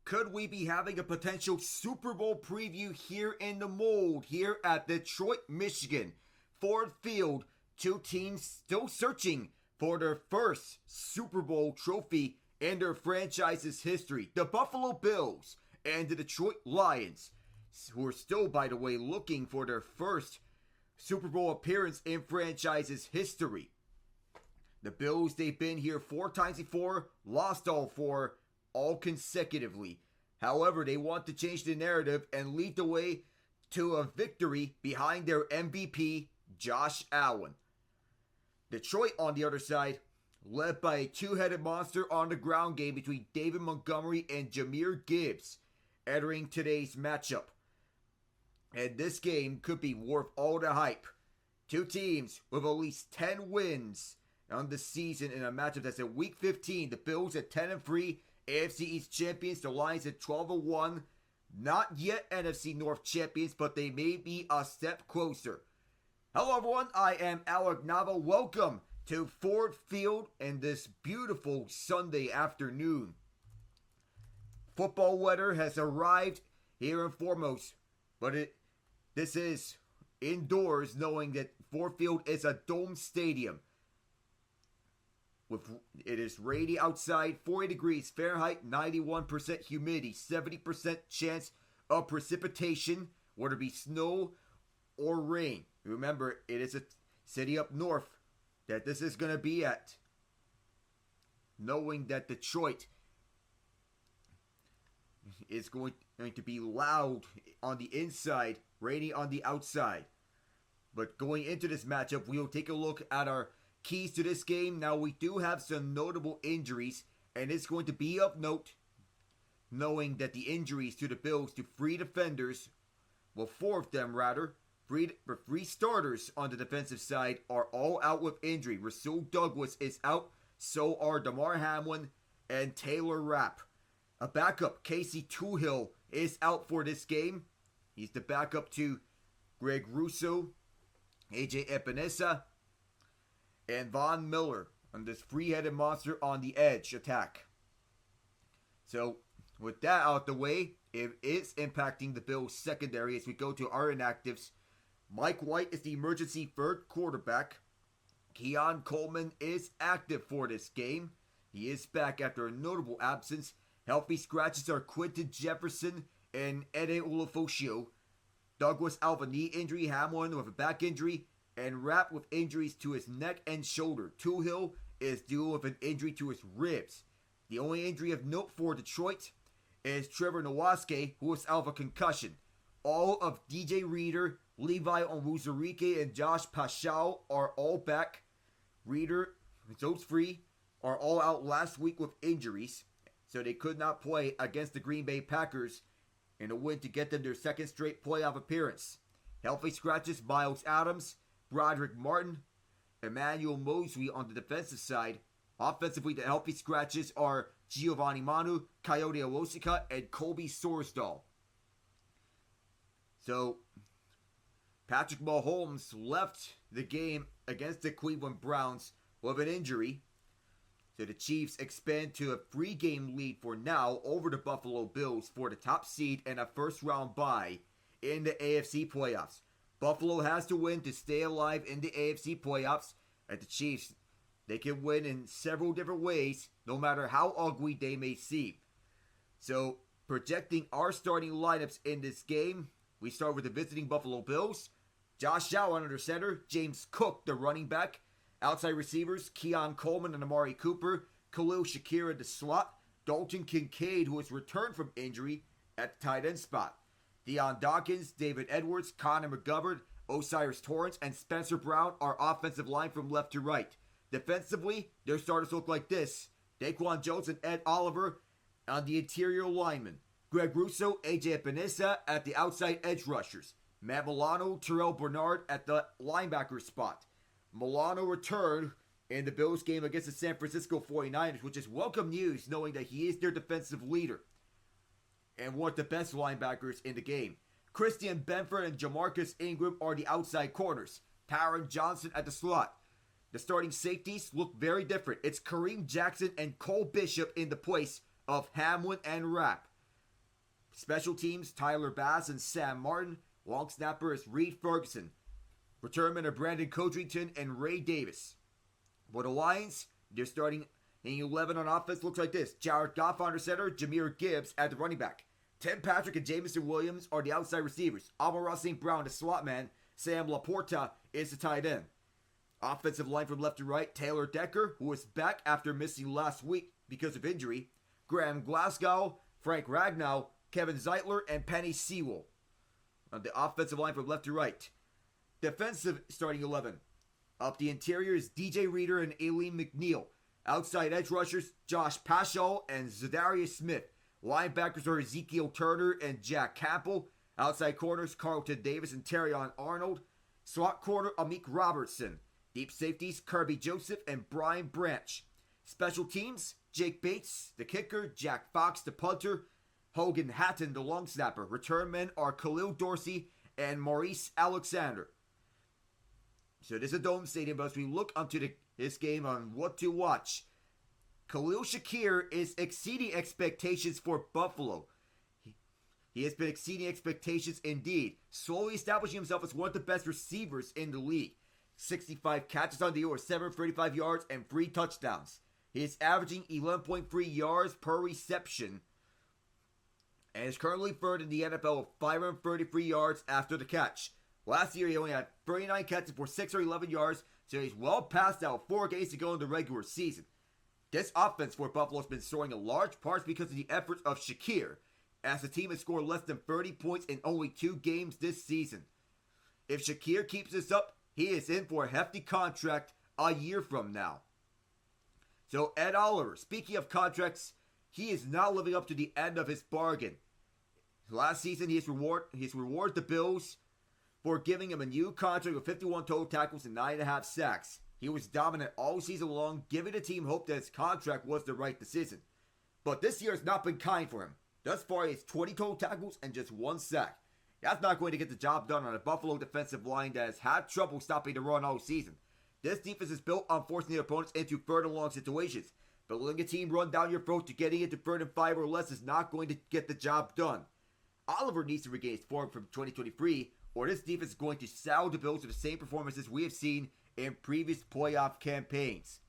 Could we be having a potential Super Bowl preview here in the mold here at Detroit, Michigan? Ford Field, two teams still searching for their first Super Bowl trophy in their franchise's history. The Buffalo Bills and the Detroit Lions, who are still, by the way, looking for their first Super Bowl appearance in franchise's history. The Bills, they've been here 4 times before, lost all 4, all consecutively. However, they want to change the narrative and lead the way to a victory behind their MVP, Josh Allen. Detroit, on the other side, led by a two-headed monster on the ground game between David Montgomery and Jahmyr Gibbs, entering today's matchup. And this game could be worth all the hype. Two teams with at least 10 wins on the season in a matchup that's at Week 15. The Bills at 10-3, AFC East champions. The Lions at 12-1. Not yet NFC North champions, but they may be a step closer. Hello everyone, I am Alec Nava. Welcome to Ford Field in this beautiful Sunday afternoon. Football weather has arrived here and foremost, but this is indoors, knowing that Ford Field is a dome stadium. It is rainy outside, 40 degrees Fahrenheit, 91% humidity, 70% chance of precipitation, whether it be snow or rain. Remember, it is a city up north that this is going to be at. Knowing that Detroit is going to be loud on the inside, rainy on the outside. But going into this matchup, we will take a look at our keys to this game. Now, we do have some notable injuries, and it's going to be of note, knowing that the injuries to the Bills to 3 defenders, well, 4 of them rather, three starters on the defensive side are all out with injury. Rasul Douglas is out, so are Damar Hamlin and Taylor Rapp. A backup, Casey Toohill, is out for this game. He's the backup to Greg Rousseau, AJ Epinesa, and Von Miller on this three-headed monster on the edge attack. So, with that out the way, it is impacting the Bills' secondary as we go to our inactives. Mike White is the emergency third quarterback. Keon Coleman is active for this game. He is back after a notable absence. Healthy scratches are Quinton Jefferson and Ede Ulofoshio. Douglas out with a knee injury, Hamlin with a back injury, and Rapp with injuries to his neck and shoulder. Toohill is dealing with an injury to his ribs. The only injury of note for Detroit is Trevor Nowaske, who is out of a concussion. All of DJ Reader, Levi Onwuzurike, and Josh Paschal are all back. Reader, those 3, are all out last week with injuries, so they could not play against the Green Bay Packers in a win to get them their second straight playoff appearance. Healthy scratches, Miles Adams, Broderick Martin, Emmanuel Mosley on the defensive side. Offensively, the healthy scratches are Giovanni Manu, Coyote Awosika, and Colby Sorsdahl. So, Patrick Mahomes left the game against the Cleveland Browns with an injury. So the Chiefs expand to a 3-game lead for now over the Buffalo Bills for the top seed and a first-round bye in the AFC playoffs. Buffalo has to win to stay alive in the AFC playoffs. At the Chiefs, they can win in several different ways, no matter how ugly they may seem. So, projecting our starting lineups in this game, we start with the visiting Buffalo Bills. Josh Allen under center, James Cook, the running back. Outside receivers, Keon Coleman and Amari Cooper, Khalil Shakir at the slot, Dalton Kincaid, who has returned from injury, at the tight end spot. Deion Dawkins, David Edwards, Connor McGovern, Osiris Torrance, and Spencer Brown are offensive line from left to right. Defensively, their starters look like this. Daquan Jones and Ed Oliver on the interior linemen. Greg Rousseau, AJ Epinesa at the outside edge rushers. Matt Milano, Terrell Bernard at the linebacker spot. Milano returned in the Bills game against the San Francisco 49ers, which is welcome news knowing that he is their defensive leader and one of the best linebackers in the game. Christian Benford and Jamarcus Ingram are the outside corners. Taron Johnson at the slot. The starting safeties look very different. It's Kareem Jackson and Cole Bishop in the place of Hamlin and Rapp. Special teams, Tyler Bass and Sam Martin. Long snapper is Reed Ferguson. Returnmen are Brandon Codrington and Ray Davis. For the Lions, they're starting in 11 on offense. Looks like this. Jared Goff under center, Jahmyr Gibbs at the running back. Tim Patrick and Jamison Williams are the outside receivers. Amon-Ra St. Brown, the slot man. Sam LaPorta is the tight end. Offensive line from left to right, Taylor Decker, who is back after missing last week because of injury. Graham Glasgow, Frank Ragnow, Kevin Zeitler, and Penny Sewell. On the offensive line from left to right. Defensive starting 11. Up the interior is DJ Reader and Aileen McNeil. Outside edge rushers, Josh Paschal and Zadarius Smith. Linebackers are Ezekiel Turner and Jack Campbell. Outside corners, Carlton Davis and Terrion Arnold. Slot corner, Amik Robertson. Deep safeties, Kirby Joseph and Brian Branch. Special teams, Jake Bates, the kicker, Jack Fox, the punter, Hogan Hatton, the long snapper. Return men are Khalil Dorsey and Maurice Alexander. So this is a dome stadium, but as we look onto this game on what to watch, Khalil Shakir is exceeding expectations for Buffalo. He has been exceeding expectations indeed, slowly establishing himself as one of the best receivers in the league. 65 catches on the year, 735 yards, and 3 touchdowns. He is averaging 11.3 yards per reception and is currently third in the NFL with 533 yards after the catch. Last year, he only had 39 catches for 611 yards, so he's well past out 4 games to go in the regular season. This offense for Buffalo has been soaring in large parts because of the efforts of Shakir, as the team has scored less than 30 points in only 2 games this season. If Shakir keeps this up, he is in for a hefty contract a year from now. So Ed Oliver, speaking of contracts, he is not living up to the end of his bargain. Last season, he has rewarded the Bills for giving him a new contract with 51 total tackles and 9.5 sacks. He was dominant all season long, giving the team hope that his contract was the right decision. But this year has not been kind for him. Thus far, he has 20 total tackles and just 1 sack. That's not going to get the job done on a Buffalo defensive line that has had trouble stopping the run all season. This defense is built on forcing their opponents into third and long situations. But letting a team run down your throat to getting into third and 5 or less is not going to get the job done. Oliver needs to regain his form from 2023, or this defense is going to saddle the Bills with the same performances we have seen in previous playoff campaigns.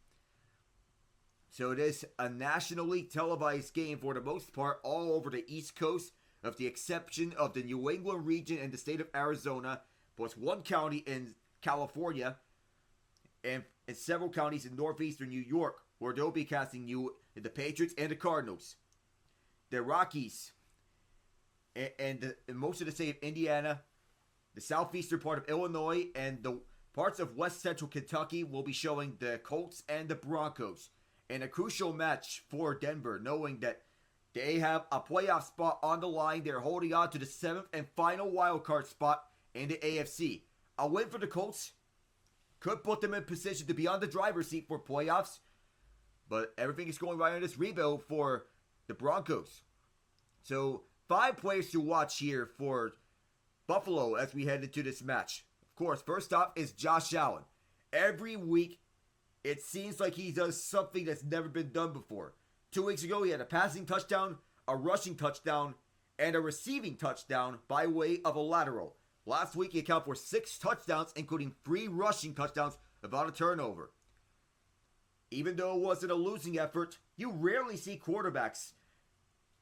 So it is a nationally televised game for the most part all over the East Coast, with the exception of the New England region and the state of Arizona, plus 1 county in California, and several counties in northeastern New York, where they'll be casting the Patriots and the Cardinals. The Rockies and most of the state of Indiana, the southeastern part of Illinois, and the parts of west central Kentucky will be showing the Colts and the Broncos. And a crucial match for Denver, knowing that they have a playoff spot on the line. They're holding on to the 7th and final wildcard spot in the AFC. A win for the Colts could put them in position to be on the driver's seat for playoffs. But everything is going right on this rebuild for the Broncos. So 5 players to watch here for Buffalo as we head into this match. Of course, first off is Josh Allen. Every week, it seems like he does something that's never been done before. 2 weeks ago, he had a passing touchdown, a rushing touchdown, and a receiving touchdown by way of a lateral. Last week, he accounted for 6 touchdowns, including 3 rushing touchdowns without a turnover. Even though it wasn't a losing effort, you rarely see quarterbacks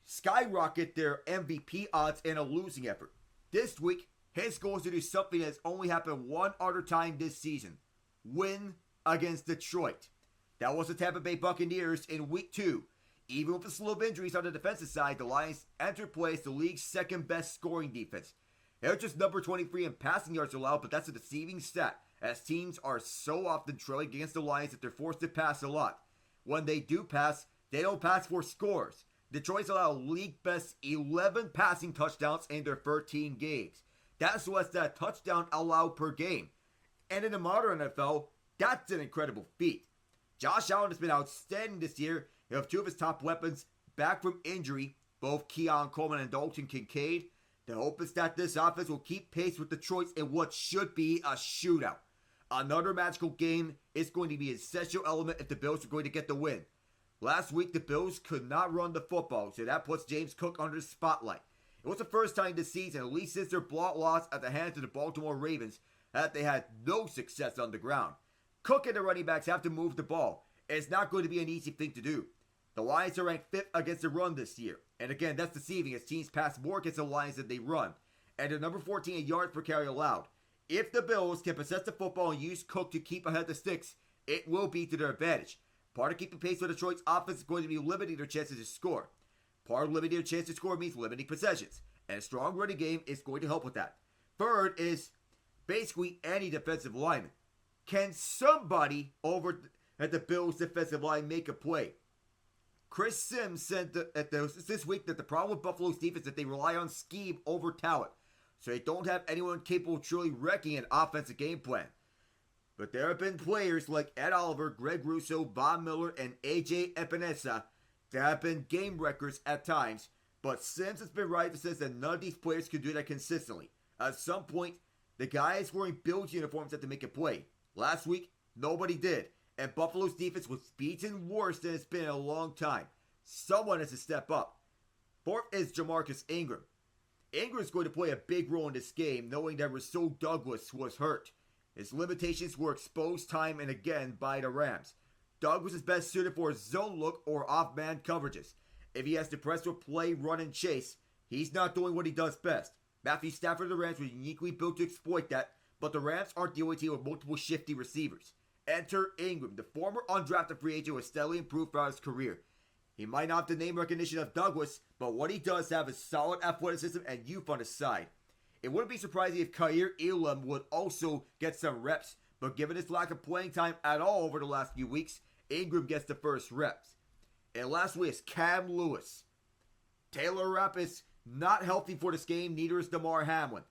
skyrocket their MVP odds in a losing effort. This week, his goal is to do something that's only happened one other time this season. Win against Detroit. That was the Tampa Bay Buccaneers in Week 2. Even with the slew of injuries on the defensive side, the Lions entered play as the league's second best scoring defense. They're just number 23 in passing yards allowed, but that's a deceiving stat, as teams are so often trailing against the Lions that they're forced to pass a lot. When they do pass, they don't pass for scores. Detroit's allowed league best 11 passing touchdowns in their 13 games. That's less than a touchdown allowed per game. And in the modern NFL, that's an incredible feat. Josh Allen has been outstanding this year. He'll have 2 of his top weapons back from injury, both Keon, Coleman, and Dalton Kincaid. The hope is that this offense will keep pace with Detroit's in what should be a shootout. Another magical game is going to be an essential element if the Bills are going to get the win. Last week, the Bills could not run the football, so that puts James Cook under the spotlight. It was the first time this season, at least since their blowout loss at the hands of the Baltimore Ravens, that they had no success on the ground. Cook and the running backs have to move the ball. It's not going to be an easy thing to do. The Lions are ranked 5th against the run this year. And again, that's deceiving as teams pass more against the Lions than they run. And they're number 14 in yards per carry allowed. If the Bills can possess the football and use Cook to keep ahead of the sticks, it will be to their advantage. Part of keeping pace with Detroit's offense is going to be limiting their chances to score. Part of limiting their chance to score means limiting possessions. And a strong running game is going to help with that. Third is basically any defensive lineman. Can somebody over at the Bills' defensive line make a play? Chris Sims said this week that the problem with Buffalo's defense is that they rely on scheme over talent. So they don't have anyone capable of truly wrecking an offensive game plan. But there have been players like Ed Oliver, Greg Russo, Von Miller, and AJ Epinesa that have been game wreckers at times. But Sims has been right to say that none of these players can do that consistently. At some point, the guys wearing Bills uniforms had to make a play. Last week, nobody did. And Buffalo's defense was beaten worse than it's been in a long time. Someone has to step up. Fourth is Jamarcus Ingram. Ingram is going to play a big role in this game, knowing that Rasul Douglas was hurt. His limitations were exposed time and again by the Rams. Douglas is best suited for zone look or off-man coverages. If he has to press or play, run, and chase, he's not doing what he does best. Matthew Stafford of the Rams was uniquely built to exploit that, but the Rams aren't the only team with multiple shifty receivers. Enter Ingram, the former undrafted free agent who has steadily improved throughout his career. He might not have the name recognition of Douglas, but what he does have is solid athleticism and youth on his side. It wouldn't be surprising if Kaiir Elam would also get some reps, but given his lack of playing time at all over the last few weeks, Ingram gets the first reps. And lastly is Cam Lewis. Taylor Rapp is not healthy for this game, neither is Damar Hamlin.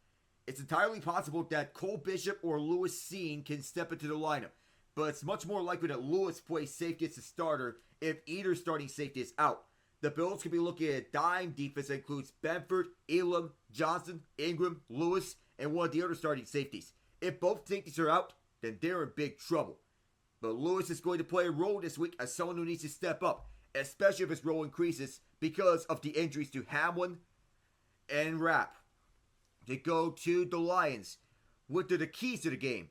It's entirely possible that Cole Bishop or Lewis Cine can step into the lineup, but it's much more likely that Lewis plays safety as a starter if either starting safety is out. The Bills could be looking at a dime defense that includes Benford, Elam, Johnson, Ingram, Lewis, and one of the other starting safeties. If both safeties are out, then they're in big trouble. But Lewis is going to play a role this week as someone who needs to step up, especially if his role increases because of the injuries to Hamlin and Rapp. To go to the Lions, what are the keys to the game?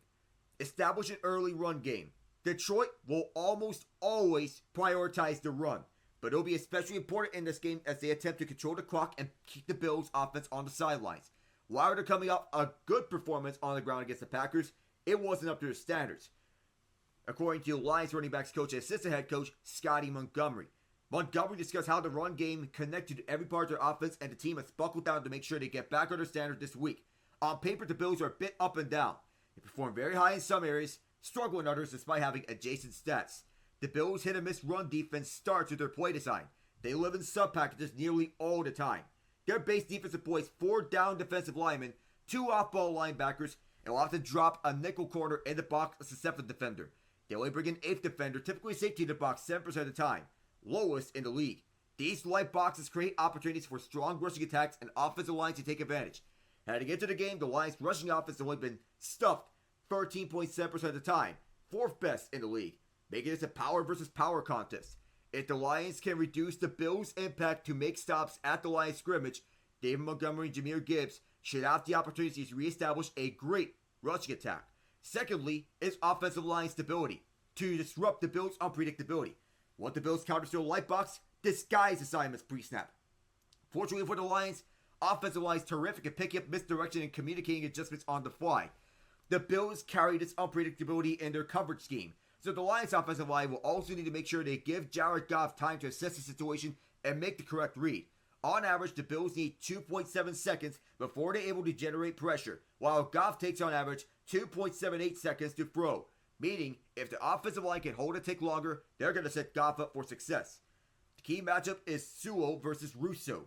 Establish an early run game. Detroit will almost always prioritize the run, but it'll be especially important in this game as they attempt to control the clock and keep the Bills' offense on the sidelines. While they're coming off a good performance on the ground against the Packers, it wasn't up to their standards, according to Lions running backs coach and assistant head coach Scotty Montgomery. Montgomery discussed how the run game connected to every part of their offense, and the team has buckled down to make sure they get back on their standard this week. On paper, the Bills are a bit up and down. They perform very high in some areas, struggle in others despite having adjacent stats. The Bills' hit-and-miss run defense starts with their play design. They live in sub-packages nearly all the time. Their base defense employs 4 down defensive linemen, 2 off-ball linebackers, and will often drop a nickel corner in the box as a 7th defender. They only bring an 8th defender, typically safety in the box 7% of the time, lowest in the league. These light boxes create opportunities for strong rushing attacks and offensive lines to take advantage. Heading into the game, the Lions' rushing offense has only been stuffed 13.7% of the time, 4th best in the league, making this a power versus power contest. If the Lions can reduce the Bills' impact to make stops at the Lions' scrimmage, David Montgomery and Jahmyr Gibbs should have the opportunity to reestablish a great rushing attack. Secondly, is offensive line stability to disrupt the Bills' unpredictability. Want the Bills' counters to a light box? Disguise assignments pre-snap. Fortunately for the Lions, offensive line is terrific at picking up misdirection and communicating adjustments on the fly. The Bills carry this unpredictability in their coverage scheme, so the Lions' offensive line will also need to make sure they give Jared Goff time to assess the situation and make the correct read. On average, the Bills need 2.7 seconds before they're able to generate pressure, while Goff takes on average 2.78 seconds to throw, meaning if the offensive line can hold a tick longer, they're going to set Goff up for success. The key matchup is Sewell versus Russo.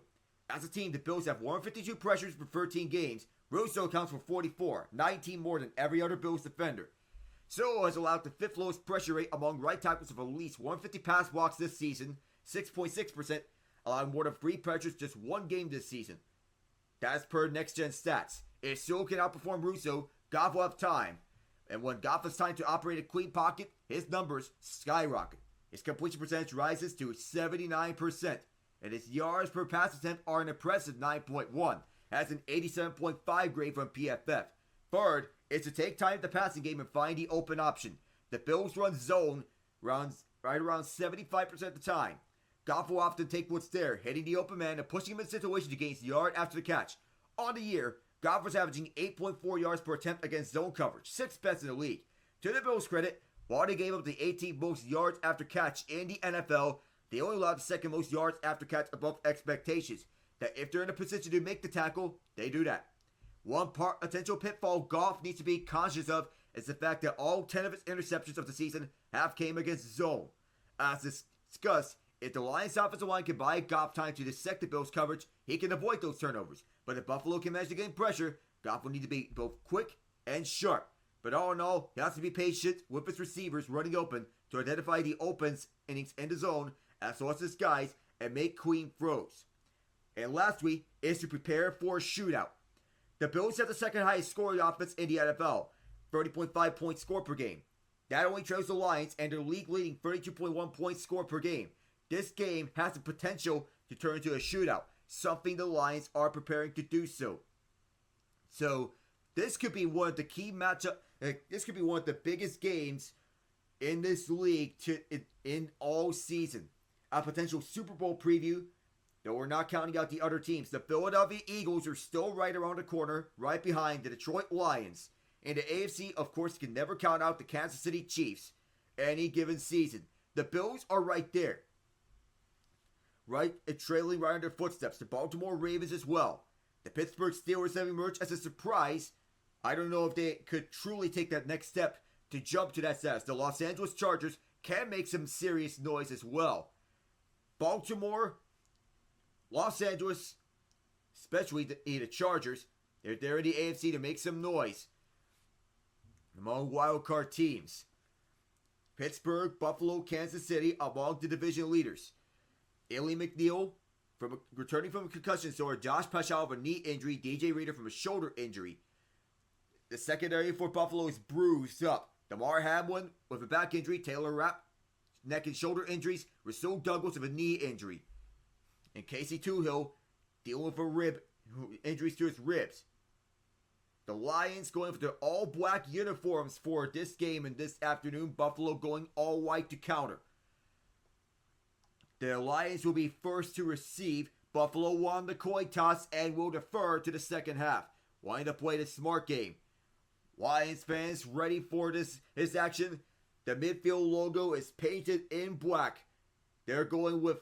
As a team, the Bills have 152 pressures for 13 games. Russo accounts for 44, 19 more than every other Bills defender. Sewell has allowed the 5th lowest pressure rate among right tackles of at least 150 pass blocks this season, 6.6%, allowing more than 3 pressures just 1 game this season. That's per next-gen stats. If Sewell can outperform Russo, Goff will have time. And when Goff has time to operate a clean pocket, his numbers skyrocket. His completion percentage rises to 79%. and his yards per pass attempt are an impressive 9.1. Has an 87.5 grade from PFF. Third is to take time at the passing game and find the open option. The Bills run zone right around 75% of the time. Goff will often take what's there, hitting the open man and pushing him in situations to gain yard after the catch. On the year, Goff was averaging 8.4 yards per attempt against zone coverage, 6th best in the league. To the Bills' credit, while they gave up the 18th most yards after catch in the NFL, they only allowed the 2nd most yards after catch above expectations. That if they're in a position to make the tackle, they do that. One potential pitfall Goff needs to be conscious of is the fact that all 10 of his interceptions of the season have came against zone. As discussed, if the Lions' offensive line can buy Goff time to dissect the Bills' coverage, he can avoid those turnovers. But if Buffalo can manage to gain pressure, Goff will need to be both quick and sharp. But all in all, he has to be patient with his receivers running open to identify the opens innings in the zone as well as his guys and make clean throws. And lastly is to prepare for a shootout. The Bills have the 2nd highest scoring offense in the NFL, 30.5 points scored per game. That only trails the Lions and their league-leading 32.1 points scored per game. This game has the potential to turn into a shootout, something the Lions are preparing to do so. So, this could be one of the key this could be one of the biggest games in this league in all season. A potential Super Bowl preview, though we're not counting out the other teams. The Philadelphia Eagles are still right around the corner, right behind the Detroit Lions. In the AFC, of course, you can never count out the Kansas City Chiefs any given season. The Bills are right there. Right, trailing right in their footsteps. The Baltimore Ravens as well. The Pittsburgh Steelers have emerged as a surprise. I don't know if they could truly take that next step to jump to that status. The Los Angeles Chargers can make some serious noise as well. Baltimore, Los Angeles, especially the Chargers, they're there in the AFC to make some noise among wildcard teams. Pittsburgh, Buffalo, Kansas City among the division leaders. Illy McNeil returning from a concussion sore, Josh Paschal of a knee injury, DJ Reader from a shoulder injury. The secondary for Buffalo is bruised up. Damar Hamlin with a back injury, Taylor Rapp, neck and shoulder injuries, Rasul Douglas with a knee injury. And Casey Toohill dealing with injuries to his ribs. The Lions going with their all-black uniforms for this game and this afternoon. Buffalo going all-white to counter. The Lions will be first to receive. Buffalo won the coin toss and will defer to the second half. Wanting to play the smart game. Lions fans ready for this action. The midfield logo is painted in black. They're going with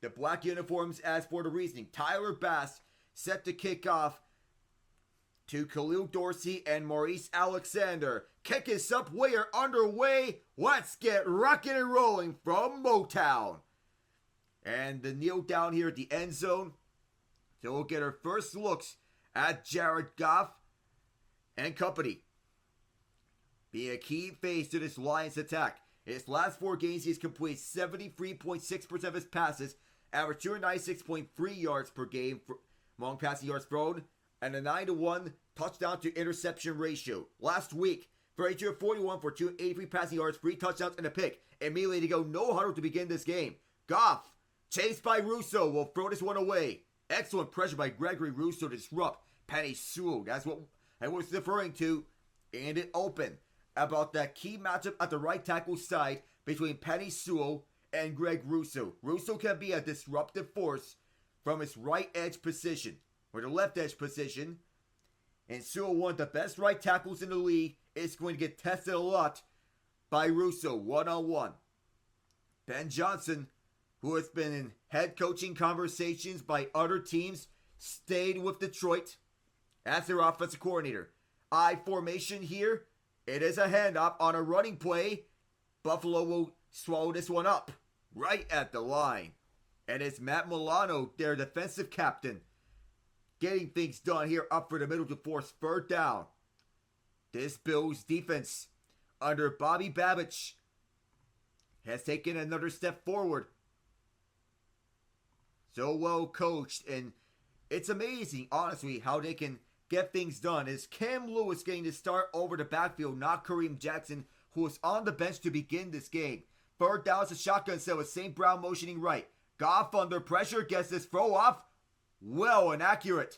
the black uniforms as for the reasoning. Tyler Bass set to kick off to Khalil Dorsey and Maurice Alexander. Kick is up, we are underway. Let's get rocking and rolling from Motown. And the kneel down here at the end zone. So we'll get our first looks at Jared Goff and company. Being a key face to this Lions attack. In his last 4 games, he's completed 73.6% of his passes, averaged 296.3 yards per game among passing yards thrown, and a 9-to-1 touchdown to interception ratio. Last week, 32-41 for 283 passing yards, 3 touchdowns, and a pick. Immediately to go no huddle to begin this game. Goff, chased by Russo, will throw this one away. Excellent pressure by Gregory Russo to disrupt Penei Sewell. That's what I was referring to. And it opened about that key matchup at the right tackle side between Penei Sewell and Greg Russo. Russo can be a disruptive force from his right edge position, or the left edge position. And Sewell, one of the best right tackles in the league, is going to get tested a lot by Russo one-on-one. Ben Johnson, who has been in head coaching conversations by other teams, stayed with Detroit as their offensive coordinator. I formation here. It is a handoff on a running play. Buffalo will swallow this one up right at the line. And it's Matt Milano, their defensive captain, getting things done here up for the middle to force third down. This Bills defense under Bobby Babich has taken another step forward. So well coached, and it's amazing, honestly, how they can get things done. Is Cam Lewis getting to start over the backfield, not Kareem Jackson, who was on the bench to begin this game. Third down, it's a shotgun set with St. Brown motioning right. Goff under pressure gets this throw off well and accurate.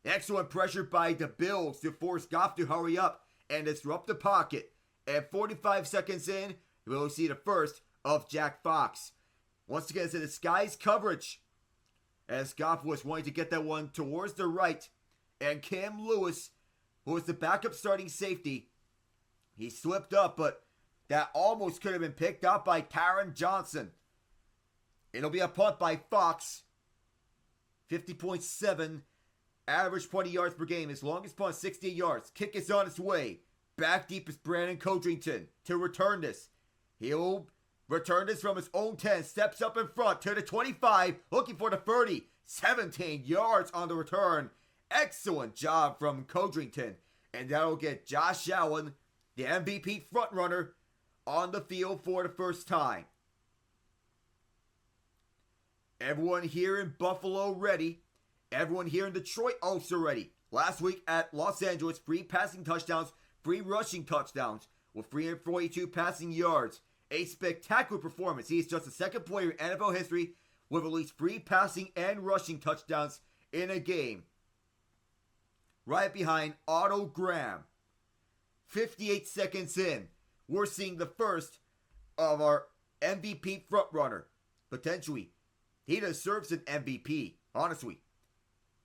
Excellent pressure by the Bills to force Goff to hurry up and disrupt the pocket. And 45 seconds in, we'll see the first of Jack Fox. Once again, it's a disguised coverage as Goff was wanting to get that one towards the right. And Cam Lewis, who was the backup starting safety, he slipped up, but that almost could have been picked up by Taron Johnson. It'll be a punt by Fox. 50.7 average 20 yards per game. His longest punt, 68 yards. Kick is on its way. Back deep is Brandon Codrington to return this. He'll return this from his own 10. Steps up in front to the 25. Looking for the 30. 17 yards on the return. Excellent job from Codrington. And that'll get Josh Allen, the MVP frontrunner, on the field for the first time. Everyone here in Buffalo ready. Everyone here in Detroit also ready. Last week at Los Angeles, 3 passing touchdowns, 3 rushing touchdowns with 342 passing yards. A spectacular performance. He is just the second player in NFL history with at least 3 passing and rushing touchdowns in a game. Right behind Otto Graham. 58 seconds in, we're seeing the first of our MVP frontrunner. Potentially, he deserves an MVP, honestly.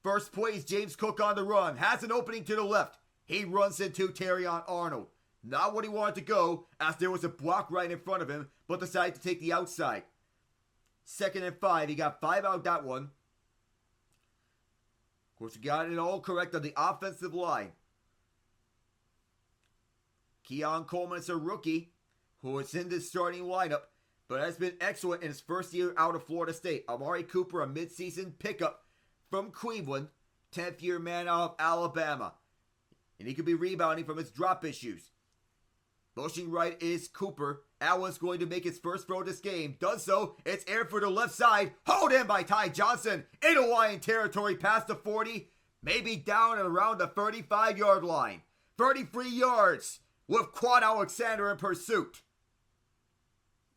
First play is James Cook on the run. Has an opening to the left. He runs into Terrion Arnold. Not what he wanted to go, as there was a block right in front of him, but decided to take the outside. 2nd and 5. He got 5 out of that one. Of course, we got it all correct on the offensive line. Keon Coleman is a rookie who is in this starting lineup, but has been excellent in his first year out of Florida State. Amari Cooper, a midseason pickup from Cleveland, 10th year man out of Alabama. And he could be rebounding from his drop issues. Pushing right is Cooper. Allen's going to make his first throw this game. Does so. It's air for the left side. Hold in by Ty Johnson. In Hawaiian territory past the 40. Maybe down and around the 35-yard line. 33 yards with Quan Alexander in pursuit.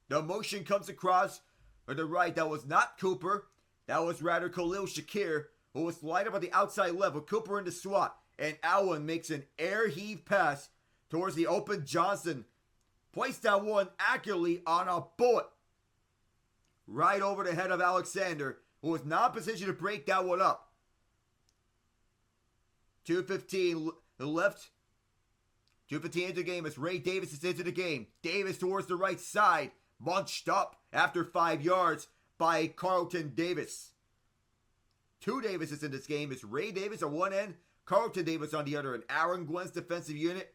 The motion comes across to the right. That was not Cooper. That was rather Khalil Shakir, who was lined up on the outside left with Cooper in the slot. And Allen makes an air heave pass towards the open Johnson. Placed that one accurately on a bullet. Right over the head of Alexander, who was not in position to break that one up. 2:15 left. 2:15 into the game as Ray Davis is into the game. Davis towards the right side. Munched up after 5 yards by Carlton Davis. 2 Davises in this game. It's Ray Davis on one end, Carlton Davis on the other. And Aaron Glenn's defensive unit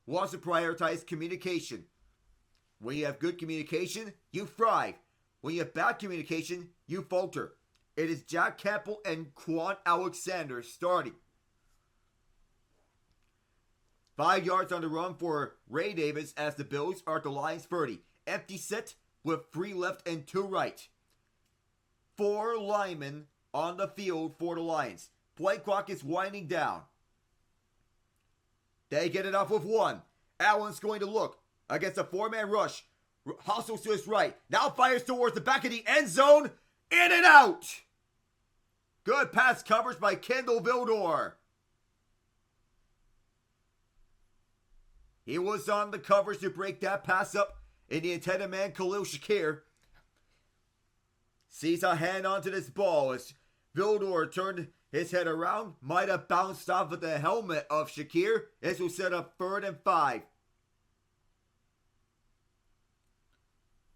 wants to prioritize communication. When you have good communication, you thrive. When you have bad communication, you falter. It is Jack Campbell and Quan Alexander starting. 5 yards on the run for Ray Davis as the Bills are at the Lions 30. Empty set with 3 left and 2 right. 4 linemen on the field for the Lions. Play clock is winding down. They get it off with 1. Allen's going to look against a 4-man rush. Hustles to his right. Now fires towards the back of the end zone. In and out. Good pass coverage by Kendall Vildor. He was on the coverage to break that pass up. And the intended man, Khalil Shakir, sees a hand onto this ball as Vildor turned his head around. Might have bounced off of the helmet of Shakir. This will set up 3rd and 5.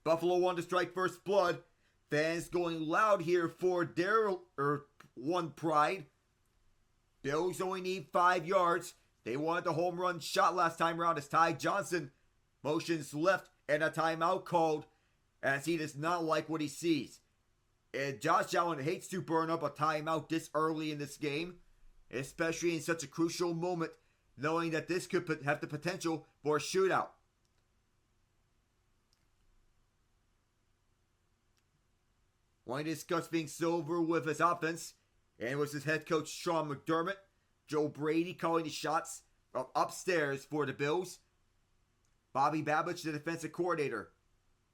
Buffalo wanted to strike first blood. Fans going loud here for their one pride. Bills only need 5 yards. They wanted the home run shot last time around as Ty Johnson motions left and a timeout called as he does not like what he sees. And Josh Allen hates to burn up a timeout this early in this game, especially in such a crucial moment, knowing that this could have the potential for a shootout. Want to discuss being sober with his offense, and it was his head coach Sean McDermott. Joe Brady calling the shots from upstairs for the Bills. Bobby Babich, the defensive coordinator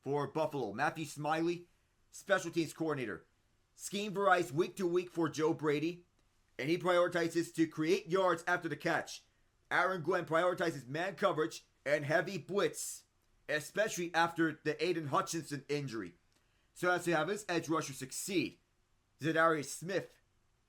for Buffalo. Matthew Smiley special teams coordinator. Scheme varies week to week for Joe Brady, and he prioritizes to create yards after the catch. Aaron Glenn prioritizes man coverage and heavy blitz, especially after the Aiden Hutchinson injury, so as to have his edge rusher succeed. Zadarius Smith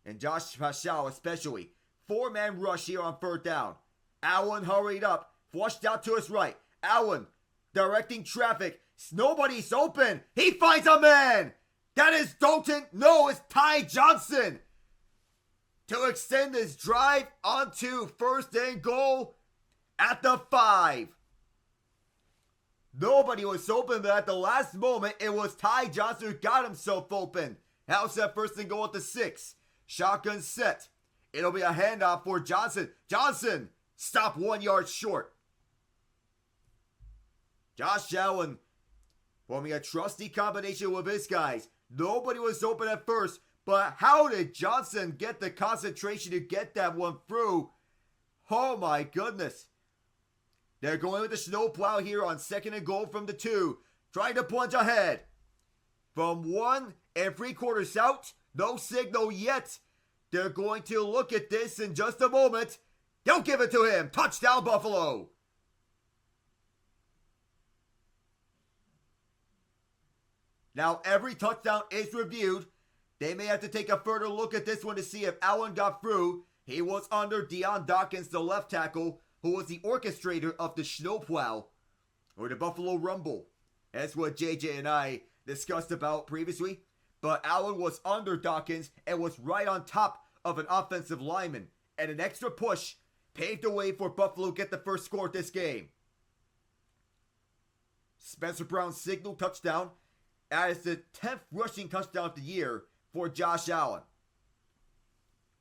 and Josh Paschal especially. 4-man rush here on third down. Allen hurried up, flushed out to his right. Allen directing traffic. Nobody's open. He finds a man. That is Dalton. No, it's Ty Johnson. To extend this drive onto first and goal at the 5. Nobody was open, but at the last moment, it was Ty Johnson who got himself open. Now set first and goal at the 6. Shotgun set. It'll be a handoff for Johnson. Johnson, stop 1 yard short. Josh Allen forming a trusty combination with his guys. Nobody was open at first, but how did Johnson get the concentration to get that one through? Oh my goodness. They're going with the snowplow here on second and goal from the 2. Trying to plunge ahead. From 1 3/4 out. No signal yet. They're going to look at this in just a moment. They'll give it to him. Touchdown, Buffalo. Now, every touchdown is reviewed. They may have to take a further look at this one to see if Allen got through. He was under Deion Dawkins, the left tackle, who was the orchestrator of the snowplow, or the Buffalo Rumble. That's what JJ and I discussed about previously. But Allen was under Dawkins and was right on top of an offensive lineman. And an extra push paved the way for Buffalo to get the first score at this game. Spencer Brown's signal touchdown. That is the 10th rushing touchdown of the year for Josh Allen.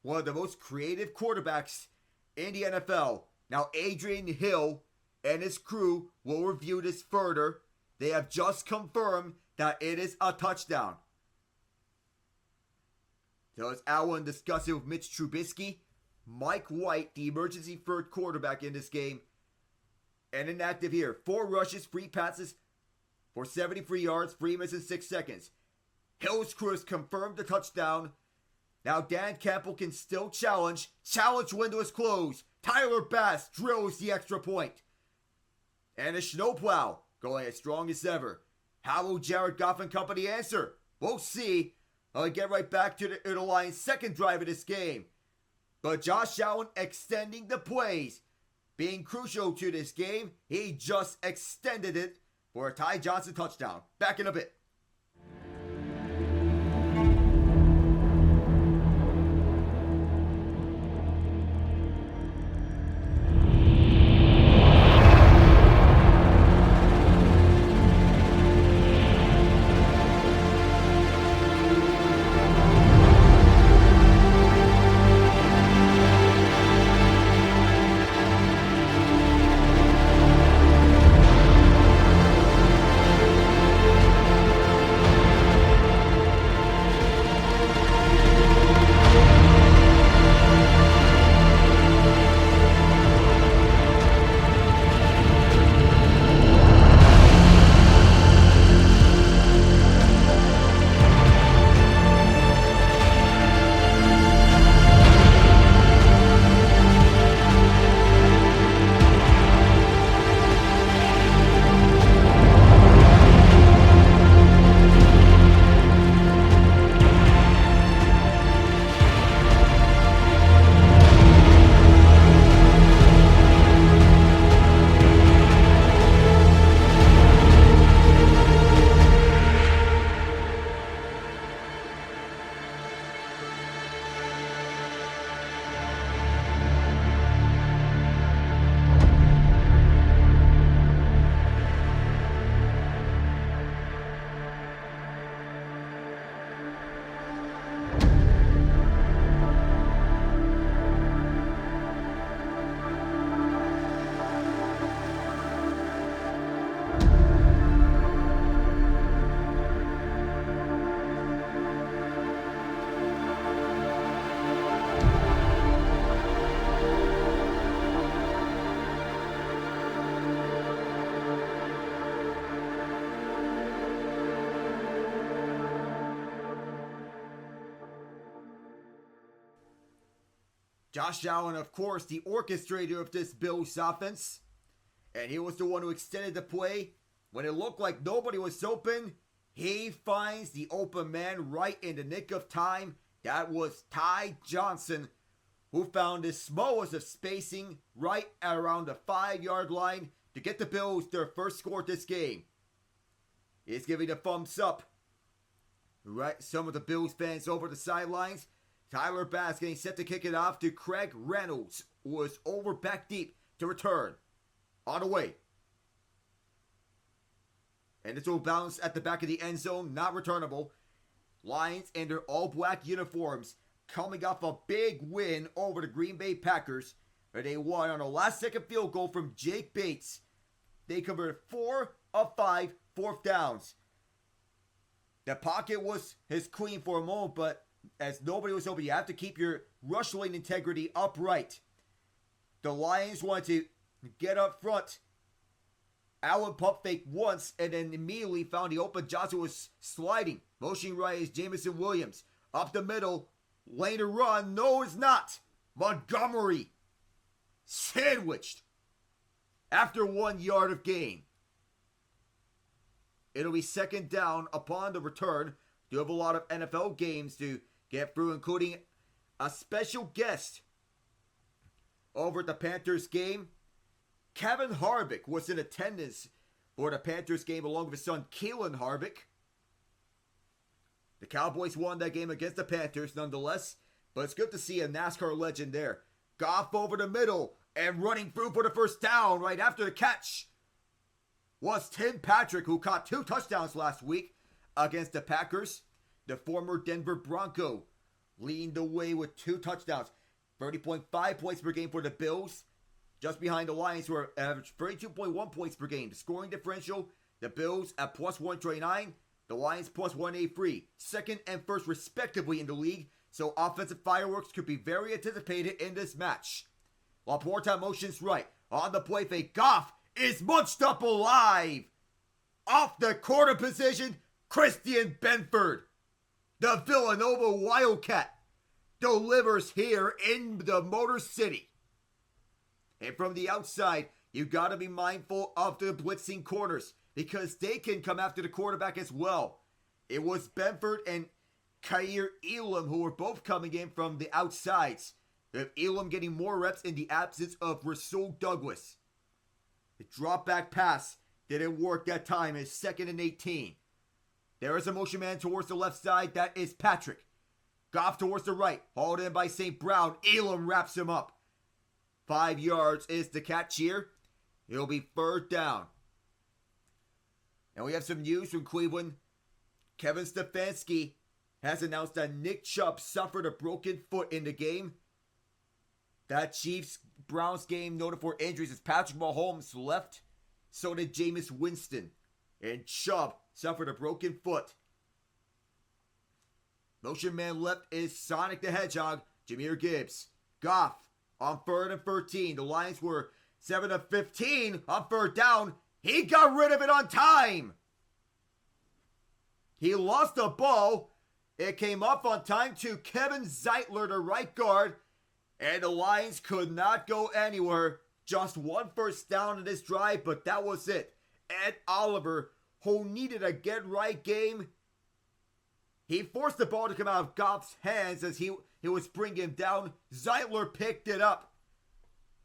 One of the most creative quarterbacks in the NFL. Now Adrian Hill and his crew will review this further. They have just confirmed that it is a touchdown. So as Allen discussing with Mitch Trubisky, Mike White, the emergency third quarterback in this game, and inactive here. 4 rushes, 3 passes for 73 yards, 3 minutes and 6 seconds. Hill's crew has confirmed the touchdown. Now Dan Campbell can still challenge. Challenge window is closed. Tyler Bass drills the extra point. And a snowplow going as strong as ever. How will Jared Goff and company answer? We'll see. I'll get right back to the Lions' second drive of this game. But Josh Allen extending the plays. Being crucial to this game, he just extended it for a Ty Johnson touchdown. Back in a bit. Josh Allen, of course, the orchestrator of this Bills offense. And he was the one who extended the play. When it looked like nobody was open, he finds the open man right in the nick of time. That was Ty Johnson, who found the smallest of spacing right around the 5-yard line to get the Bills their first score this game. He's giving a thumbs up. Right, some of the Bills fans over the sidelines. Tyler Bass getting set to kick it off to Craig Reynolds, who was over back deep to return. On the way. And this will bounce at the back of the end zone, not returnable. Lions in their all-black uniforms coming off a big win over the Green Bay Packers. They won on a last-second field goal from Jake Bates. They converted 4 of 5 fourth downs. The pocket was his queen for a moment, but as nobody was open, you have to keep your rush lane integrity upright. The Lions wanted to get up front. Allen pump fake once and then immediately found the open. Johnson was sliding. Motioning right is Jamison Williams. Up the middle. Lane to run. No, it's not. Montgomery. Sandwiched. After 1 yard of gain. It'll be second down upon the return. Do have a lot of NFL games to get through, including a special guest over at the Panthers game. Kevin Harvick was in attendance for the Panthers game along with his son Keon Harvick. The Cowboys won that game against the Panthers nonetheless, but it's good to see a NASCAR legend there. Goff over the middle and running through for the first down right after the catch was Tim Patrick, who caught 2 touchdowns last week against the Packers. The former Denver Bronco leading the way with 2 touchdowns. 30.5 points per game for the Bills. Just behind the Lions, who are average 32.1 points per game. The scoring differential, the Bills at plus 129, the Lions plus 183. Second and first respectively in the league, so offensive fireworks could be very anticipated in this match. LaPorta motions right. On the play fake, Goff is munched up alive. Off the quarter position, Christian Benford, the Villanova Wildcat, delivers here in the Motor City. And from the outside, you got to be mindful of the blitzing corners because they can come after the quarterback as well. It was Benford and Kaiir Elam who were both coming in from the outsides. With Elam getting more reps in the absence of Rasul Douglas. The drop back pass didn't work that time. It's 2nd and 18. There is a motion man towards the left side. That is Patrick. Goff towards the right. Hauled in by St. Brown. Elam wraps him up. 5 yards is the catch here. It'll be 3rd down. And we have some news from Cleveland. Kevin Stefanski has announced that Nick Chubb suffered a broken foot in the game. That Chiefs-Browns game noted for injuries as Patrick Mahomes left. So did Jameis Winston. And Chubb suffered a broken foot. Motion man left is Sonic the Hedgehog, Jahmyr Gibbs. Goff on 3rd and 13. The Lions were 7 of 15 on 3rd down. He got rid of it on time. He lost the ball. It came up on time to Kevin Zeitler, the right guard. And the Lions could not go anywhere. Just 1 first down in this drive, but that was it. Ed Oliver, who needed a get-right game, he forced the ball to come out of Goff's hands as he was bringing him down. Zeitler picked it up.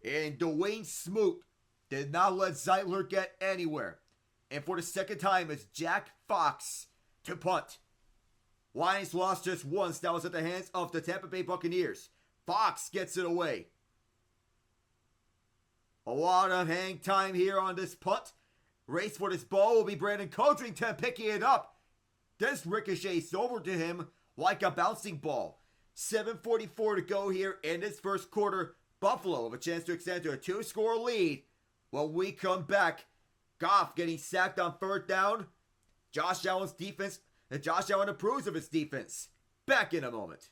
And Dwayne Smoot did not let Zeitler get anywhere. And for the second time, it's Jack Fox to punt. Lions lost just once. That was at the hands of the Tampa Bay Buccaneers. Fox gets it away. A lot of hang time here on this punt. Race for this ball will be Brandon Codrington picking it up. This ricochets over to him like a bouncing ball. 7:44 to go here in this first quarter. Buffalo have a chance to extend to a 2-score lead. When we come back, Goff getting sacked on 3rd down. Josh Allen's defense, and Josh Allen approves of his defense. Back in a moment.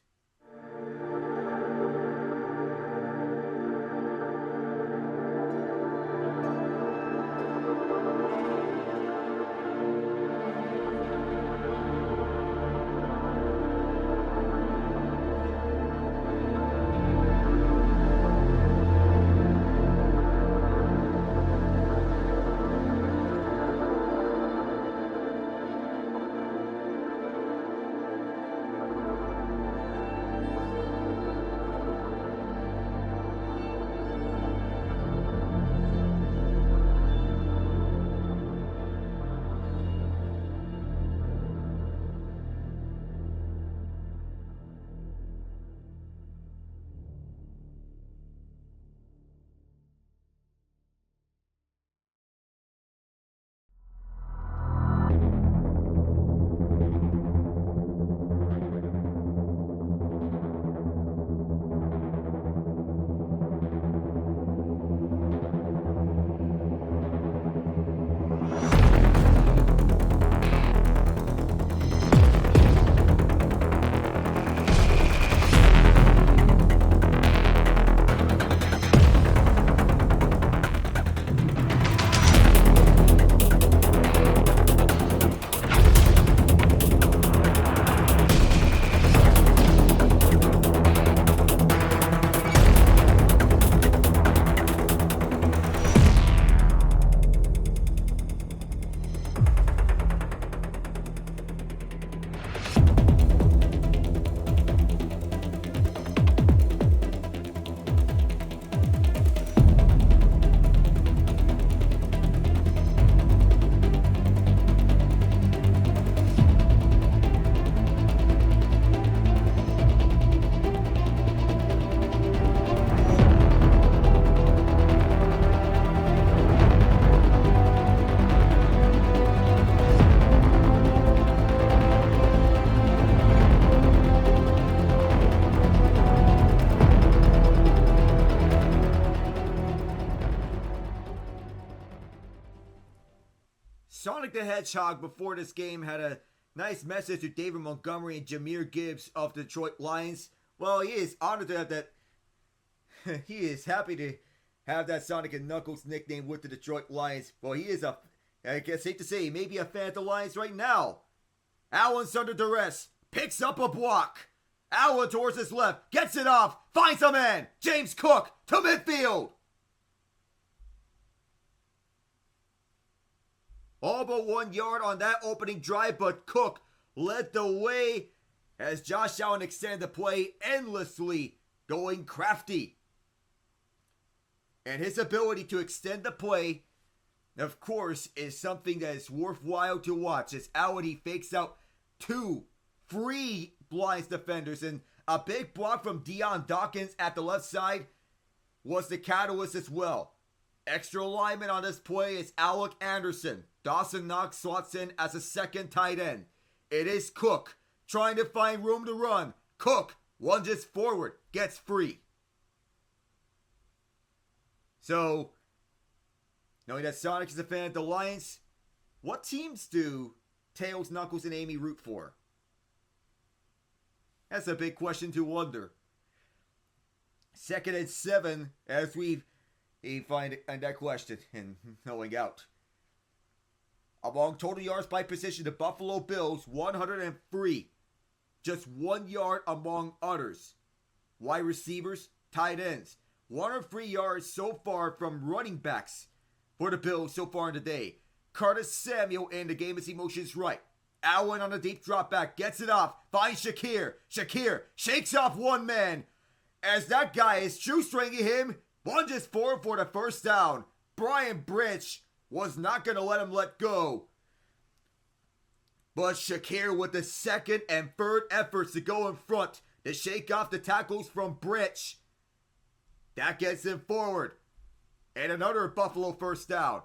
Sonic the Hedgehog before this game had a nice message to David Montgomery and Jahmyr Gibbs of the Detroit Lions. Well, he is honored to have that. He is happy to have that Sonic and Knuckles nickname with the Detroit Lions. Well, he is I guess safe to say, he may be a fan of the Lions right now. Allen's under duress, picks up a block. Allen towards his left, gets it off, finds a man. James Cook to midfield. All but 1 yard on that opening drive, but Cook led the way as Josh Allen extended the play endlessly, going crafty. And his ability to extend the play, of course, is something that is worthwhile to watch. As Allen, he fakes out 2 free Lions defenders, and a big block from Dion Dawkins at the left side was the catalyst as well. Extra lineman on this play is Alec Anderson. Dawson Knox slots in as a second tight end. It is Cook trying to find room to run. Cook lunges forward, gets free. So, knowing that Sonic is a fan of the Lions, what teams do Tails, Knuckles, and Amy root for? That's a big question to wonder. 2nd and 7 as we find that question and going out. Among total yards by position, the Buffalo Bills, 103. Just 1 yard among others. Wide receivers, tight ends. 103 yards so far from running backs for the Bills so far in the day. Curtis Samuel in the game as he motions right. Allen on a deep drop back, gets it off, finds Shakir. Shakir shakes off one man. As that guy is shoestringing him, lunges forward for the first down. Brian Bridge was not going to let him let go. But Shakir with the second and third efforts to go in front to shake off the tackles from Bridge. That gets him forward. And another Buffalo first down.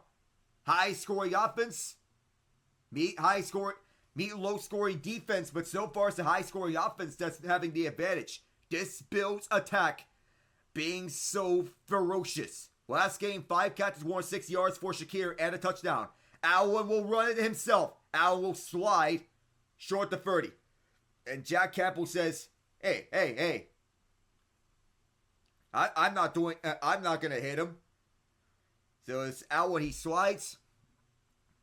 High-scoring offense. Meet low-scoring defense, but so far it's the high-scoring offense that's having the advantage. This Bills attack being so ferocious. Last game, 5 catches, 106 yards for Shakir and a touchdown. Allen will run it himself. Allen will slide short to 30. And Jack Campbell says, hey. I'm not going to hit him. So it's Allen, he slides.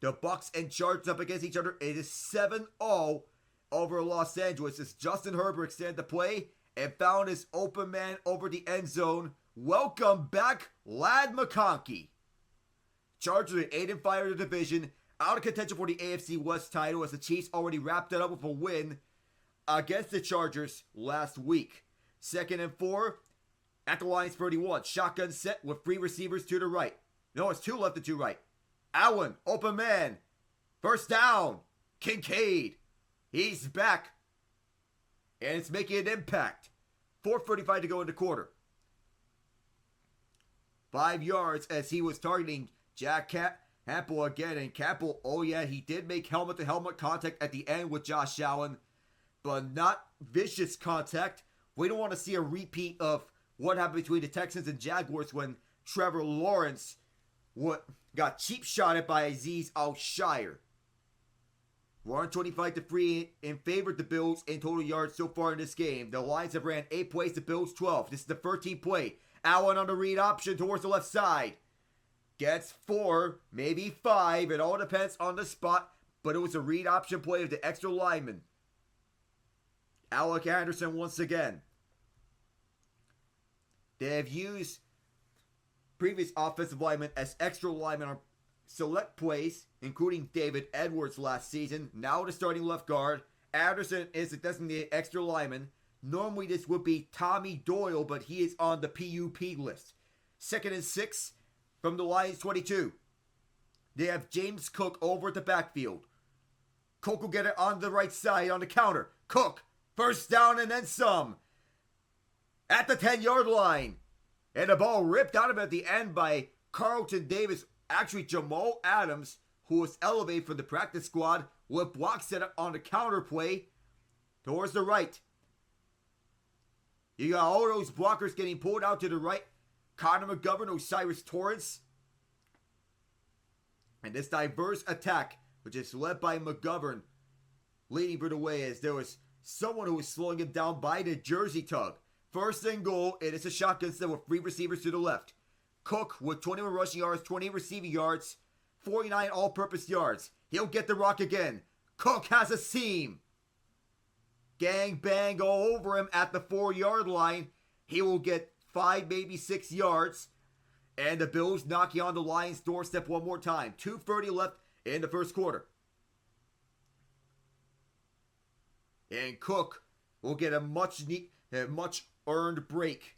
The Bucks and Chargers up against each other. It is 7-0 over Los Angeles as Justin Herbert extended the play and found his open man over the end zone. Welcome back, Ladd McConkey. Chargers at 8-5 in the division, out of contention for the AFC West title as the Chiefs already wrapped it up with a win against the Chargers last week. 2nd and 4 at the Lions 31. Shotgun set with 3 receivers to the right. No, it's 2 left and 2 right. Allen, open man. First down. Kincaid. He's back. And it's making an impact. 4:35 to go in the quarter. 5 yards as he was targeting Jack Campbell again. And Campbell, oh yeah, he did make helmet-to-helmet contact at the end with Josh Allen. But not vicious contact. We don't want to see a repeat of what happened between the Texans and Jaguars when Trevor Lawrence got cheap shotted by Azeez Al-Shire. 125-3 in favor of the Bills in total yards so far in this game. The Lions have ran 8 plays, the Bills 12. This is the 13th play. Allen on the read option towards the left side. Gets 4, maybe 5. It all depends on the spot, but it was a read option play of the extra lineman. Alec Anderson once again. They have used previous offensive linemen as extra linemen on select plays, including David Edwards last season. Now the starting left guard. Anderson is a designated extra lineman. Normally this would be Tommy Doyle, but he is on the PUP list. 2nd and 6 from the Lions 22. They have James Cook over at the backfield. Cook will get it on the right side on the counter. Cook, first down and then some. At the 10-yard line. And the ball ripped out of him at the end by Carlton Davis. Actually, Jamal Adams, who was elevated from the practice squad, with block set up on the counter play towards the right. You got all those blockers getting pulled out to the right. Connor McGovern, Osiris Torrance. And this diverse attack which is led by McGovern, leading for the way as there was someone who was slowing him down by the jersey tug. First and goal, it is a shotgun set with 3 receivers to the left. Cook with 21 rushing yards, 28 receiving yards, 49 all-purpose yards. He'll get the rock again. Cook has a seam. Gang bang all over him at the 4-yard line. He will get 5, maybe 6 yards. And the Bills knocking on the Lions' doorstep one more time. 2:30 left in the first quarter. And Cook will get a much earned break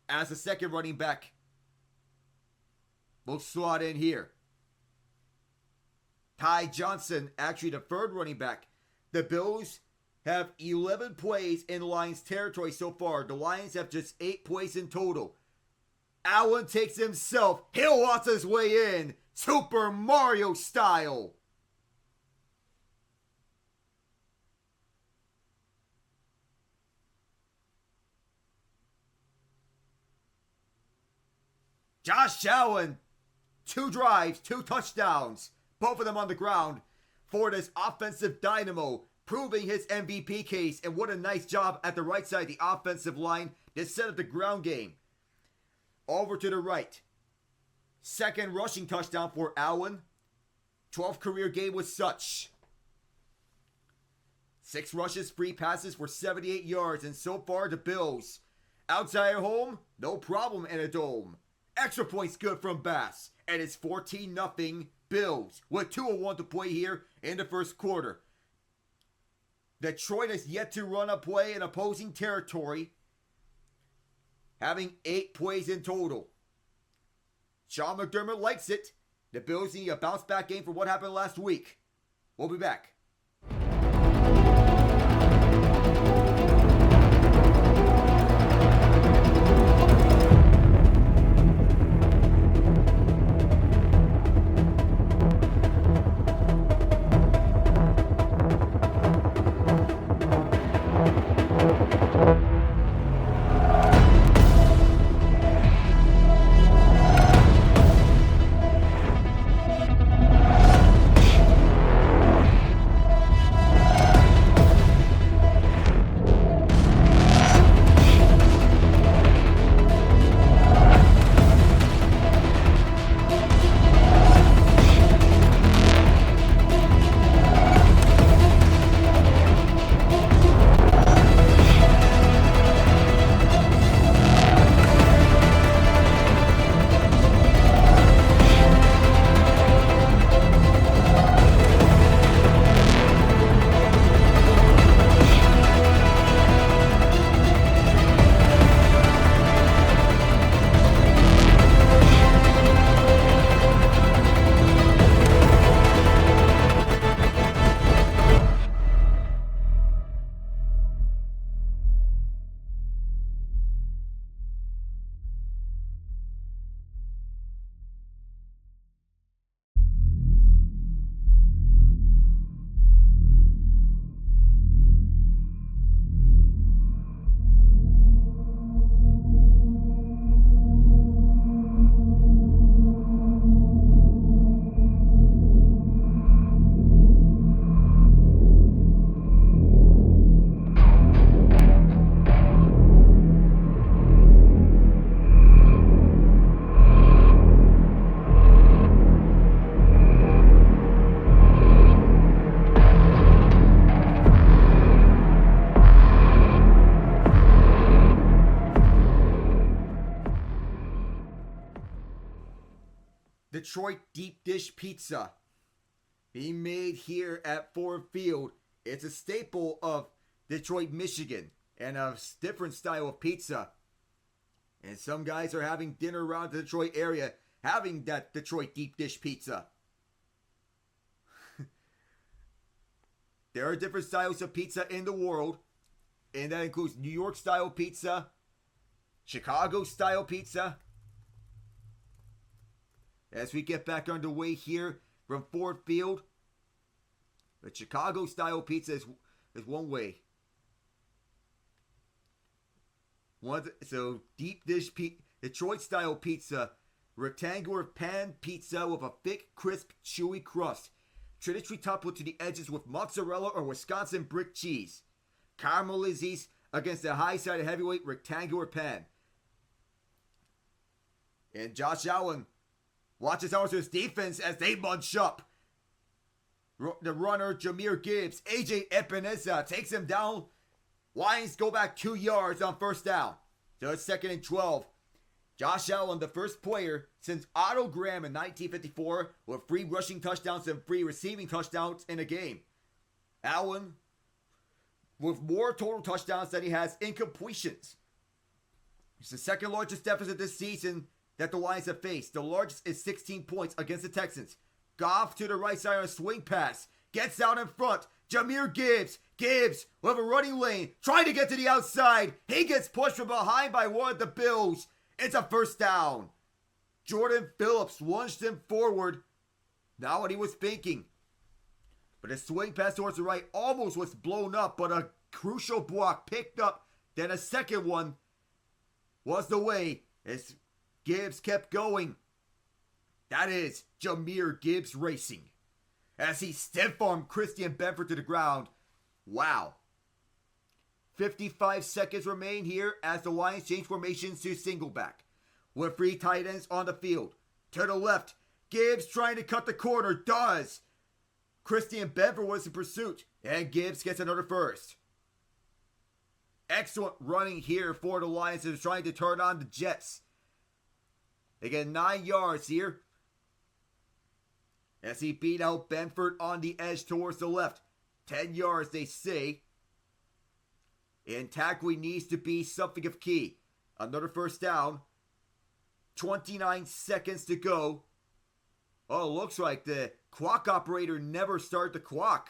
as the second running back will slot in here. Ty Johnson, actually the third running back. The Bills have 11 plays in Lions territory so far. The Lions have just 8 plays in total. Allen takes himself. He'll watch his way in. Super Mario style. Josh Allen, 2 drives, 2 touchdowns, both of them on the ground for this offensive dynamo, proving his MVP case. And what a nice job at the right side of the offensive line to set up the ground game. Over to the right. Second rushing touchdown for Allen. 12th career game with such. 6 rushes, 3 passes for 78 yards. And so far the Bills, outside at home, no problem in a dome. Extra points good from Bass. And it's 14-0 Bills with 2:01 to play here in the first quarter. Detroit has yet to run a play in opposing territory, having 8 plays in total. Sean McDermott likes it. The Bills need a bounce back game from what happened last week. We'll be back. Detroit deep dish pizza being made here at Ford Field. It's a staple of Detroit, Michigan, and a different style of pizza. And some guys are having dinner around the Detroit area having that Detroit deep dish pizza. There are different styles of pizza in the world, and that includes New York style pizza, Chicago style pizza. As we get back underway here from Ford Field, the Chicago style pizza is one way. So deep dish Detroit style pizza, rectangular pan pizza with a thick, crisp, chewy crust. traditionally topped to the edges with mozzarella or Wisconsin brick cheese. Caramelizes against the high side of heavyweight rectangular pan. And Josh Allen watches out to his defense as they bunch up. The runner, Jahmyr Gibbs, AJ Epinesa takes him down. Lions go back 2 yards on first down. So it's 2nd and 12. Josh Allen, the first player since Otto Graham in 1954 with 3 rushing touchdowns and 3 receiving touchdowns in a game. Allen with more total touchdowns than he has incompletions. It's the 2nd largest deficit this season that the Lions have faced. The largest is 16 points against the Texans. Goff to the right side on a swing pass. Gets out in front. Jahmyr Gibbs. Gibbs with a running lane. Trying to get to the outside. He gets pushed from behind by one of the Bills. It's a first down. Jordan Phillips lunged him forward. Not what he was thinking. But a swing pass towards the right almost was blown up. But a crucial block picked up. Then a second one was the way as Gibbs kept going. That is Jahmyr Gibbs racing. As he stiff-armed Christian Benford to the ground. Wow. 55 seconds remain here as the Lions change formations to single back. With 3 tight ends on the field. To the left, Gibbs trying to cut the corner. Does. Christian Benford was in pursuit. And Gibbs gets another first. Excellent running here for the Lions as trying to turn on the Jets. They get 9 yards here. As he beat out Benford on the edge towards the left. 10 yards, they say. And tackling needs to be something of key. Another first down. 29 seconds to go. Oh, looks like the clock operator never started the clock.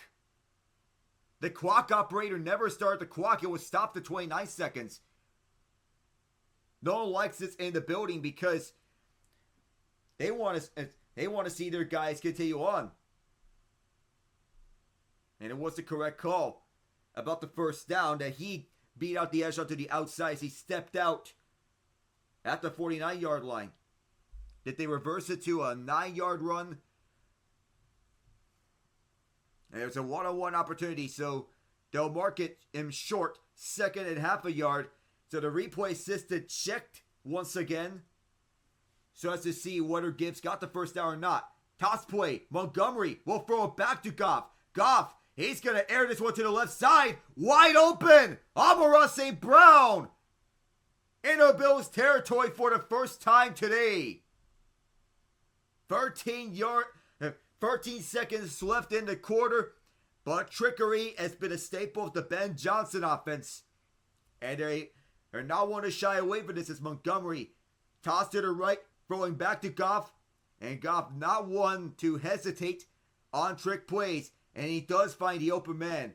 The clock operator never started the clock. It was stopped at 29 seconds. No one likes this in the building because they want to see their guys continue on. And it was the correct call about the first down that he beat out the edge onto the outside as he stepped out at the 49-yard line. Did they reverse it to a 9-yard run? And there's a one-on-one opportunity, so they'll mark it him short, 2nd and half a yard. So the replay assistant checked once again so as to see whether Gibbs got the first down or not. Toss play. Montgomery will throw it back to Goff. Goff, he's going to air this one to the left side. Wide open. Amon-Ra St. Brown into Bills territory for the first time today. 13 seconds left in the quarter. But trickery has been a staple of the Ben Johnson offense. And they are not one to shy away from this as Montgomery tossed to the right, throwing back to Goff. And Goff not one to hesitate on trick plays. And he does find the open man.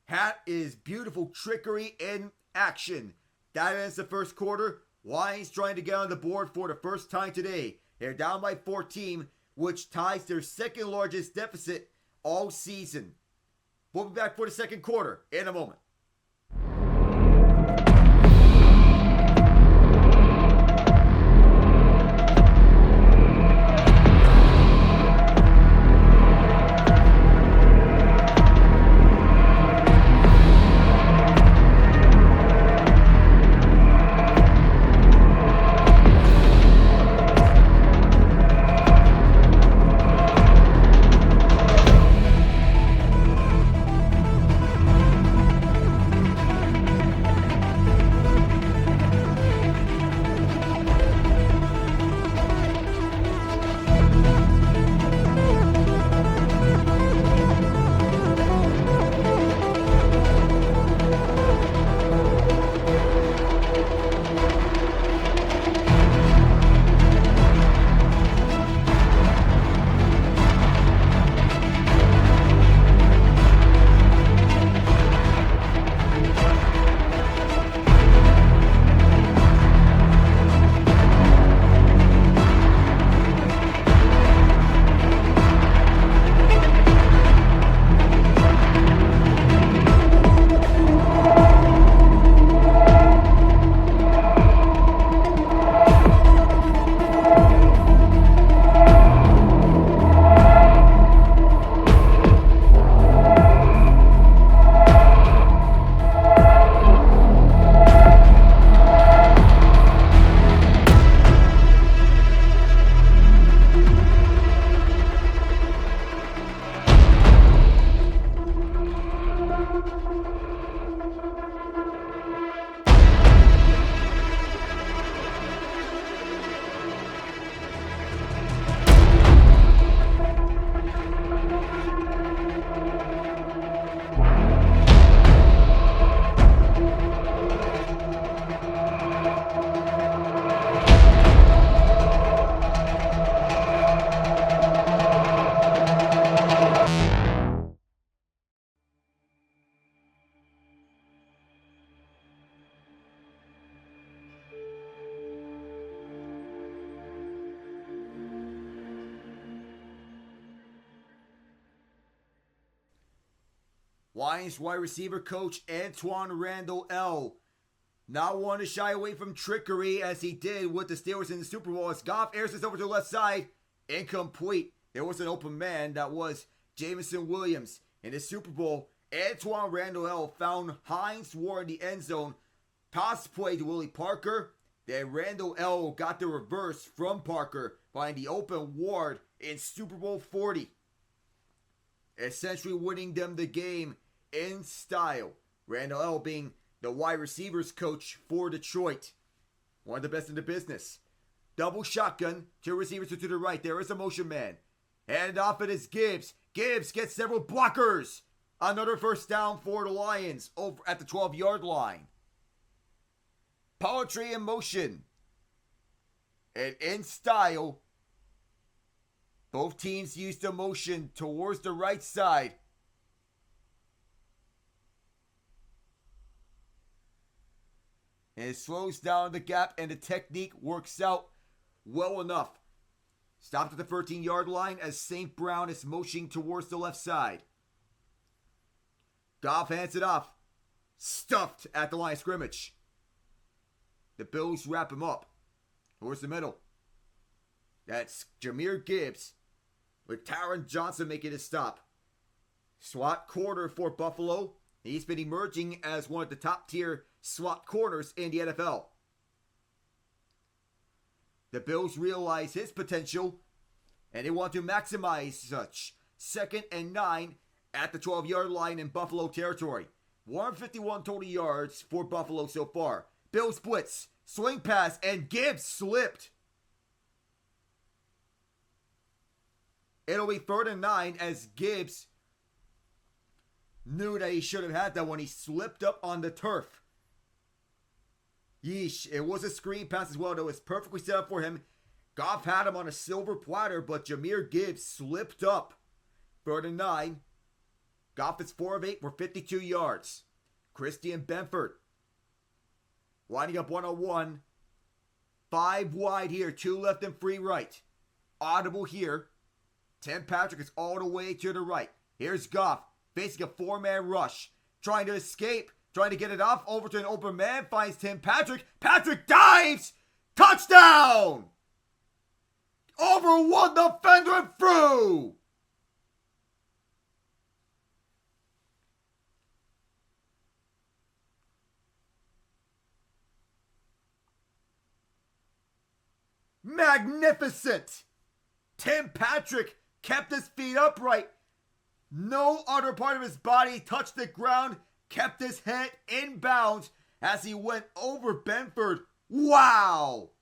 That is beautiful trickery in action. That ends the first quarter. Lions trying to get on the board for the first time today. They're down by 14, which ties their 2nd largest deficit all season. We'll be back for the 2nd quarter in a moment. Lions wide receiver coach Antoine Randall L. not want to shy away from trickery as he did with the Steelers in the Super Bowl as Goff airs this over to the left side. Incomplete. There was an open man. That was Jameson Williams. In the Super Bowl, Antoine Randall L. found Hines Ward in the end zone. Toss play to Willie Parker. Then Randall L. got the reverse from Parker, finding the open Ward in Super Bowl 40. Essentially winning them the game in style. Randall L. being the wide receivers coach for Detroit. One of the best in the business. Double shotgun. Two receivers to the right. There is a motion man. And off it is Gibbs. Gibbs gets several blockers. Another first down for the Lions over at the 12-yard line. Poetry in motion. And in style, both teams used the motion towards the right side. And it slows down the gap, and the technique works out well enough. Stopped at the 13-yard line as St. Brown is motioning towards the left side. Goff hands it off. Stuffed at the line of scrimmage. The Bills wrap him up. Towards the middle. That's Jahmyr Gibbs with Taron Johnson making a stop. Slot corner for Buffalo. He's been emerging as one of the top-tier slot corners in the NFL. The Bills realize his potential, and they want to maximize such. 2nd and 9 at the 12-yard line in Buffalo territory. 151 total yards for Buffalo so far. Bills blitz, swing pass, and Gibbs slipped. It'll be 3rd and 9 as Gibbs knew that he should have had that when he slipped up on the turf. Yeesh, it was a screen pass as well that was perfectly set up for him. Goff had him on a silver platter, but Jahmyr Gibbs slipped up. 3rd and 9. Goff is 4 of 8 for 52 yards. Christian Benford lining up 1-on-1. 5 wide here, 2 left and 3 right. Audible here. Tim Patrick is all the way to the right. Here's Goff facing a 4-man rush. Trying to escape. Trying to get it off over to an open man. Finds Tim Patrick. Patrick dives! Touchdown! Over one defender and through! Magnificent! Tim Patrick kept his feet upright. No other part of his body touched the ground. Kept his head in bounds as he went over Benford. Wow!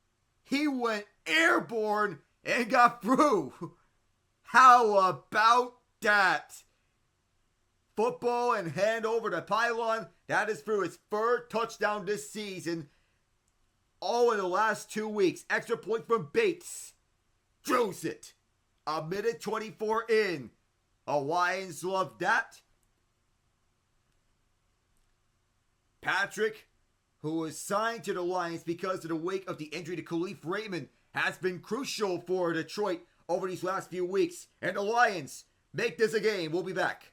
He went airborne and got through. How about that? Football and hand over the pylon. That is through his 3rd touchdown this season. All in the last 2 weeks. Extra point from Bates. Drills it. 1:24 in. Lions love that. Patrick, who was signed to the Lions because of the wake of the injury to Khalif Raymond, has been crucial for Detroit over these last few weeks. And the Lions make this a game. We'll be back.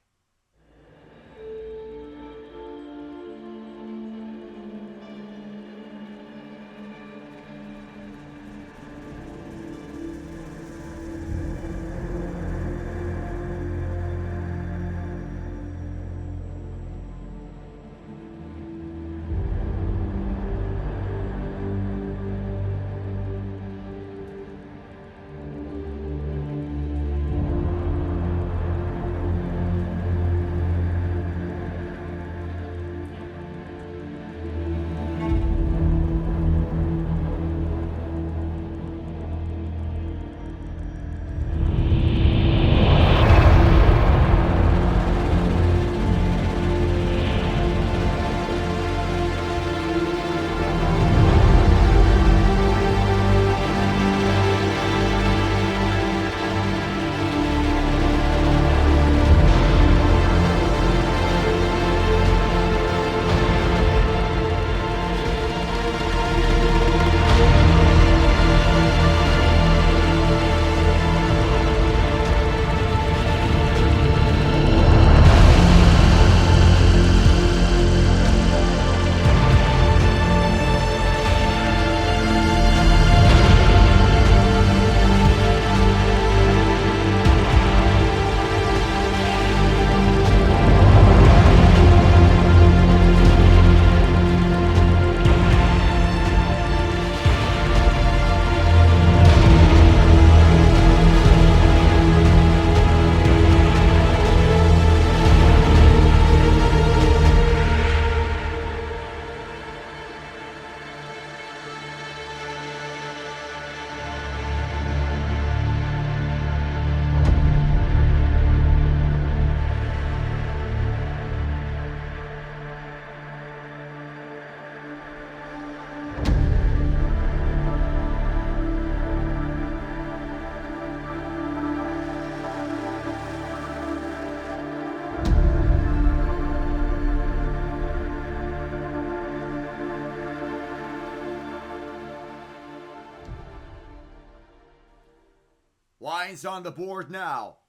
Lions on the board now.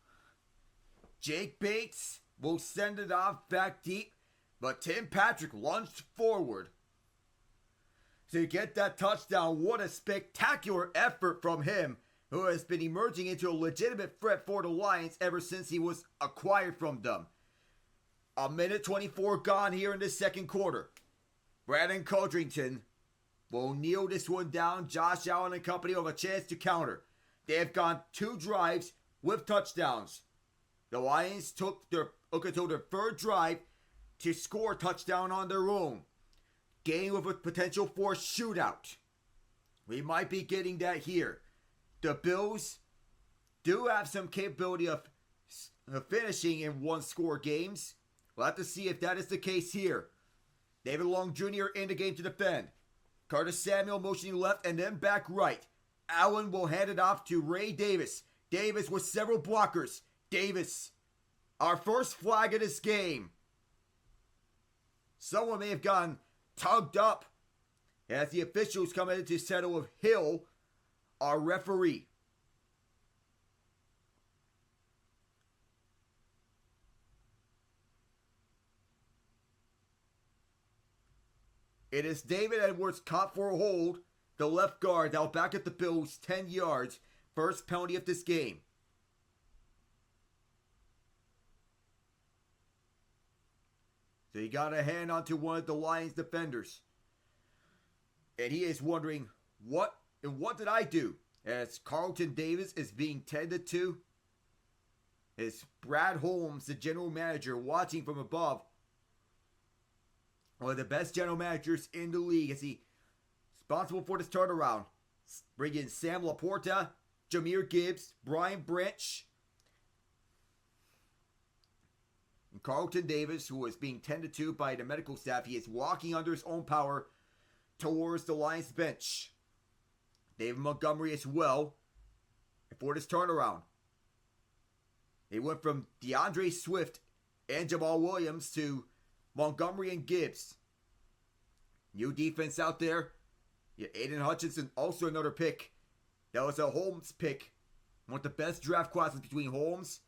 Jake Bates will send it off back deep, but Tim Patrick lunged forward to get that touchdown. What a spectacular effort from him, who has been emerging into a legitimate threat for the Lions ever since he was acquired from them. A minute 24 gone here in the second quarter. Brandon Codrington will kneel this one down. Josh Allen and company have a chance to counter. They have gone 2 drives with touchdowns. The Lions took their third drive to score a touchdown on their own. Game with a potential for shootout. We might be getting that here. The Bills do have some capability of finishing in one-score games. We'll have to see if that is the case here. David Long Jr. in the game to defend. Curtis Samuel motioning left and then back right. Allen will hand it off to Ray Davis. Davis with several blockers. Davis, our first flag of this game. Someone may have gotten tugged up as the officials come in to settle with Hill, our referee. It is David Edwards caught for a hold. The left guard now back at the Bills 10 yards. First penalty of this game. So he got a hand onto one of the Lions defenders. And he is wondering, what did I do? As Carlton Davis is being tended to. Is Brad Holmes, the general manager, watching from above. One of the best general managers in the league, as he responsible for this turnaround. Bring in Sam LaPorta, Jahmyr Gibbs, Brian Branch, and Carlton Davis, who is being tended to by the medical staff. He is walking under his own power towards the Lions bench. David Montgomery as well for this turnaround. They went from DeAndre Swift and Jamal Williams to Montgomery and Gibbs. New defense out there. Yeah, Aiden Hutchinson, also another pick. That was a Holmes pick. One of the best draft classes between Holmes,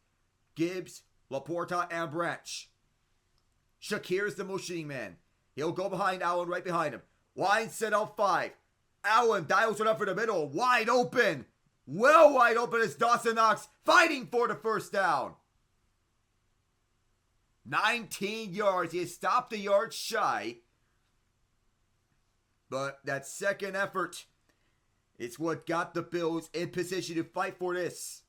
Gibbs, LaPorta, and Branch. Shakir's the motioning man. He'll go behind Allen, right behind him. Lions set out 5. Allen dials it up for the middle. Wide open. Well wide open is Dawson Knox fighting for the first down. 19 yards. He has stopped a yard shy. But that second effort is what got the Bills in position to fight for this.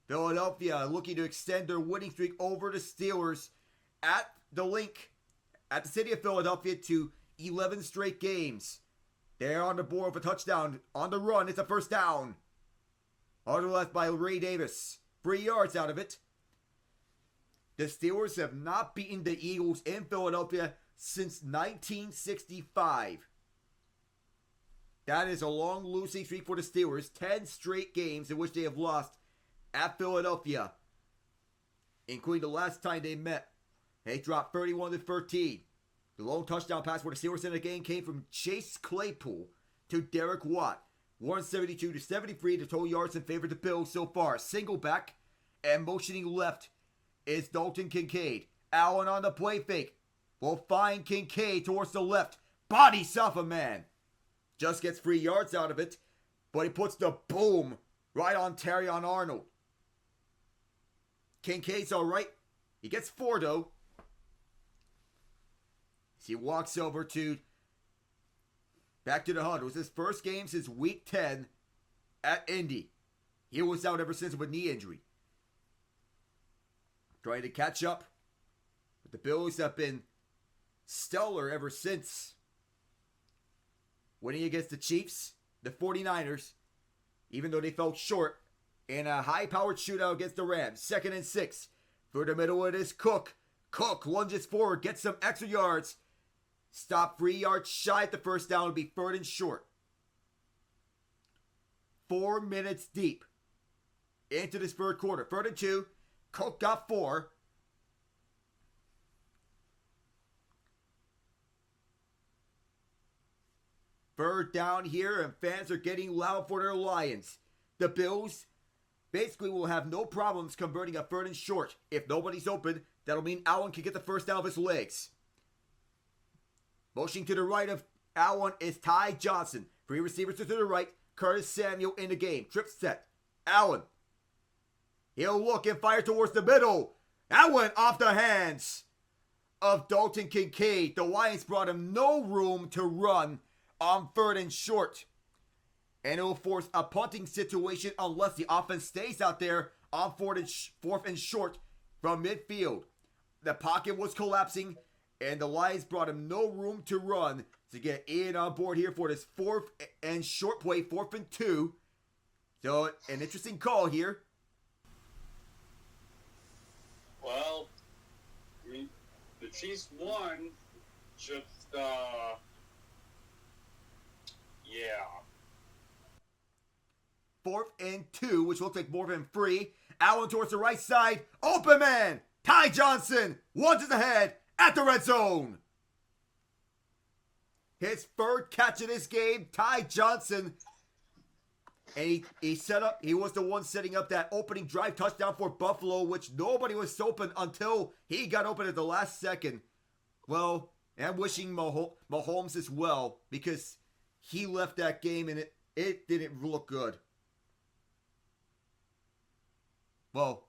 Philadelphia looking to extend their winning streak over the Steelers at the link at the city of Philadelphia to 11 straight games. They're on the board with a touchdown. On the run, it's a first down. On the left by Ray Davis. 3 yards out of it. The Steelers have not beaten the Eagles in Philadelphia since 1965. That is a long losing streak for the Steelers. 10 straight games in which they have lost at Philadelphia, including the last time they met. They dropped 31-13. The lone touchdown pass for the Steelers in the game came from Chase Claypool to Derek Watt. 172-73, the total yards in favor of the Bills so far. Single back and motioning left is Dalton Kincaid. Allen on the play fake will find Kincaid towards the left. Body stuff a man. Just gets 3 yards out of it, but he puts the boom right on Terrion Arnold. Kincaid's alright. He gets 4 though. He walks over to back to the huddle. It was his first game since week 10 at Indy. He was out ever since with a knee injury. Trying to catch up. But the Bills have been stellar ever since winning against the Chiefs, the 49ers, even though they fell short in a high-powered shootout against the Rams. 2nd and 6. Through the middle it is Cook. Cook lunges forward, gets some extra yards. Stop 3 yards shy at the first down. Will be 3rd and short. 4 minutes deep into this third quarter. 3rd and 2. Cook got 4. Third down here, and fans are getting loud for their Lions. The Bills basically will have no problems converting a third and short. If nobody's open, that'll mean Allen can get the first down of his legs. Motioning to the right of Allen is Ty Johnson. Three receivers to the right. Curtis Samuel in the game. Trip set. Allen. He'll look and fire towards the middle. That went off the hands of Dalton Kincaid. The Lions brought him no room to run on third and short. And it will force a punting situation unless the offense stays out there on fourth and short from midfield. The pocket was collapsing, and the Lions brought him no room to run to get Ian on board here for this fourth and short play, 4th and 2. So, an interesting call here. Well, I mean, the Chiefs won, just, yeah. 4th and 2, which looks like more than 3. Allen towards the right side. Open man! Ty Johnson, one to the head at the red zone. His third catch of this game, Ty Johnson. And he was the one setting up that opening drive touchdown for Buffalo, which nobody was open until he got open at the last second. Well, I'm wishing Mahomes as well, because he left that game and it didn't look good. Well,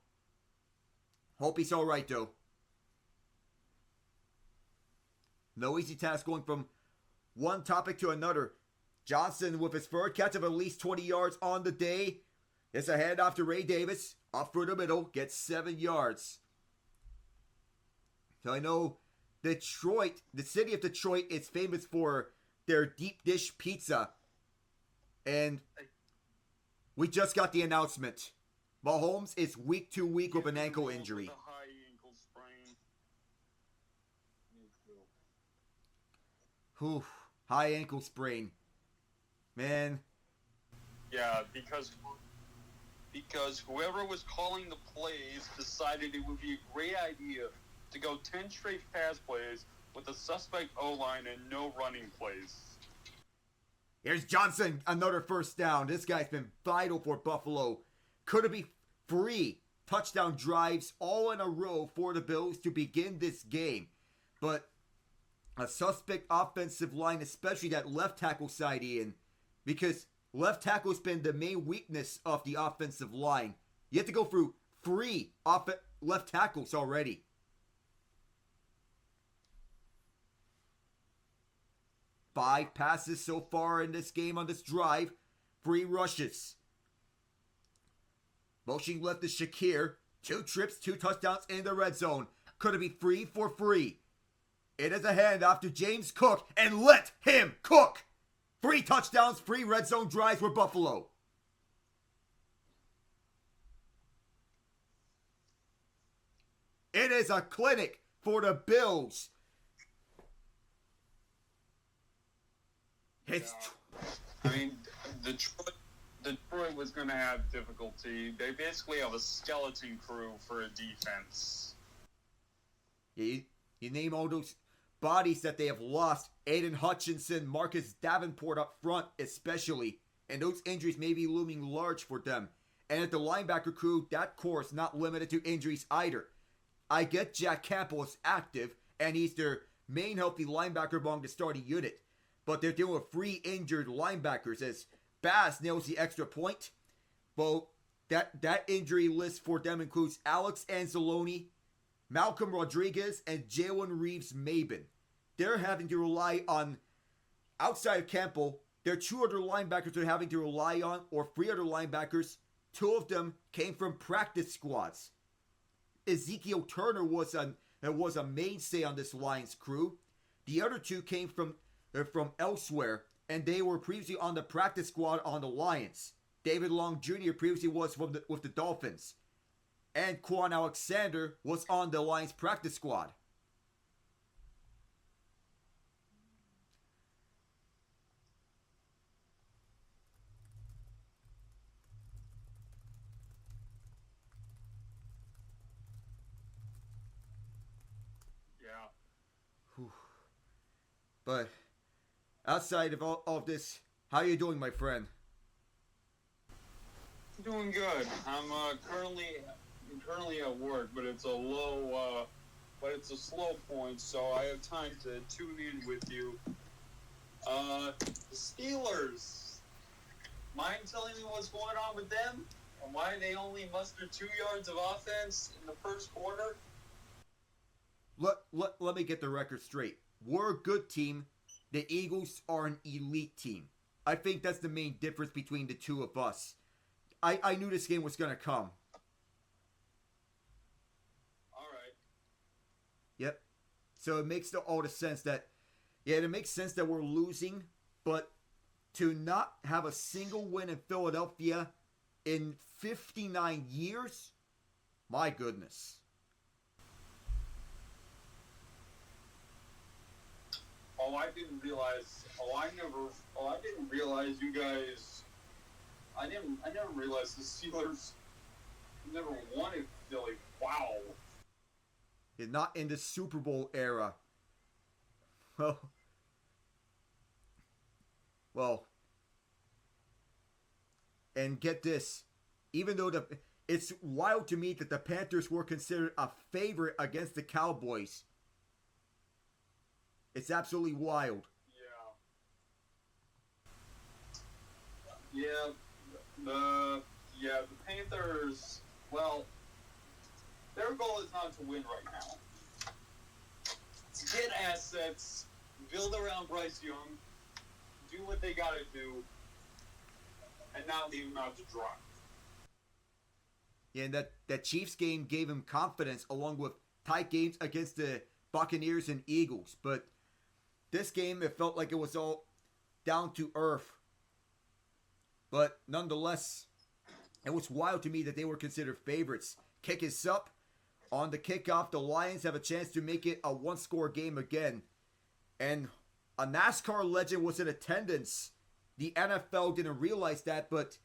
hope he's alright though. No easy task going from one topic to another. Johnson with his third catch of at least 20 yards on the day. It's a handoff to Ray Davis. Up through the middle. Gets 7 yards. So I know Detroit, the city of Detroit, is famous for their deep dish pizza. And we just got the announcement. Mahomes is week to week with an ankle injury. Whew, high ankle sprain. Man. Yeah, because whoever was calling the plays decided it would be a great idea to go 10 straight pass plays with a suspect O-line and no running plays. Here's Johnson, another first down. This guy's been vital for Buffalo. Could it be 3 touchdown drives all in a row for the Bills to begin this game? But a suspect offensive line, especially that left tackle side, Ian, because left tackle has been the main weakness of the offensive line. You have to go through 3 left tackles already. Five passes so far in this game on this drive. 3 rushes. Motioning left is Shakir. 2 trips, 2 touchdowns in the red zone. Could it be 3 for 3? It is a handoff to James Cook, and let him cook! 3 touchdowns, 3 red zone drives for Buffalo. It is a clinic for the Bills. I mean, Detroit was going to have difficulty. They basically have a skeleton crew for a defense. You name all those bodies that they have lost. Aiden Hutchinson, Marcus Davenport up front especially. And those injuries may be looming large for them. And at the linebacker crew, that core is not limited to injuries either. I get Jack Campbell is active, and he's their main healthy linebacker among the starting unit. But they're dealing with 3 injured linebackers as Bass nails the extra point. Well, that injury list for them includes Alex Anzalone, Malcolm Rodriguez, and Jalen Reeves-Maben. They're having to rely on, outside of Campbell, there are 2 other linebackers they're having to rely on, or 3 other linebackers. 2 of them came from practice squads. Ezekiel Turner was a mainstay on this Lions crew. The other 2 came from elsewhere, and they were previously on the practice squad on the Lions. David Long Jr. previously was with the Dolphins. And Quan Alexander was on the Lions practice squad. Yeah. Whew. But outside of all of this, how are you doing, my friend? Doing good. I'm currently at work, but it's a slow point, so I have time to tune in with you. The Steelers. Mind telling me what's going on with them? And why they only mustered 2 yards of offense in the first quarter? Let me get the record straight. We're a good team. The Eagles are an elite team. I think that's the main difference between the two of us. I knew this game was going to come. All right. Yep. So it makes all the sense that, it makes sense that we're losing, but to not have a single win in Philadelphia in 59 years, my goodness. I didn't realize you guys. I never realized the Steelers never won in Philly. Wow. Not in the Super Bowl era. Well. And get this. Even though it's wild to me that the Panthers were considered a favorite against the Cowboys. It's absolutely wild. Yeah. The Panthers, well, their goal is not to win right now. It's get assets, build around Bryce Young, do what they got to do, and not leave him out to dry. Yeah, and that Chiefs game gave him confidence along with tight games against the Buccaneers and Eagles. But this game, it felt like it was all down to earth. But nonetheless, it was wild to me that they were considered favorites. Kick is up. On the kickoff, the Lions have a chance to make it a one-score game again. And a NASCAR legend was in attendance. The NFL didn't realize that, but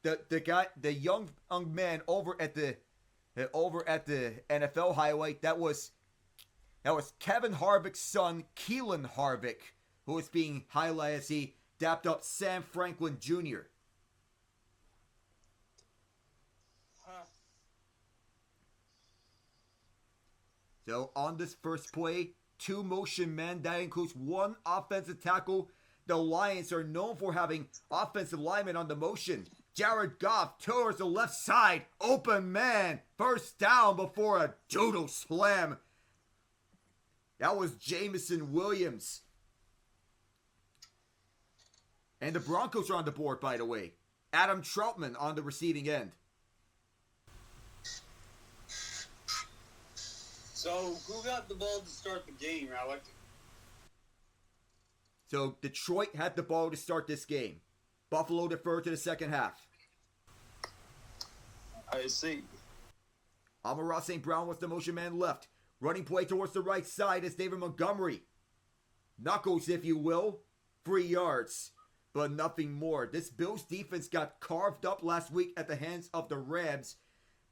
the young man over at the NFL highlight, that was Kevin Harvick's son, Keelan Harvick, who was being highlighted as he dapped up Sam Franklin Jr. So on this first play, 2 motion men. That includes 1 offensive tackle. The Lions are known for having offensive linemen on the motion. Jared Goff towards the left side. Open man. First down before a judo slam. That was Jameson Williams. And the Broncos are on the board, by the way. Adam Troutman on the receiving end. So, who got the ball to start the game, Alec? So, Detroit had the ball to start this game. Buffalo deferred to the second half. I see. Amon-Ra St. Brown was the motion man left. Running play towards the right side is David Montgomery. Knuckles, if you will. 3 yards. But nothing more. This Bills defense got carved up last week at the hands of the Rams.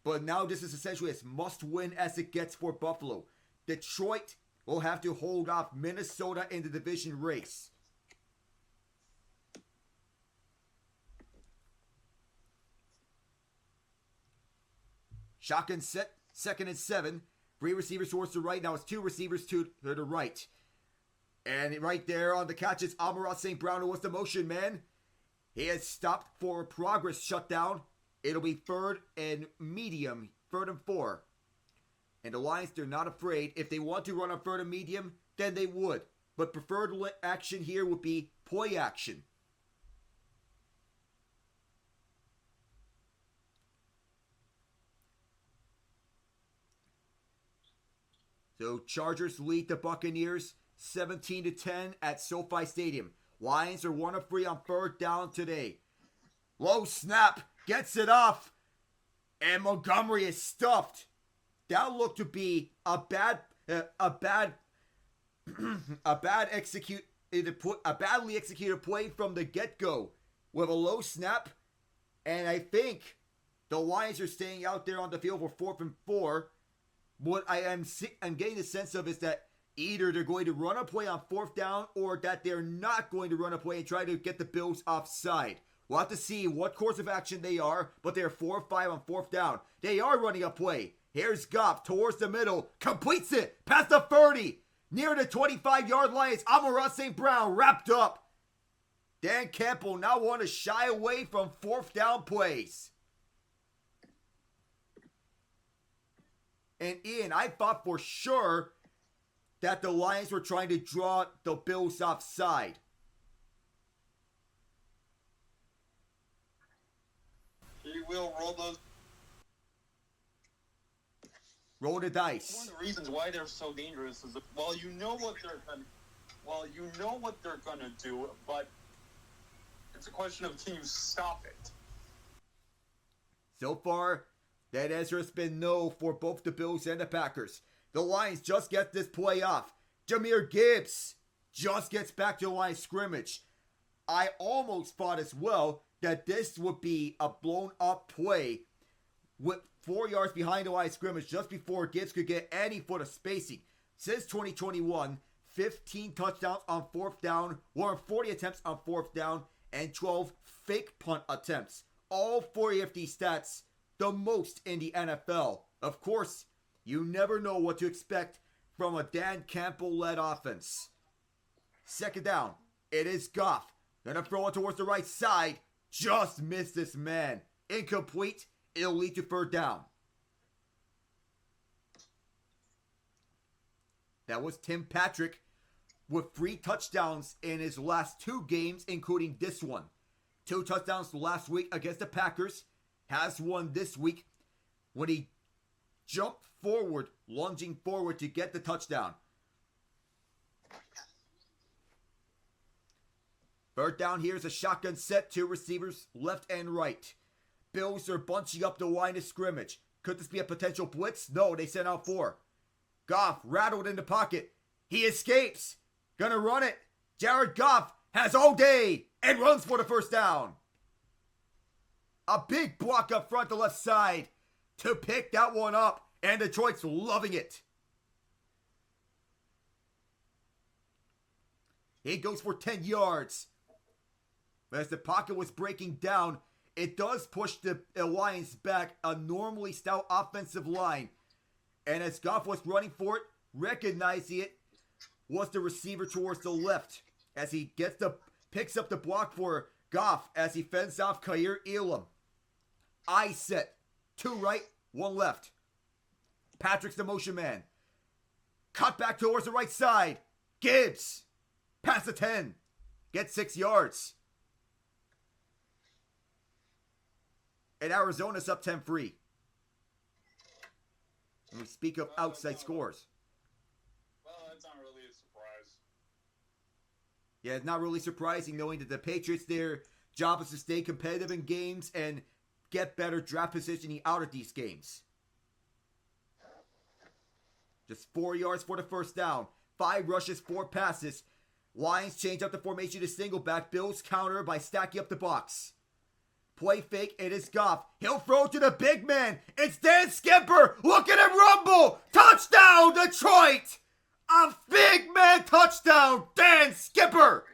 But now this is essentially as must-win as it gets for Buffalo. Detroit will have to hold off Minnesota in the division race. Shotgun set, 2nd and 7. 3 receivers towards the right. Now it's 2 receivers to the right. And right there on the catch is Amon-Ra St. Brown, who was the motion man. He has stopped for a progress shutdown. It'll be 3rd and medium, 3rd and 4. And the Lions, they're not afraid. If they want to run on 3rd and medium, then they would. But preferred action here would be play action. So Chargers lead the Buccaneers 17-10 at SoFi Stadium. Lions are 1 of 3 on 3rd down today. Low snap, gets it off, and Montgomery is stuffed. That looked to be a badly executed play from the get-go with a low snap, and I think the Lions are staying out there on the field for 4th and 4. What I'm getting the sense of is that Either they're going to run a play on 4th down or that they're not going to run a play and try to get the Bills offside. We'll have to see what course of action they are, but they're 4-5 on 4th down. They are running a play. Here's Goff towards the middle, completes it past the 30. Near the 25-yard line is Amon-Ra St. Brown wrapped up. Dan Campbell now want to shy away from 4th down plays. And Ian, I thought for sure that the Lions were trying to draw the Bills offside. He will roll those. Roll the dice. One of the reasons why they're so dangerous is that while you know what they're gonna do, but it's a question of can you stop it? So far, that answer has been no for both the Bills and the Packers. The Lions just get this play off. Jahmyr Gibbs just gets back to the line of scrimmage. I almost thought as well that this would be a blown up play with 4 yards behind the line of scrimmage just before Gibbs could get any foot of spacing. Since 2021, 15 touchdowns on 4th down, 140 attempts on 4th down, and 12 fake punt attempts. All 40 of these stats, the most in the NFL. Of course, you never know what to expect from a Dan Campbell-led offense. 2nd down. It is Goff. Gonna throw it towards the right side. Just missed this man. Incomplete. It'll lead to 3rd down. That was Tim Patrick with 3 touchdowns in his last 2 games, including this one. 2 touchdowns last week against the Packers. Has one this week when he jumped forward, lunging forward to get the touchdown. 3rd down, here's a shotgun set, 2 receivers left and right. Bills are bunching up the line of scrimmage. Could this be a potential blitz? No, they sent out 4. Goff rattled in the pocket. He escapes. Gonna run it. Jared Goff has all day and runs for the 1st down. A big block up front, the left side, to pick that one up, and Detroit's loving it. He goes for 10 yards. As the pocket was breaking down, it does push the Lions back, a normally stout offensive line. And as Goff was running for it, recognizing it, was the receiver towards the left. As he picks up the block for Goff as he fends off Kaiir Elam. I set. 2 right, 1 left. Patrick's the motion man. Cut back towards the right side. Gibbs. Past the 10. Gets 6 yards. And Arizona's up 10-3. When we speak of outside scores. Well, that's not really a surprise. Yeah, it's not really surprising knowing that the Patriots, their job is to stay competitive in games and get better draft positioning out of these games. Just 4 yards for the 1st down. 5 rushes, 4 passes. Lions change up the formation to single back. Bills counter by stacking up the box. Play fake, it is Goff. He'll throw to the big man. It's Dan Skipper. Look at him rumble. Touchdown, Detroit. A big man touchdown, Dan Skipper.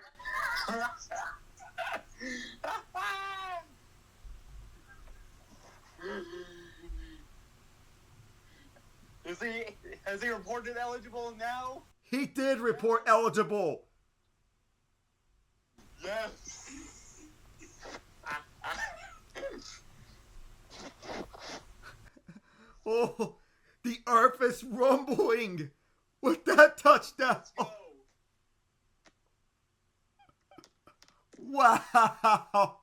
Has he reported eligible now? He did report eligible. Yes. Oh, the earth is rumbling with that touchdown. Wow.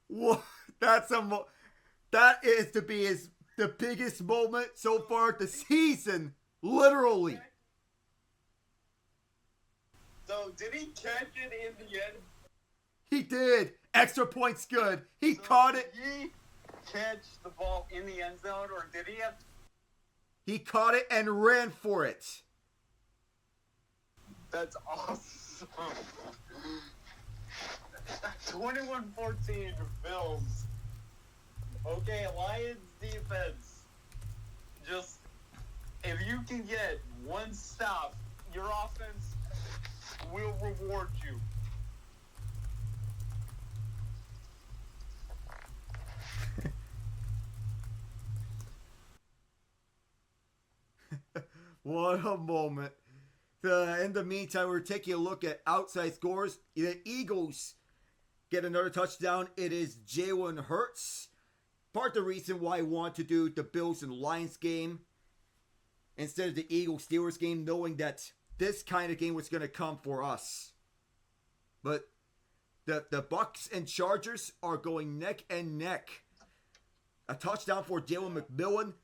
What? That is to be the biggest moment so far this season. Literally. So, did he catch it in the end? He did. Extra points good. He caught it. Did he catch the ball in the end zone, or did he have... He caught it and ran for it. That's awesome. 21-14 Bills. Okay, Lions defense. Just if you can get one stop, your offense will reward you. What a moment. In the meantime, we're taking a look at outside scores. The Eagles get another touchdown. It is Jalen Hurts. Part of the reason why I want to do the Bills and Lions game instead of the Eagles-Steelers game, knowing that this kind of game was going to come for us. But the Bucks and Chargers are going neck and neck. A touchdown for Jalen McMillan,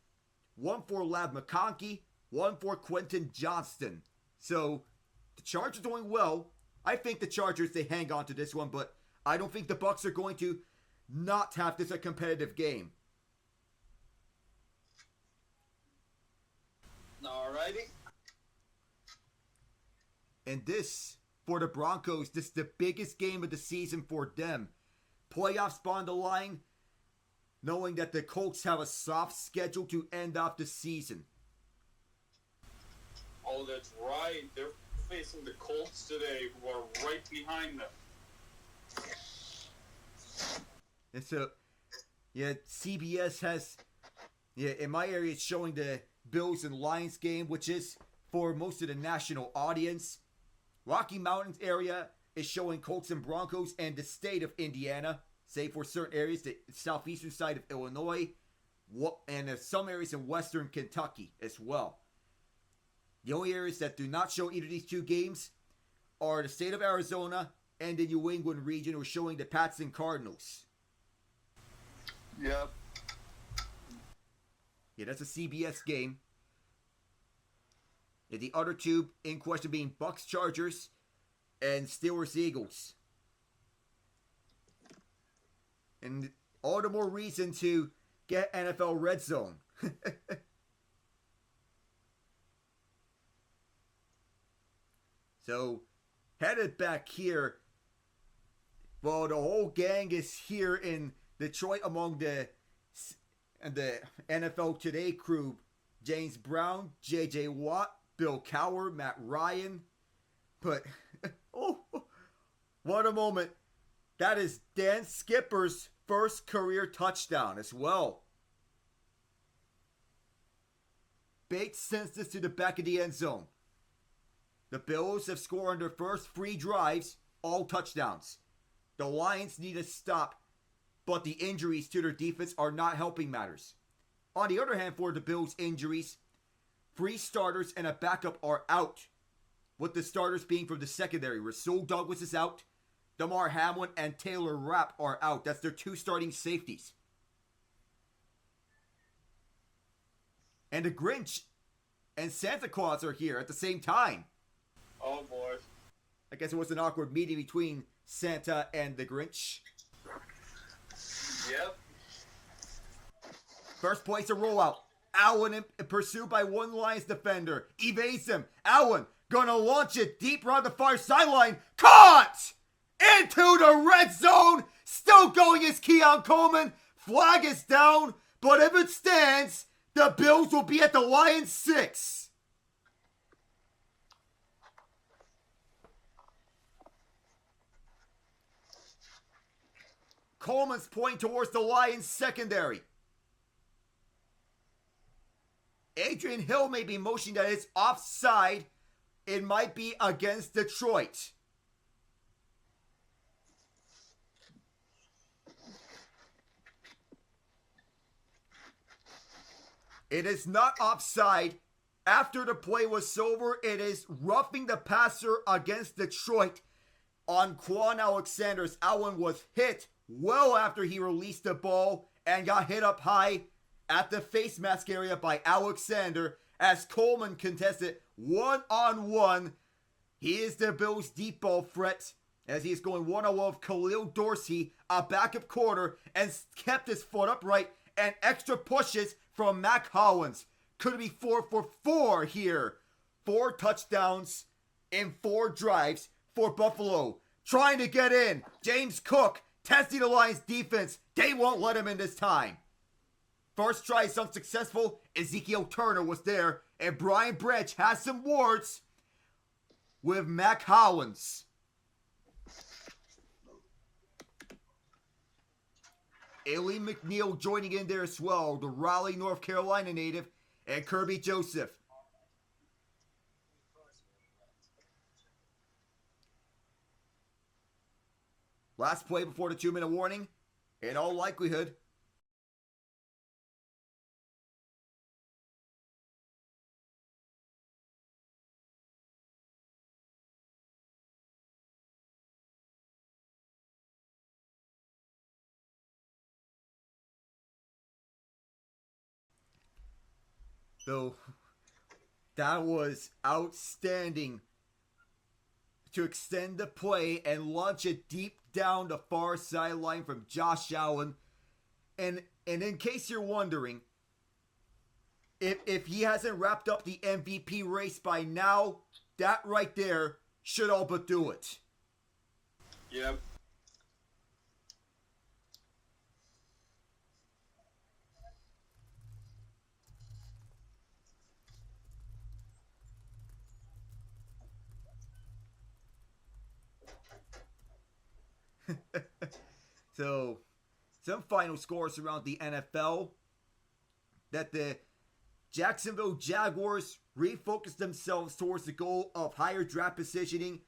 one for Lav McConkey, one for Quentin Johnston. So, the Chargers are doing well. I think the Chargers, they hang on to this one, but I don't think the Bucks are going to not have this a competitive game. Alrighty. And this, for the Broncos, this is the biggest game of the season for them. Playoff spot on the line, knowing that the Colts have a soft schedule to end off the season. Oh, that's right. They're facing the Colts today, who are right behind them. And so, yeah, CBS has, in my area, it's showing the Bills and Lions game, which is for most of the national audience. Rocky Mountains area is showing Colts and Broncos, and the state of Indiana, save for certain areas, the southeastern side of Illinois, and some areas in western Kentucky as well. The only areas that do not show either of these two games are the state of Arizona and the New England region, who are showing the Pats and Cardinals. Yep. Yeah, that's a CBS game. And the other two in question being Bucks Chargers and Steelers Eagles. And all the more reason to get NFL Red Zone. So, headed back here, well, the whole gang is here in Detroit among the NFL Today crew. James Brown, J.J. Watt, Bill Cowher, Matt Ryan. But, oh, what a moment. That is Dan Skipper's first career touchdown as well. Bates sends this to the back of the end zone. The Bills have scored on their first 3 drives, all touchdowns. The Lions need a stop, but the injuries to their defense are not helping matters. On the other hand, for the Bills' injuries, 3 starters and a backup are out, with the starters being from the secondary. Rasul Douglas is out, Damar Hamlin and Taylor Rapp are out. That's their 2 starting safeties. And the Grinch and Santa Claus are here at the same time. Oh, boy. I guess it was an awkward meeting between Santa and the Grinch. Yep. First place a rollout. Allen pursued by one Lions defender. Evades him. Allen gonna launch it deep around the far sideline. Caught! Into the red zone. Still going is Keon Coleman. Flag is down. But if it stands, the Bills will be at the Lions 6. Coleman's pointing towards the Lions secondary. Adrian Hill may be motioning that it's offside. It might be against Detroit. It is not offside. After the play was over, it is roughing the passer against Detroit on Quan Alexander's. Allen was hit well after he released the ball and got hit up high at the face mask area by Alexander as Coleman contested one-on-one. He is the Bills' deep ball threat as he is going one-on-one with Khalil Dorsey, a backup corner, and kept his foot upright, and extra pushes from Mac Hollins. Could be 4 for 4 here. 4 touchdowns in 4 drives for Buffalo. Trying to get in. James Cook testing the Lions defense. They won't let him in this time. First try is unsuccessful. Ezekiel Turner was there And Brian Branch has some words with Mac Hollins. Aileen McNeil joining in there as well, the Raleigh, North Carolina native, and Kirby Joseph. Last play before the 2-minute warning. In all likelihood, though that was outstanding to extend the play and launch it deep down the far sideline from Josh Allen. And in case you're wondering, if he hasn't wrapped up the MVP race by now, that right there should all but do it. Yep. So, some final scores around the NFL. That the Jacksonville Jaguars refocused themselves towards the goal of higher draft positioning.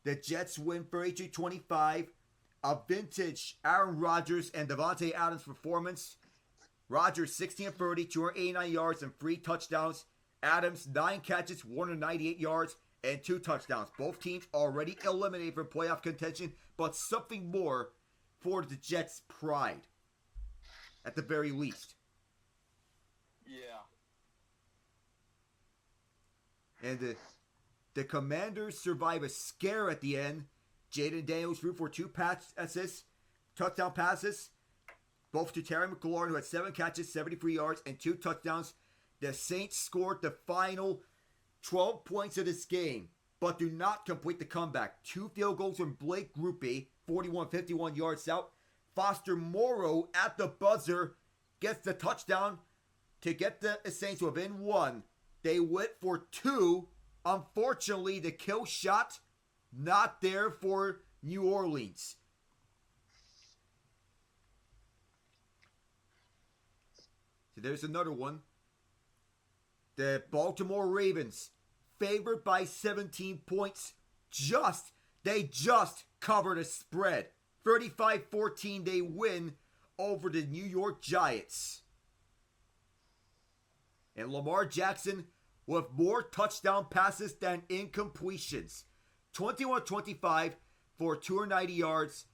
The Jets win 32-25. A vintage Aaron Rodgers and Davante Adams performance. Rodgers 16-30, 289 yards and 3 touchdowns. Adams 9 catches, 198 yards and 2 touchdowns. Both teams already eliminated from playoff contention, but something more for the Jets' pride, at the very least. Yeah. And the Commanders survive a scare at the end. Jaden Daniels threw for 2 touchdown passes, both to Terry McLaurin, who had 7 catches, 73 yards, and 2 touchdowns. The Saints scored the final 12 points of this game, but do not complete the comeback. 2 field goals from Blake Grupe, 41-51 yards out. Foster Moreau at the buzzer gets the touchdown to get the Saints within 1. They went for 2. Unfortunately, the kill shot not there for New Orleans. So there's another one. The Baltimore Ravens, favored by 17 points. They just covered a spread. 35-14, they win over the New York Giants. And Lamar Jackson with more touchdown passes than incompletions. 21-25 for 290 yards,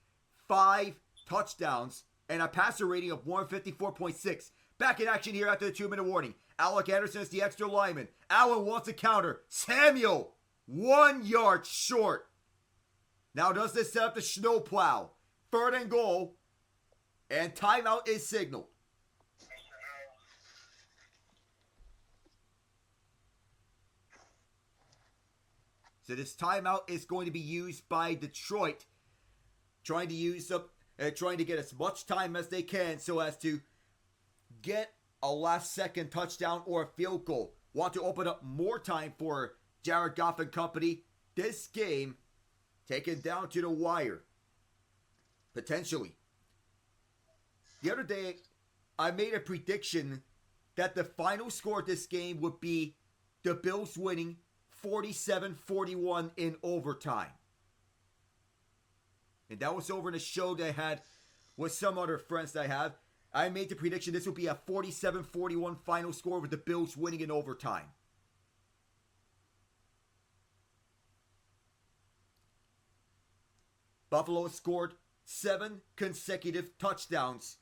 5 touchdowns, and a passer rating of 154.6. Back in action here after the 2-minute warning. Alec Anderson is the extra lineman. Allen wants a counter. Samuel, 1 yard short. Now does this set up the snowplow? 3rd and goal. And timeout is signaled. So this timeout is going to be used by Detroit, trying to get as much time as they can so as to get a last-second touchdown or a field goal. Want to open up more time for Jared Goff and company. This game taken down to the wire, potentially. The other day, I made a prediction that the final score of this game would be the Bills winning 47-41 in overtime. And that was over in a show that I had with some other friends that I have. I made the prediction this would be a 47-41 final score with the Bills winning in overtime. Buffalo has scored 7 consecutive touchdowns.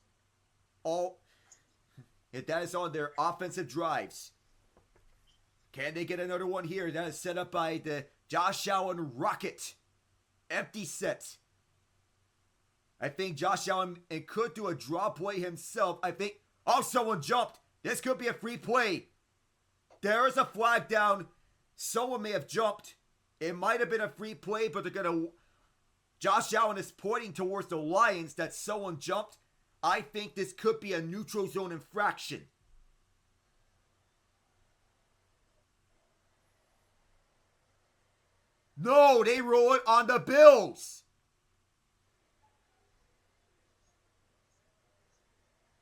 And that is on their offensive drives. Can they get another one here? That is set up by the Josh Allen rocket. Empty set. I think Josh Allen could do a draw play himself. I think, someone jumped. This could be a free play. There is a flag down. Someone may have jumped. It might have been a free play, but they're going to... Josh Allen is pointing towards the Lions that someone jumped. I think this could be a neutral zone infraction. No, they roll it on the Bills.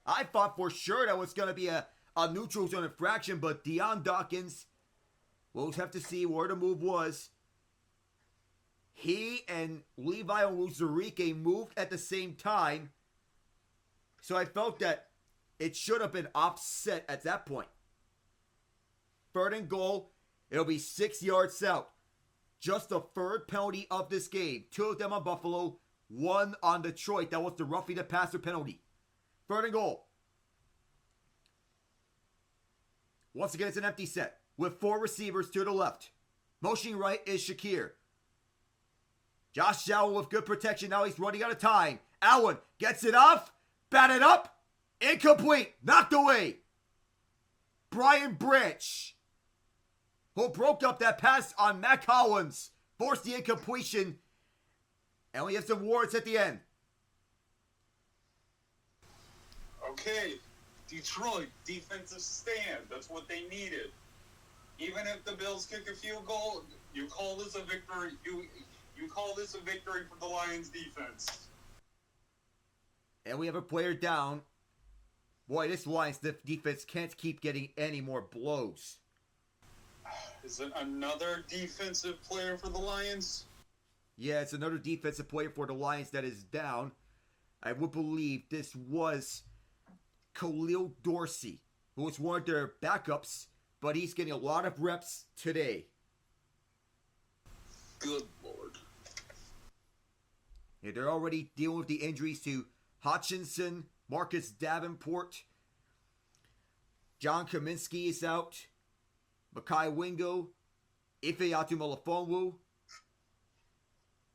I thought for sure that was going to be a neutral zone infraction, but Deion Dawkins, we'll have to see where the move was. He and Levi Onwuzurike moved at the same time. So I felt that it should have been offset at that point. 3rd and goal. It'll be 6 yards out. Just the 3rd penalty of this game. 2 of them on Buffalo. 1 on Detroit. That was the roughing the passer penalty. 3rd and goal. Once again, it's an empty set. With 4 receivers to the left. Motioning right is Shakir. Josh Allen with good protection. Now he's running out of time. Allen gets it off. Batted up. Incomplete. Knocked away. Brian Branch, who broke up that pass on Matt Collins, forced the incompletion. And we have some wards at the end. Okay, Detroit, defensive stand. That's what they needed. Even if the Bills kick a field goal, you call this a victory. You call this a victory for the Lions defense. And we have a player down. Boy, this Lions defense can't keep getting any more blows. Is it another defensive player for the Lions? Yeah, it's another defensive player for the Lions that is down. I would believe this was Khalil Dorsey, who was one of their backups, but he's getting a lot of reps today. Good Lord. Yeah, they're already dealing with the injuries to Hutchinson, Marcus Davenport. John Kaminsky is out. Makai Wingo. Ife Atumalafongwu.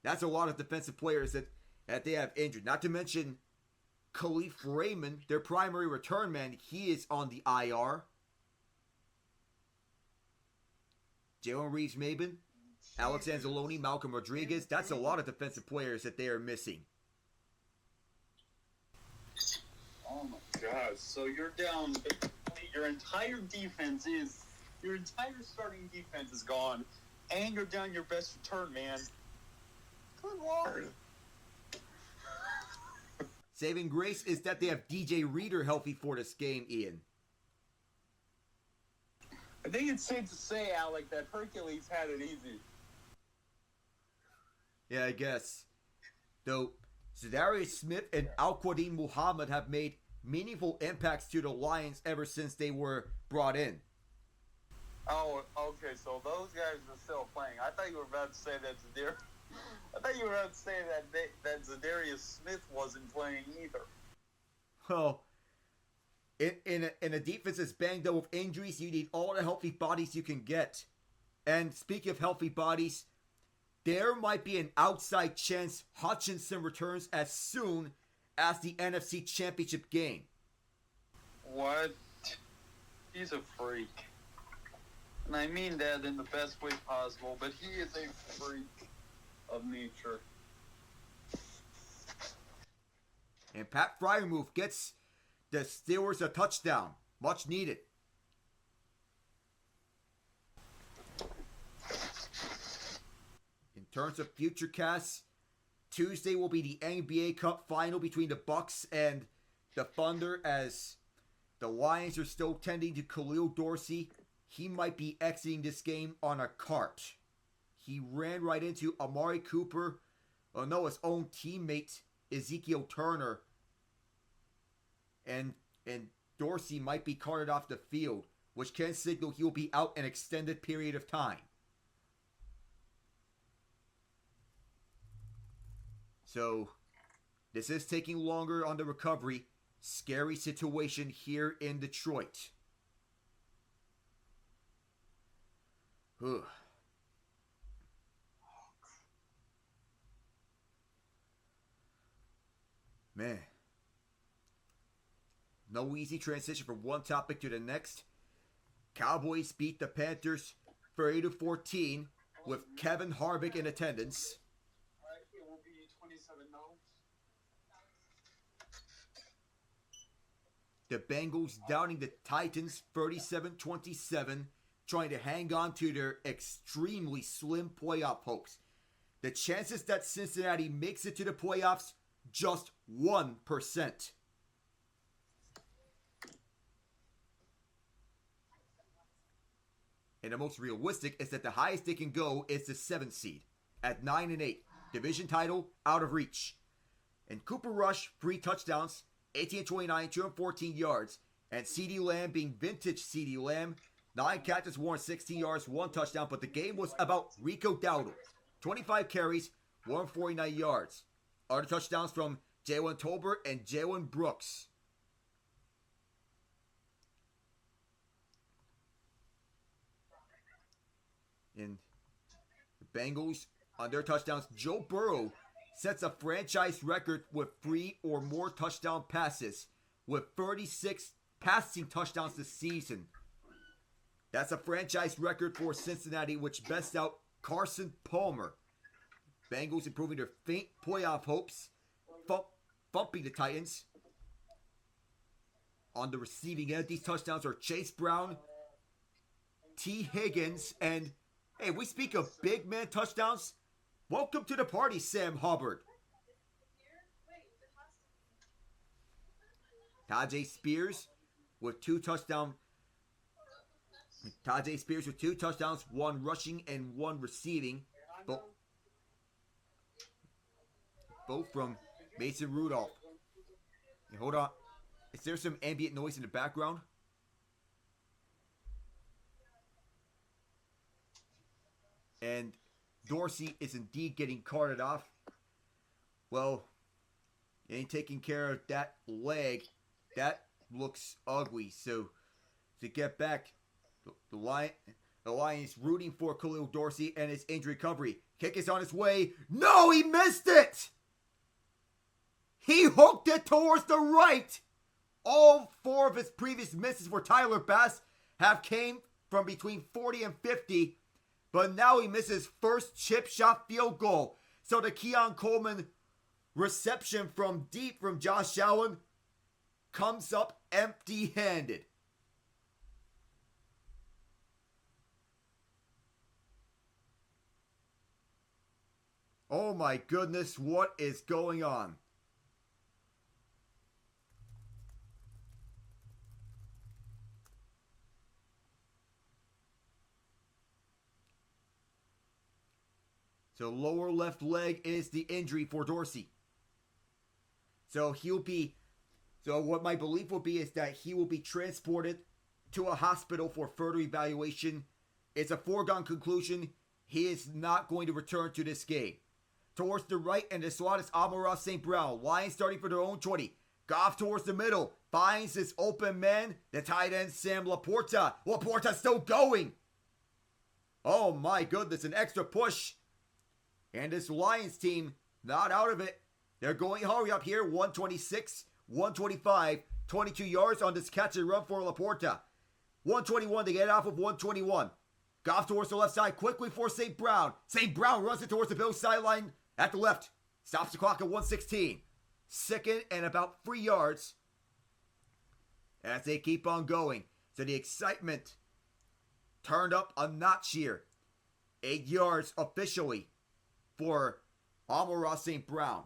That's a lot of defensive players that they have injured. Not to mention Khalif Raymond, their primary return man. He is on the IR. Jalen Reeves-Maben, Alex Anzalone, Malcolm Rodriguez. That's a lot of defensive players that they are missing. Oh my God! So you're down. Your entire starting defense is gone, and you're down your best return man. Good Lord. Saving grace is that they have DJ Reader healthy for this game, Ian. I think it's safe to say, Alec, that Hercules had it easy. Yeah, I guess. Though Zadarius Smith and Al-Quadin Muhammad have made meaningful impacts to the Lions ever since they were brought in. Oh, okay. So those guys are still playing. I thought you were about to say that that Zadarius Smith wasn't playing either. Well, in a defense that's banged up with injuries, you need all the healthy bodies you can get. And speaking of healthy bodies, there might be an outside chance Hutchinson returns as soon as the NFC Championship game. What? He's a freak. And I mean that in the best way possible, but he is a freak of nature. And Pat Freiermuth gets the Steelers a touchdown. Much needed. In terms of future casts, Tuesday will be the NBA Cup final between the Bucks and the Thunder, as the Lions are still tending to Khalil Dorsey. He might be exiting this game on a cart. He ran right into Amari Cooper, his own teammate Ezekiel Turner, and Dorsey might be carted off the field, which can signal he will be out an extended period of time. So, this is taking longer on the recovery. Scary situation here in Detroit. Man. No easy transition from one topic to the next. Cowboys beat the Panthers 30-14 with Kevin Harvick in attendance. It will be 27 now. The Bengals downing the Titans 37-27. trying to hang on to their extremely slim playoff hopes. The chances that Cincinnati makes it to the playoffs, just 1%. And the most realistic is that the highest they can go is the 7th seed at 9-8. Division title out of reach. And Cooper Rush, 3 touchdowns, 18-29, 214 yards. And CeeDee Lamb being vintage CeeDee Lamb, 9 catches, 116 yards, 1 touchdown. But the game was about Rico Dowdle. 25 carries, 149 yards. Other touchdowns from Jalen Tolbert and Jalen Brooks. And the Bengals, on their touchdowns, Joe Burrow sets a franchise record with 3 or more touchdown passes with 36 passing touchdowns this season. That's a franchise record for Cincinnati, which bests out Carson Palmer. Bengals improving their faint playoff hopes, thumping the Titans. On the receiving end, these touchdowns are Chase Brown, T. Higgins, and hey, we speak of big man touchdowns. Welcome to the party, Sam Hubbard. Tajay Spears with 2 touchdowns. Tajay Spears with 2 touchdowns, 1 rushing and 1 receiving. Both from Mason Rudolph. Hey, hold on. Is there some ambient noise in the background? And Dorsey is indeed getting carted off. Well, ain't taking care of that leg. That looks ugly. So, to get back, the Lions rooting for Khalil Dorsey and his injury recovery. Kick is on its way. No, he missed it! He hooked it towards the right. All 4 of his previous misses for Tyler Bass have came from between 40 and 50. But now he misses first chip shot field goal. So the Keon Coleman reception from deep from Josh Allen comes up empty-handed. Oh my goodness, what is going on? So lower left leg is the injury for Dorsey. So what my belief will be is that he will be transported to a hospital for further evaluation. It's a foregone conclusion. He is not going to return to this game. Towards the right and the slot is Amon-Ra St. Brown. Lions starting for their own 20. Goff towards the middle. Finds his open man. The tight end, Sam LaPorta. LaPorta still going. Oh my goodness, an extra push. And this Lions team, not out of it. They're going hurry up here. 126, 125, 22 yards on this catch and run for LaPorta. 121 to get off of 121. Goff towards the left side quickly for St. Brown. St. Brown runs it towards the Bills sideline at the left. Stops the clock at 116. Second and about 3 yards as they keep on going. So the excitement turned up a notch here. 8 yards officially for Amon-Ra St. Brown.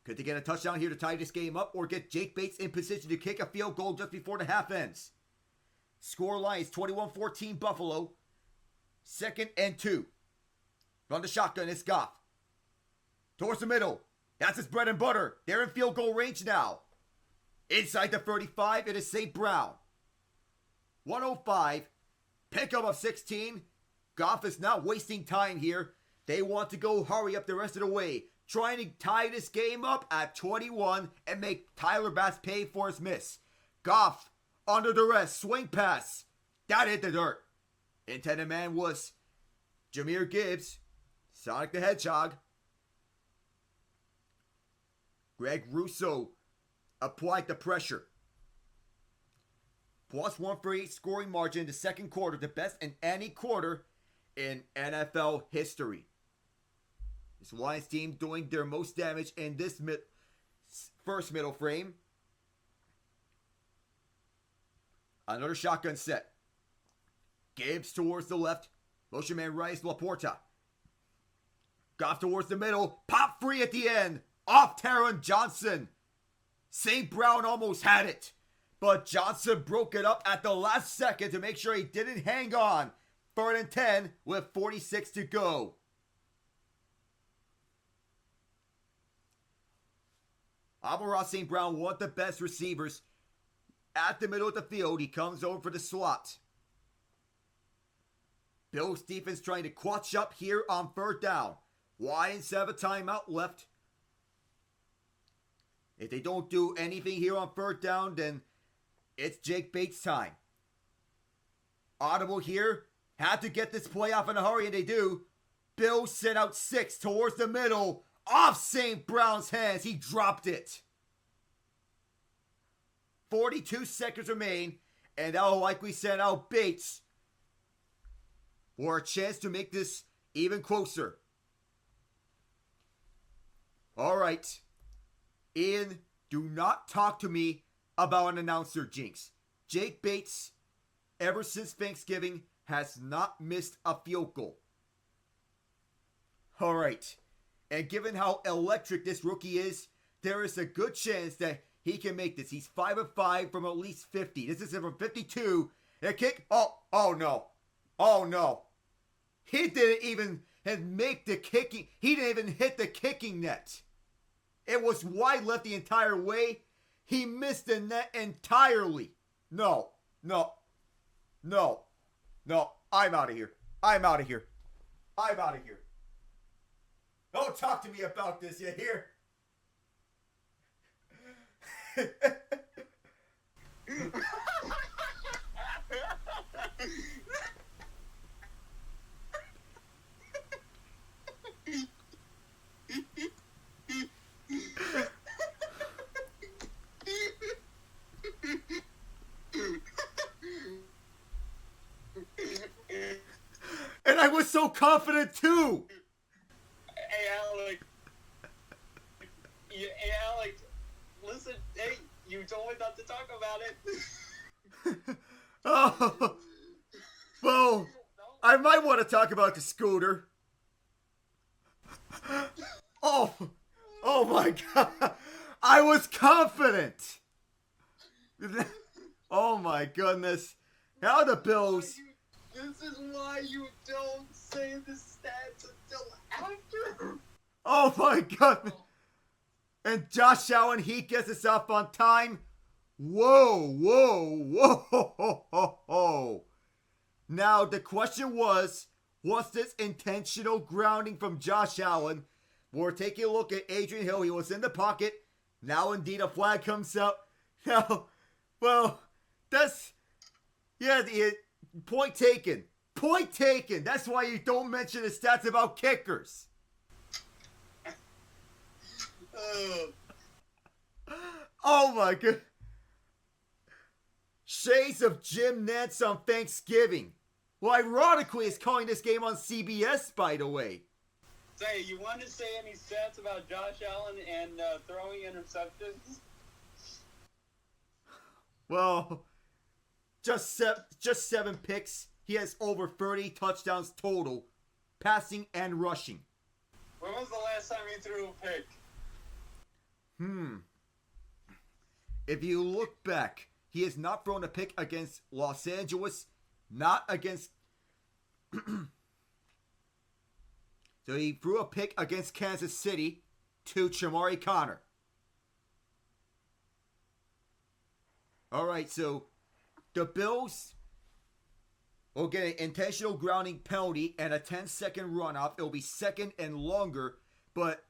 Could they get a touchdown here to tie this game up or get Jake Bates in position to kick a field goal just before the half ends? Score line is 21-14 Buffalo. 2nd and 2. Run the shotgun, it's Goff. Towards the middle. That's his bread and butter. They're in field goal range now. Inside the 35, it is St. Brown. 105. Pickup of 16. Goff is not wasting time here. They want to go hurry up the rest of the way. Trying to tie this game up at 21 and make Tyler Bass pay for his miss. Goff under duress. Swing pass. That hit the dirt. Intended man was Jahmyr Gibbs. Sonic the Hedgehog. Greg Russo applied the pressure. +1 for 8 scoring margin in the second quarter. The best in any quarter in NFL history. This Lions team doing their most damage in this first middle frame. Another shotgun set. Gibbs towards the left. Motion man right is LaPorta. Goff towards the middle. Pop free at the end. Off Taron Johnson. St. Brown almost had it. But Johnson broke it up at the last second to make sure he didn't hang on. 3rd and 10 with 46 to go. Amon-Ra St. Brown, one of the best receivers at the middle of the field. He comes over for the slot. Bills defense trying to clutch up here on 3rd down. Why instead of a timeout left? If they don't do anything here on 3rd down, then it's Jake Bates time. Audible here. Had to get this play off in a hurry, and they do. Bills sent out 6 towards the middle. Off St. Brown's hands. He dropped it. 42 seconds remain, and that'll likely send out Bates for a chance to make this even closer. All right. Ian, do not talk to me about an announcer jinx. Jake Bates, ever since Thanksgiving, has not missed a field goal. All right. And given how electric this rookie is, there is a good chance that he can make this. He's 5 of 5 from at least 50. This is from 52. And a kick. Oh no. Oh no. He didn't even make the kicking. He didn't even hit the kicking net. It was wide left the entire way. He missed the net entirely. No. I'm out of here. Don't talk to me about this, you hear? And I was so confident too. Hey, Alec. Listen, hey, you told me not to talk about it. Oh, well, I might want to talk about the scooter. Oh my God. I was confident. Oh my goodness. How the Bills. This is why you don't say the stats until after. Oh my God. And Josh Allen, he gets us up on time. Whoa. Now, the question was this intentional grounding from Josh Allen? We're taking a look at Adrian Hill. He was in the pocket. Now, indeed, a flag comes up. Now, well, that's, yeah, point taken. Point taken. That's why you don't mention the stats about kickers. Oh my God. Shades of Jim Nantz on Thanksgiving. Well, ironically, is calling this game on CBS, by the way. Say, you want to say any stats about Josh Allen and throwing interceptions? Well, just 7 picks. He has over 30 touchdowns total, passing and rushing. When was the last time he threw a pick? If you look back, he has not thrown a pick against Los Angeles, not against... So he threw a pick against Kansas City to Chamari Connor. All right, so the Bills will get an intentional grounding penalty and a 10-second runoff. It'll be second and longer, but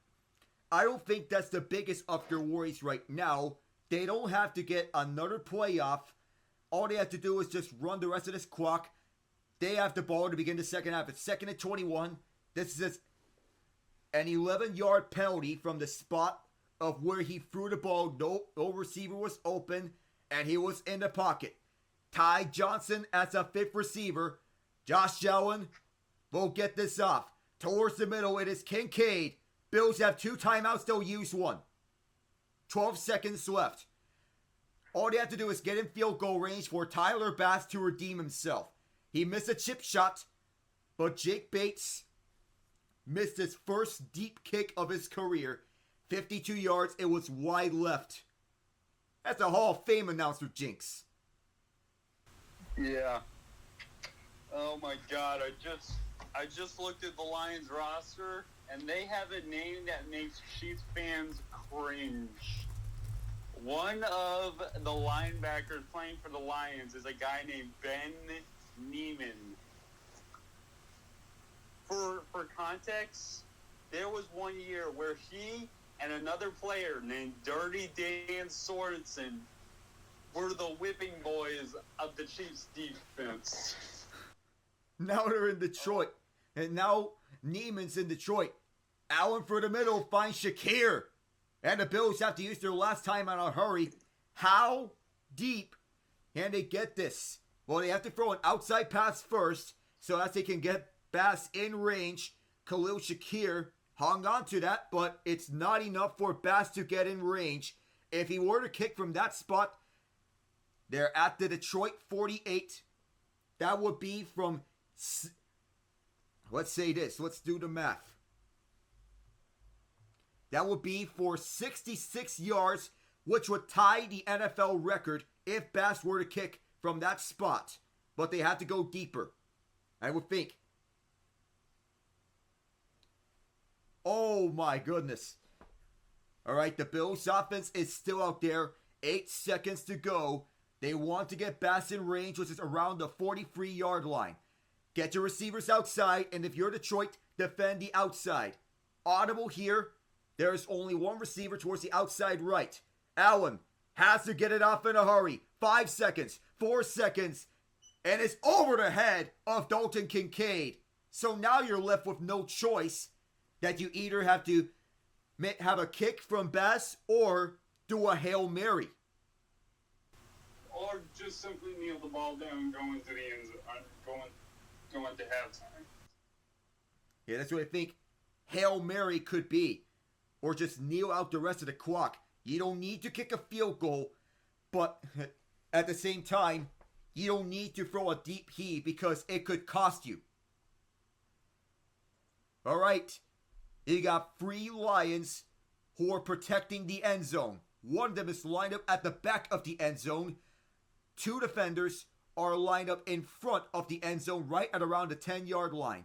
I don't think that's the biggest of their worries right now. They don't have to get another playoff. All they have to do is just run the rest of this clock. They have the ball to begin the second half. It's second and 21. This is an 11-yard penalty from the spot of where he threw the ball. No receiver was open, and he was in the pocket. Ty Johnson as a 5th receiver. Josh Allen will get this off. Towards the middle, it is Kincaid. Bills have 2 timeouts. They'll use 1. 12 seconds left. All they have to do is get in field goal range for Tyler Bass to redeem himself. He missed a chip shot, but Jake Bates missed his first deep kick of his career. 52 yards, it was wide left. That's a Hall of Fame announcer jinx. Yeah. Oh my God! I just looked at the Lions roster, and they have a name that makes Chiefs fans cringe. One of the linebackers playing for the Lions is a guy named Ben Neiman. For context, there was one year where he and another player named Dirty Dan Sorensen were the whipping boys of the Chiefs' defense. Now they're in Detroit. And now Neiman's in Detroit. Allen for the middle finds Shakir. And the Bills have to use their last time in a hurry. How deep can they get this? Well, they have to throw an outside pass first so that they can get Bass in range. Khalil Shakir hung on to that, but it's not enough for Bass to get in range. If he were to kick from that spot, they're at the Detroit 48. That would be from, let's say this, let's do the math. That would be for 66 yards, which would tie the NFL record if Bass were to kick from that spot. But they had to go deeper, I would think. Oh my goodness. All right, the Bills offense is still out there. 8 seconds to go. They want to get Bass in range, which is around the 43-yard line. Get your receivers outside, and if you're Detroit, defend the outside. Audible here. There's only one receiver towards the outside right. Allen has to get it off in a hurry. 5 seconds, 4 seconds, and it's over the head of Dalton Kincaid. So now you're left with no choice that you either have to have a kick from Bass or do a Hail Mary. Or just simply kneel the ball down and go into the end zone, go into halftime. Yeah, that's what I think Hail Mary could be. Or just kneel out the rest of the clock. You don't need to kick a field goal, but at the same time, you don't need to throw a deep heave because it could cost you. All right. You got 3 Lions who are protecting the end zone. One of them is lined up at the back of the end zone. 2 defenders are lined up in front of the end zone right at around the 10-yard line.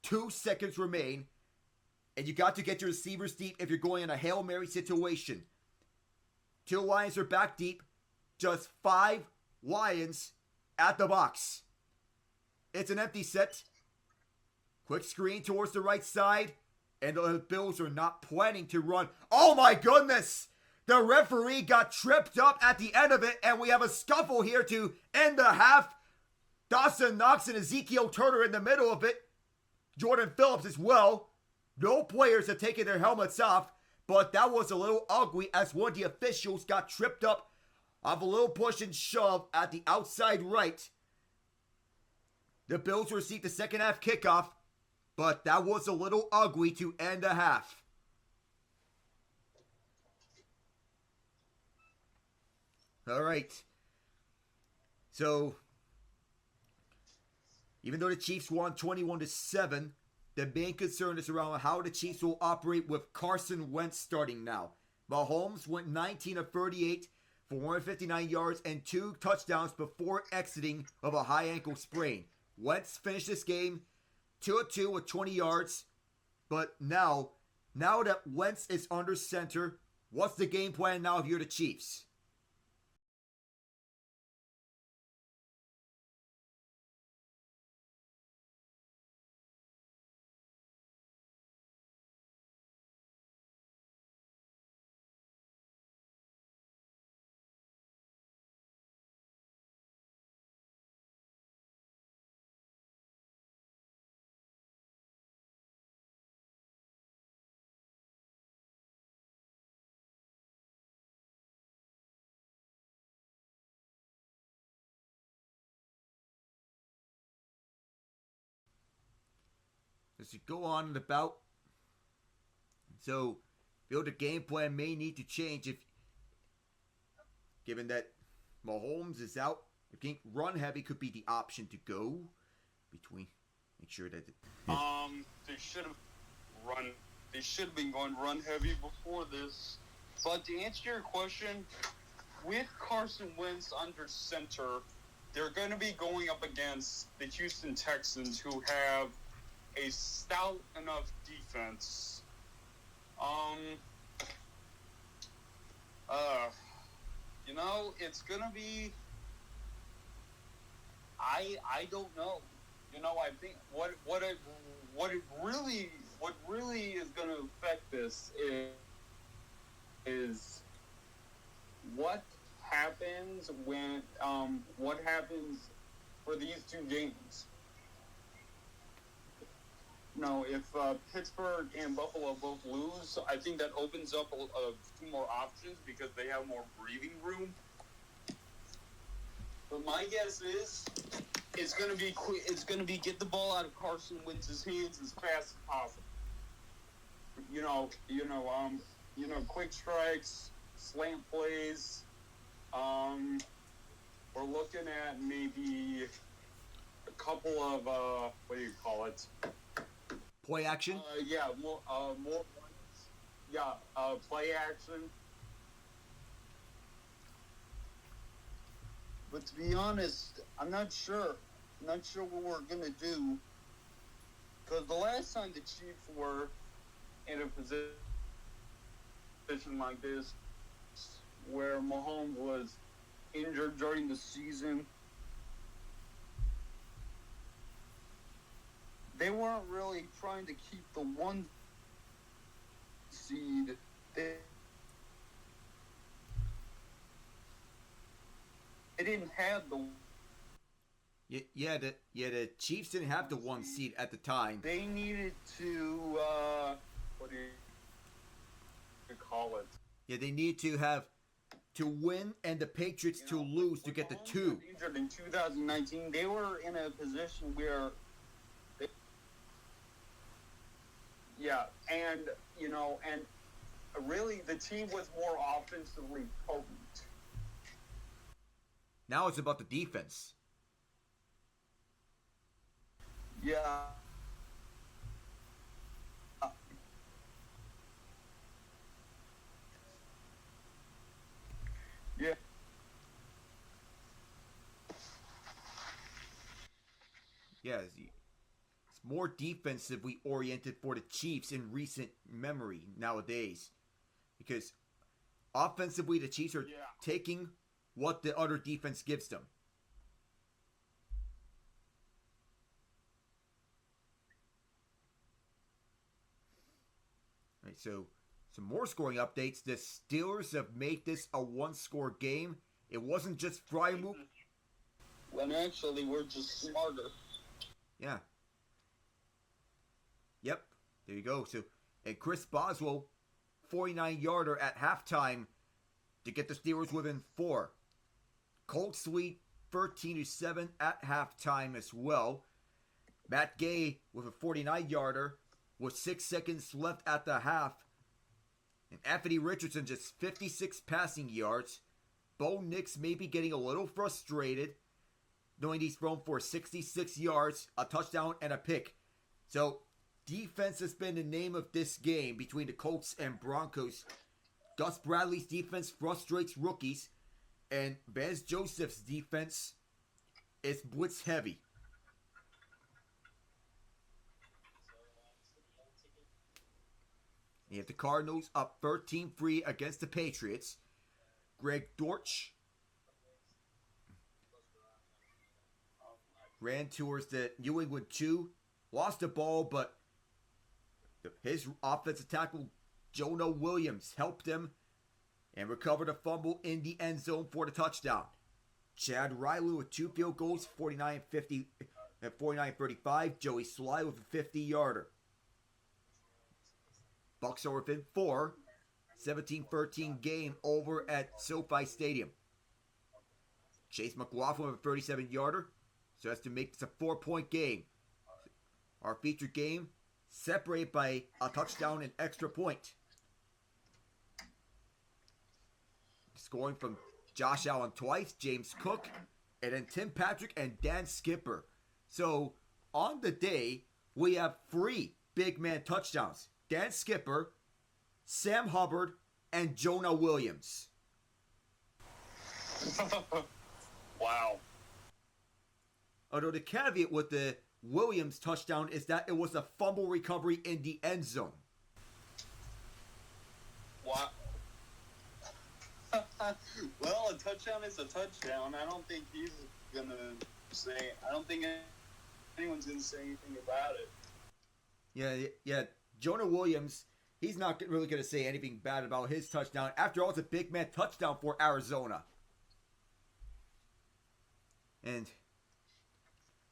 2 seconds remain. And you got to get your receivers deep if you're going in a Hail Mary situation. 2 Lions are back deep. Just 5 Lions at the box. It's an empty set. Quick screen towards the right side. And the Bills are not planning to run. Oh my goodness! The referee got tripped up at the end of it. And we have a scuffle here to end the half. Dawson Knox and Ezekiel Turner in the middle of it. Jordan Phillips as well. No players have taken their helmets off, but that was a little ugly as one of the officials got tripped up off a little push and shove at the outside right. The Bills received the second half kickoff, but that was a little ugly to end the half. All right. So, even though the Chiefs won 21-7, the main concern is around how the Chiefs will operate with Carson Wentz starting now. Mahomes went 19 of 38 for 159 yards and 2 touchdowns before exiting of a high ankle sprain. Wentz finished this game 2 of 2 with 20 yards. But now that Wentz is under center, what's the game plan now if you're the Chiefs? As you go on and about, so feel the game plan may need to change if, given that Mahomes is out I think run heavy could be the option to go between. Make sure that. They should have run. They should have been going run heavy before this. But to answer your question, with Carson Wentz under center, they're going to be going up against the Houston Texans, who have a stout enough defense. It's gonna be. I don't know. I think what really is going to affect this is what happens what happens for these two games. If Pittsburgh and Buffalo both lose, I think that opens up two more options because they have more breathing room. But my guess is it's going to be quick. It's going to be get the ball out of Carson Wentz's hands as fast as possible. Quick strikes, slant plays. We're looking at maybe a couple of what do you call it? Play action? More points. Play action. But to be honest, I'm not sure. I'm not sure what we're going to do. Because the last time the Chiefs were in a position like this, where Mahomes was injured during the season, they weren't really trying to keep the one seed. They didn't have the. The Chiefs didn't have the one seed at the time. They needed to what do you call it? Yeah, they need to have to win and the Patriots to lose to get the two. Injured in 2019, they were in a position where. And really the team was more offensively potent. Now it's about the defense. Yeah. Yeah. Yeah, it's more defensively oriented for the Chiefs in recent memory nowadays. Because offensively, the Chiefs are taking what the other defense gives them. Right, so some more scoring updates. The Steelers have made this a one-score game. It wasn't just Frymuth. When actually we're just smarter. Yeah. Yep. There you go. So, and Chris Boswell, 49-yarder at halftime to get the Steelers within 4. Colts lead 13-7 at halftime as well. Matt Gay with a 49-yarder with 6 seconds left at the half. And Anthony Richardson just 56 passing yards. Bo Nix may be getting a little frustrated, knowing he's thrown for 66 yards, a touchdown, and a pick. So, defense has been the name of this game between the Colts and Broncos. Gus Bradley's defense frustrates rookies, and Vance Joseph's defense is blitz heavy. You have the Cardinals up 13-3 against the Patriots. Greg Dortch ran towards the New England 2, lost the ball, but his offensive tackle, Jonah Williams, helped him and recovered a fumble in the end zone for the touchdown. Chad Riley with 2 field goals, 49-50 and 49-35. Joey Sly with a 50-yarder. Bucks are within 4. 17-13 game over at SoFi Stadium. Chase McLaughlin with a 37-yarder. So that's to make this a 4-point game. Our featured game separated by a touchdown and extra point. Scoring from Josh Allen twice, James Cook, and then Tim Patrick and Dan Skipper. So on the day, we have 3 big man touchdowns. Dan Skipper, Sam Hubbard, and Jonah Williams. Wow. Although the caveat with the Williams touchdown is that it was a fumble recovery in the end zone. Wow. Well, a touchdown is a touchdown. I don't think he's gonna say. I don't think anyone's gonna say anything about it. Yeah. Jonah Williams, he's not really gonna say anything bad about his touchdown. After all, it's a big man touchdown for Arizona. And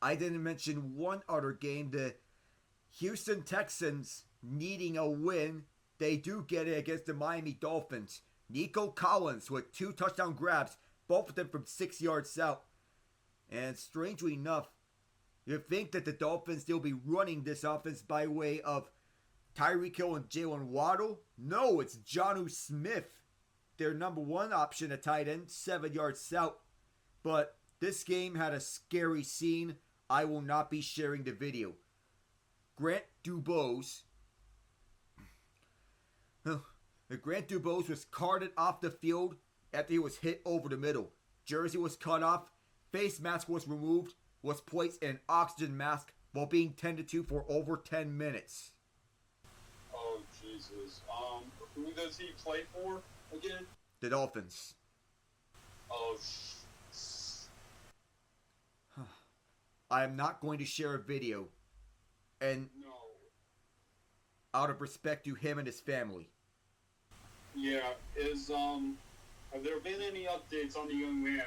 I didn't mention one other game, the Houston Texans needing a win. They do get it against the Miami Dolphins. Nico Collins with 2 touchdown grabs, both of them from 6 yards out. And strangely enough, you'd think that the Dolphins still be running this offense by way of Tyreek Hill and Jalen Waddle. No, it's Jonnu Smith, their number 1 option at tight end, 7 yards out. But this game had a scary scene. I will not be sharing the video. Grant Dubose was carted off the field after he was hit over the middle. Jersey was cut off, face mask was removed, was placed in an oxygen mask while being tended to for over 10 minutes. Oh, Jesus. Who does he play for again? The Dolphins. Oh, I am not going to share a video, and no. out of respect to him and his family. Yeah, have there been any updates on the young man?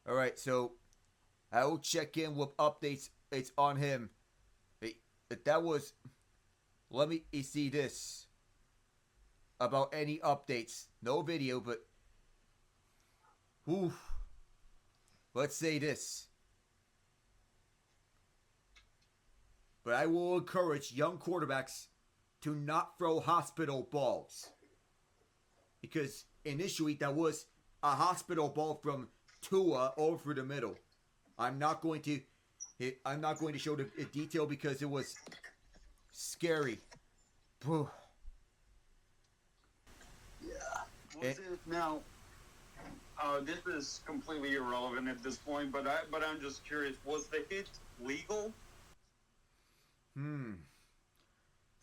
Alright, so I will check in with updates. It's on him. That was... Let me see this. About any updates. No video, but... Oof. Let's say this. But I will encourage young quarterbacks to not throw hospital balls. Because initially that was a hospital ball from Tua over the middle. I'm not going to show the detail because it was scary. Yeah. Was it now? This is completely irrelevant at this point, but I'm just curious. Was the hit legal?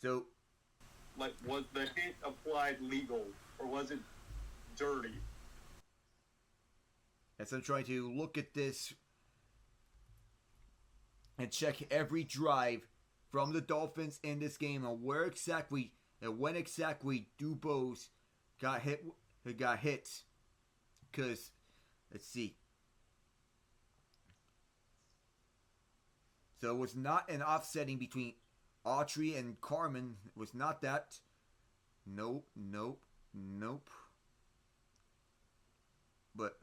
So, like, was the hit applied legal, or was it dirty? as I'm trying to look at this and check every drive from the Dolphins in this game and where exactly and when exactly Dubose got hit. Because, let's see. So it was not an offsetting between Autry and Carmen. It was not that. Nope. But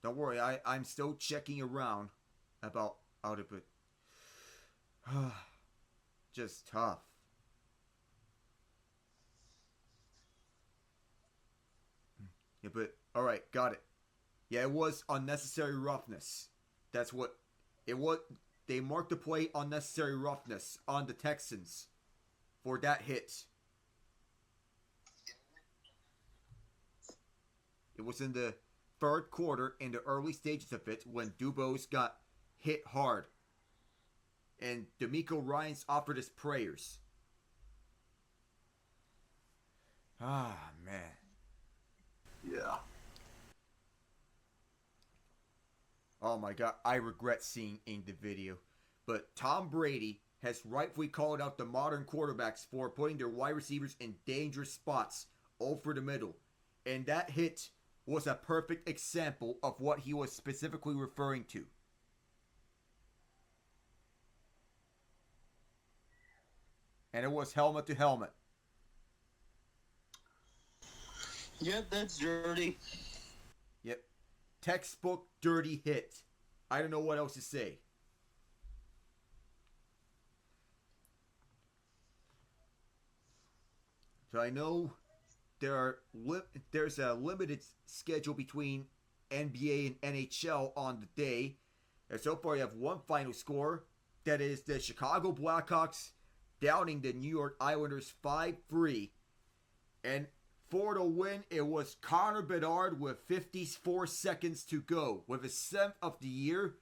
don't worry, I'm still checking around about out of it. Just tough. Yeah, but alright, got it. Yeah, it was unnecessary roughness. That's what it was. They marked the play unnecessary roughness on the Texans for that hit. It was in the third quarter, in the early stages of it, when Dubose got hit hard. And D'Amico Ryans offered his prayers. Ah, man. Yeah. Oh my god, I regret seeing in the video. But Tom Brady has rightfully called out the modern quarterbacks for putting their wide receivers in dangerous spots over the middle. And that hit was a perfect example of what he was specifically referring to. And it was helmet to helmet. Yep, that's dirty. Yep. Textbook dirty hit. I don't know what else to say. So I know there's a limited schedule between NBA and NHL on the day. And so far, you have one final score. That is the Chicago Blackhawks downing the New York Islanders 5-3. And for the win, it was Connor Bedard with 54 seconds to go. With his 7th of the year,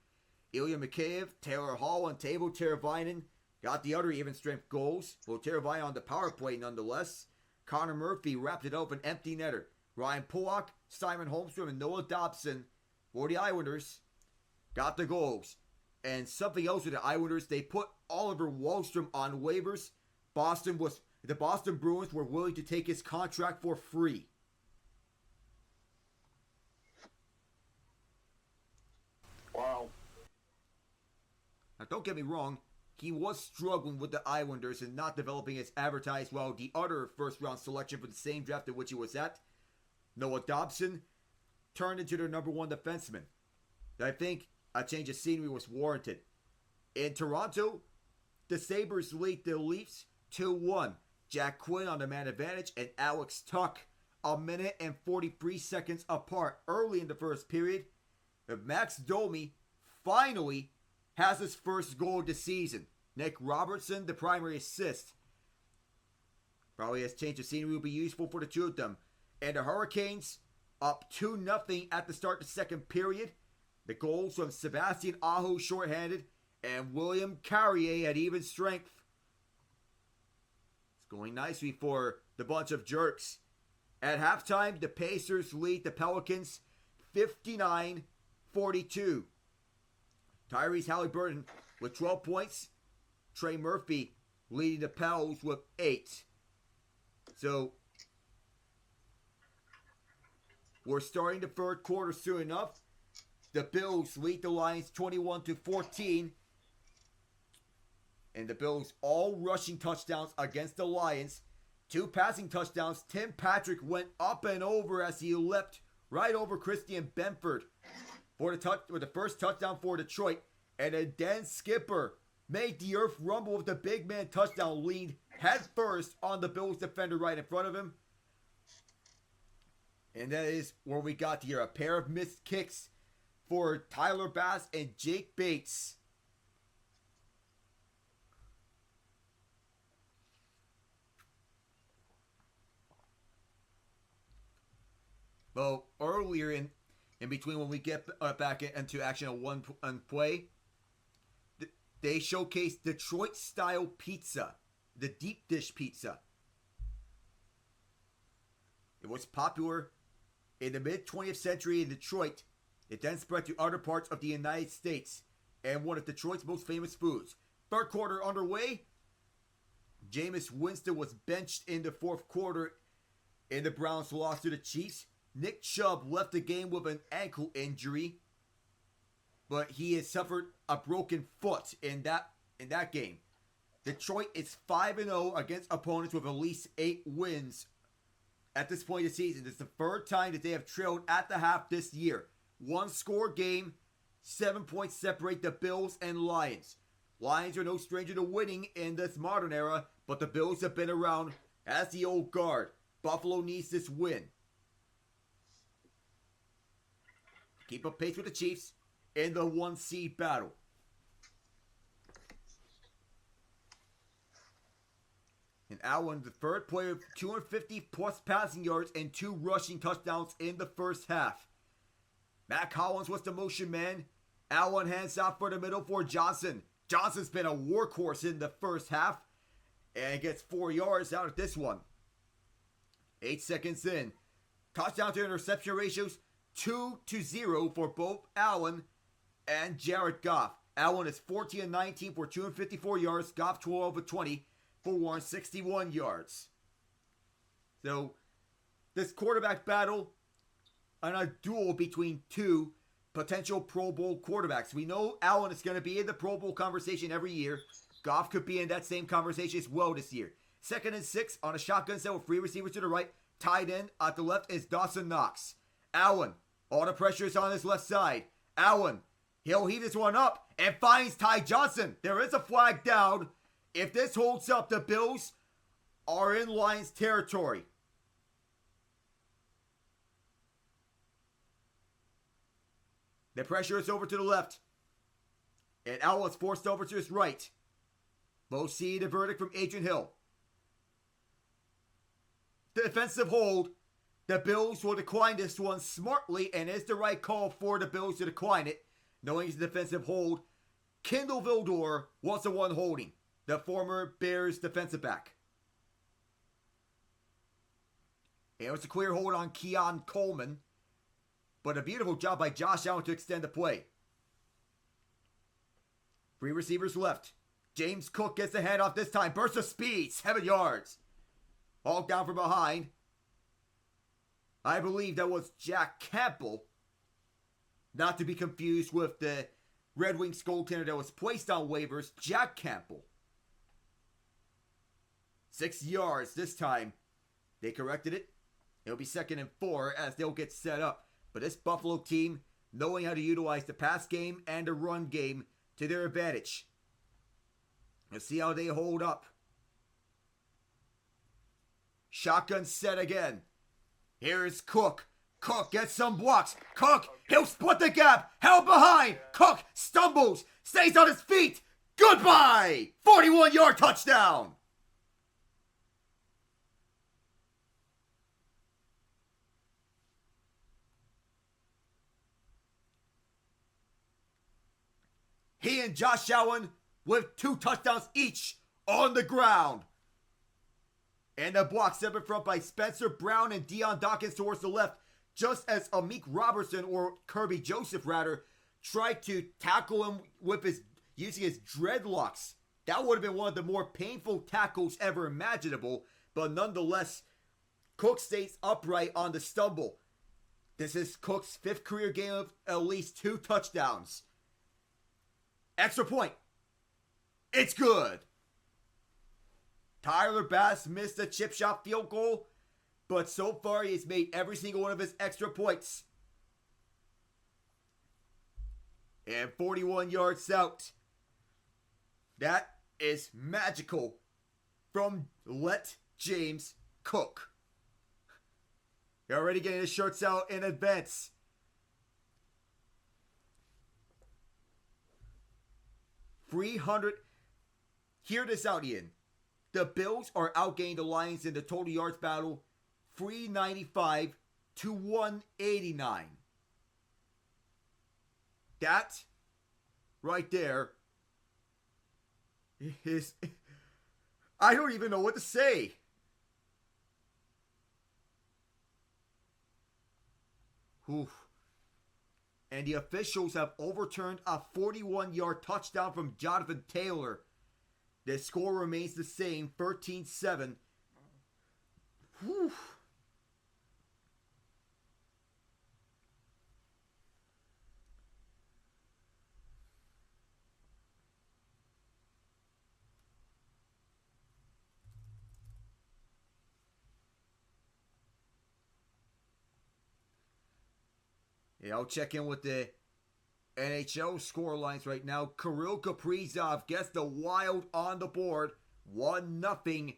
Ilya Mikheyev, Taylor Hall, and Teuvo Teravainen got the other even strength goals. Well, Teravainen on the power play nonetheless. Connor Murphy wrapped it up an empty netter. Ryan Pulock, Simon Holmstrom, and Noah Dobson for the Islanders got the goals. And something else with the Islanders, they put Oliver Wahlstrom on waivers. The Boston Bruins were willing to take his contract for free. Wow. Now, don't get me wrong, he was struggling with the Islanders and not developing as advertised well. The other first-round selection for the same draft in which he was at, Noah Dobson, turned into their number one defenseman. I think a change of scenery was warranted. In Toronto, the Sabres lead the Leafs 2-1. Jack Quinn on the man advantage and Alex Tuch a minute and 43 seconds apart early in the first period. But Max Domi finally has his first goal of the season. Nick Robertson, the primary assist. Probably as change of scenery will be useful for the two of them. And the Hurricanes up 2-0 at the start of the second period. The goals from Sebastian Aho shorthanded and William Carrier at even strength. It's going nicely for the bunch of jerks. At halftime, the Pacers lead the Pelicans 59-42. Tyrese Halliburton with 12 points. Trey Murphy leading the Pels with 8. So, we're starting the third quarter soon enough. The Bills lead the Lions 21-14. And the Bills all rushing touchdowns against the Lions. 2 passing touchdowns. Tim Patrick went up and over as he leapt right over Christian Benford for the first touchdown for Detroit. And then Dan Skipper made the earth rumble with the big man touchdown, leaned head first on the Bills defender right in front of him. And that is where we got here. A pair of missed kicks for Tyler Bass and Jake Bates. Well, earlier in between when we get back into action on one play, they showcased Detroit-style pizza, the deep dish pizza. It was popular in the mid-20th century in Detroit. It then spread to other parts of the United States and one of Detroit's most famous foods. Third quarter underway. Jameis Winston was benched in the fourth quarter in the Browns' loss to the Chiefs. Nick Chubb left the game with an ankle injury, but he has suffered a broken foot in that game. Detroit is 5-0 against opponents with at least 8 wins at this point of the season. It's the third time that they have trailed at the half this year. 1-score game, 7 points separate the Bills and Lions. Lions are no stranger to winning in this modern era, but the Bills have been around as the old guard. Buffalo needs this win. Keep up pace with the Chiefs in the 1-seed battle. And Allen, the third player, 250 plus passing yards and 2 rushing touchdowns in the first half. Matt Collins was the motion man. Allen hands off for the middle for Johnson. Johnson's been a workhorse in the first half and gets 4 yards out of this one. 8 seconds in. Touchdown to interception ratios 2-0 for both Allen and Jared Goff. Allen is 14-19 for 254 yards. Goff 12-20 for 161 yards. So, this quarterback battle and a duel between 2 potential Pro Bowl quarterbacks. We know Allen is going to be in the Pro Bowl conversation every year. Goff could be in that same conversation as well this year. 2nd and 6 on a shotgun set with 3 receivers to the right. Tight end at the left is Dawson Knox. Allen, all the pressure is on his left side. Allen, he'll heat this one up and finds Ty Johnson. There is a flag down. If this holds up, the Bills are in Lions territory. The pressure is over to the left. And Owl is forced over to his right. Both see the verdict from Adrian Hill. The defensive hold. The Bills will decline this one smartly, and it's the right call for the Bills to decline it, knowing it's a defensive hold. Kendall Vildor was the one holding, the former Bears defensive back. It was a clear hold on Keon Coleman, but a beautiful job by Josh Allen to extend the play. 3 receivers left. James Cook gets the handoff this time. Burst of speed, 7 yards. All down from behind. I believe that was Jack Campbell. Not to be confused with the Red Wings goaltender that was placed on waivers, Jack Campbell. 6 yards this time. They corrected it. It'll be 2nd and 4 as they'll get set up. But this Buffalo team, knowing how to utilize the pass game and the run game to their advantage. Let's see how they hold up. Shotgun set again. Here's Cook. Cook gets some blocks. Cook, he'll split the gap. Held behind. Cook stumbles. Stays on his feet. Goodbye. 41-yard touchdown. He and Josh Allen with 2 touchdowns each on the ground. And the block set in front by Spencer Brown and Deion Dawkins towards the left, just as Amik Robertson, or Kirby Joseph rather, tried to tackle him with using his dreadlocks. That would have been one of the more painful tackles ever imaginable, but nonetheless, Cook stays upright on the stumble. This is Cook's 5th career game of at least 2 touchdowns. Extra point. It's good. Tyler Bass missed a chip shot field goal, but so far he's made every single one of his extra points. And 41 yards out. That is magical from Let James Cook. You're already getting his shirts out in advance. Hear this out, Ian. The Bills are outgaining the Lions in the total yards battle 395 to 189. That right there is... I don't even know what to say. Oof. And the officials have overturned a 41-yard touchdown from Jonathan Taylor. The score remains the same, 13-7. Whew. Yeah, I'll check in with the NHL score lines right now. Kirill Kaprizov gets the Wild on the board. 1-0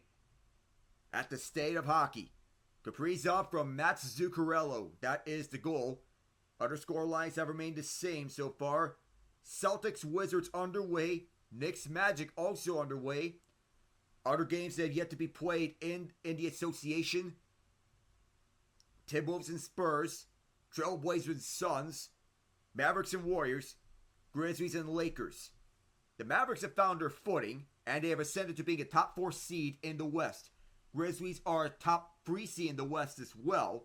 at the State of Hockey. Kaprizov from Mats Zuccarello. That is the goal. Other score lines have remained the same so far. Celtics Wizards underway. Knicks Magic also underway. Other games that have yet to be played in the association. Timberwolves and Spurs. Trailblazers and Suns. Mavericks and Warriors. Grizzlies and Lakers. The Mavericks have found their footing, and they have ascended to being a top 4 seed in the West. Grizzlies are a top 3 seed in the West as well.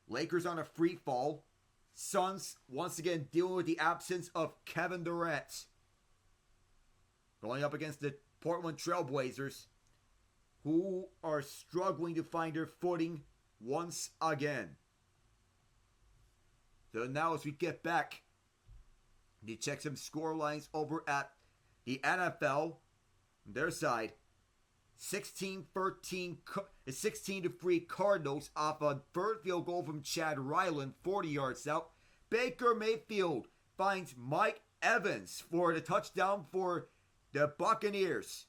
Lakers on a free fall. Suns once again dealing with the absence of Kevin Durant. Going up against the Portland Trailblazers, who are struggling to find their footing once again. So now as we get back, you check some score lines over at the NFL. Their side, 16-13, 16-3 Cardinals off a third field goal from Chad Ryland, 40 yards out. Baker Mayfield finds Mike Evans for the touchdown for the Buccaneers.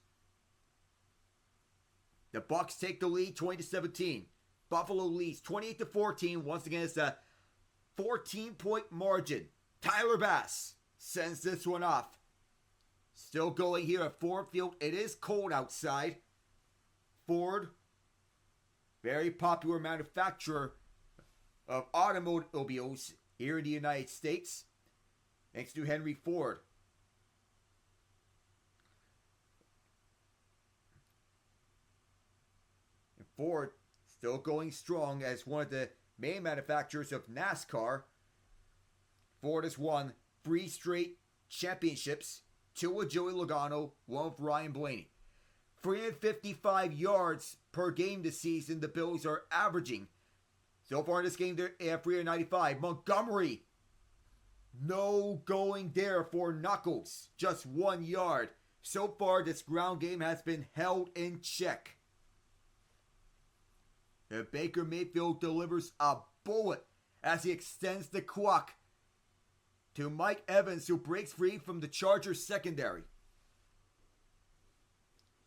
The Bucs take the lead 20-17. Buffalo leads 28-14. Once again, it's a 14-point margin Tyler Bass sends this one off. Still going here at Ford Field. It is cold outside. Ford, very popular manufacturer of automobiles here in the United States, thanks to Henry Ford. And Ford still going strong as one of the main manufacturers of NASCAR. Ford has won 3 straight championships, 2 with Joey Logano, 1 with Ryan Blaney. 355 yards per game this season the Bills are averaging. So far in this game, they're at 395. Montgomery, no going there for Knuckles. Just 1 yard. So far, this ground game has been held in check. And Baker Mayfield delivers a bullet as he extends the clock to Mike Evans, who breaks free from the Chargers secondary.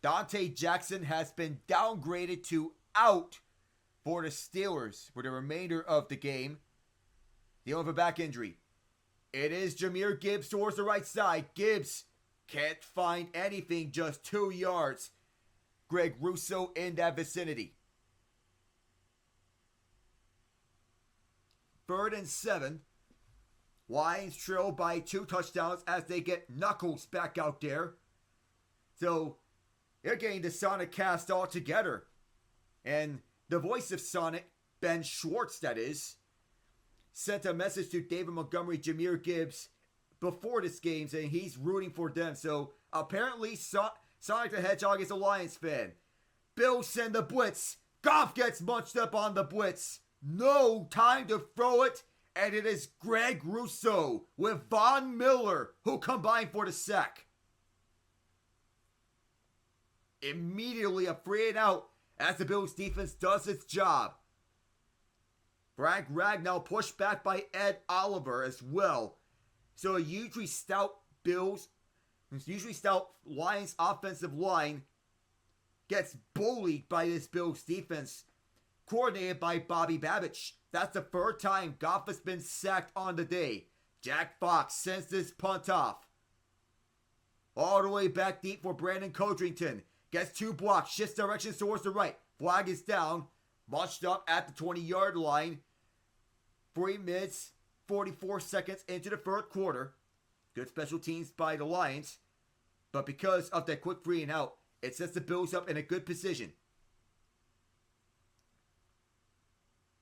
Dante Jackson has been downgraded to out for the Steelers for the remainder of the game, dealing with a back injury. It is Jahmyr Gibbs towards the right side. Gibbs can't find anything, just 2 yards. Greg Rousseau in that vicinity. 3rd and 7. Lions trail by 2 touchdowns as they get Knuckles back out there. So they're getting the Sonic cast all together. And the voice of Sonic, Ben Schwartz that is, sent a message to David Montgomery, Jahmyr Gibbs before this game saying he's rooting for them. So apparently Sonic the Hedgehog is a Lions fan. Bills send the blitz. Goff gets munched up on the blitz. No time to throw it. And it is Greg Rousseau with Von Miller who combine for the sack. Immediately a 3 and out as the Bills defense does its job. Frank Ragnow pushed back by Ed Oliver as well. So a usually stout Lions offensive line gets bullied by this Bills defense, coordinated by Bobby Babich. That's the 3rd time Goff has been sacked on the day. Jack Fox sends this punt off. All the way back deep for Brandon Codrington. Gets 2 blocks, shifts directions towards the right. Flag is down. Marched up at the 20-yard line. 3 minutes, 44 seconds into the 3rd quarter. Good special teams by the Lions. But because of that quick 3 and out, it sets the Bills up in a good position.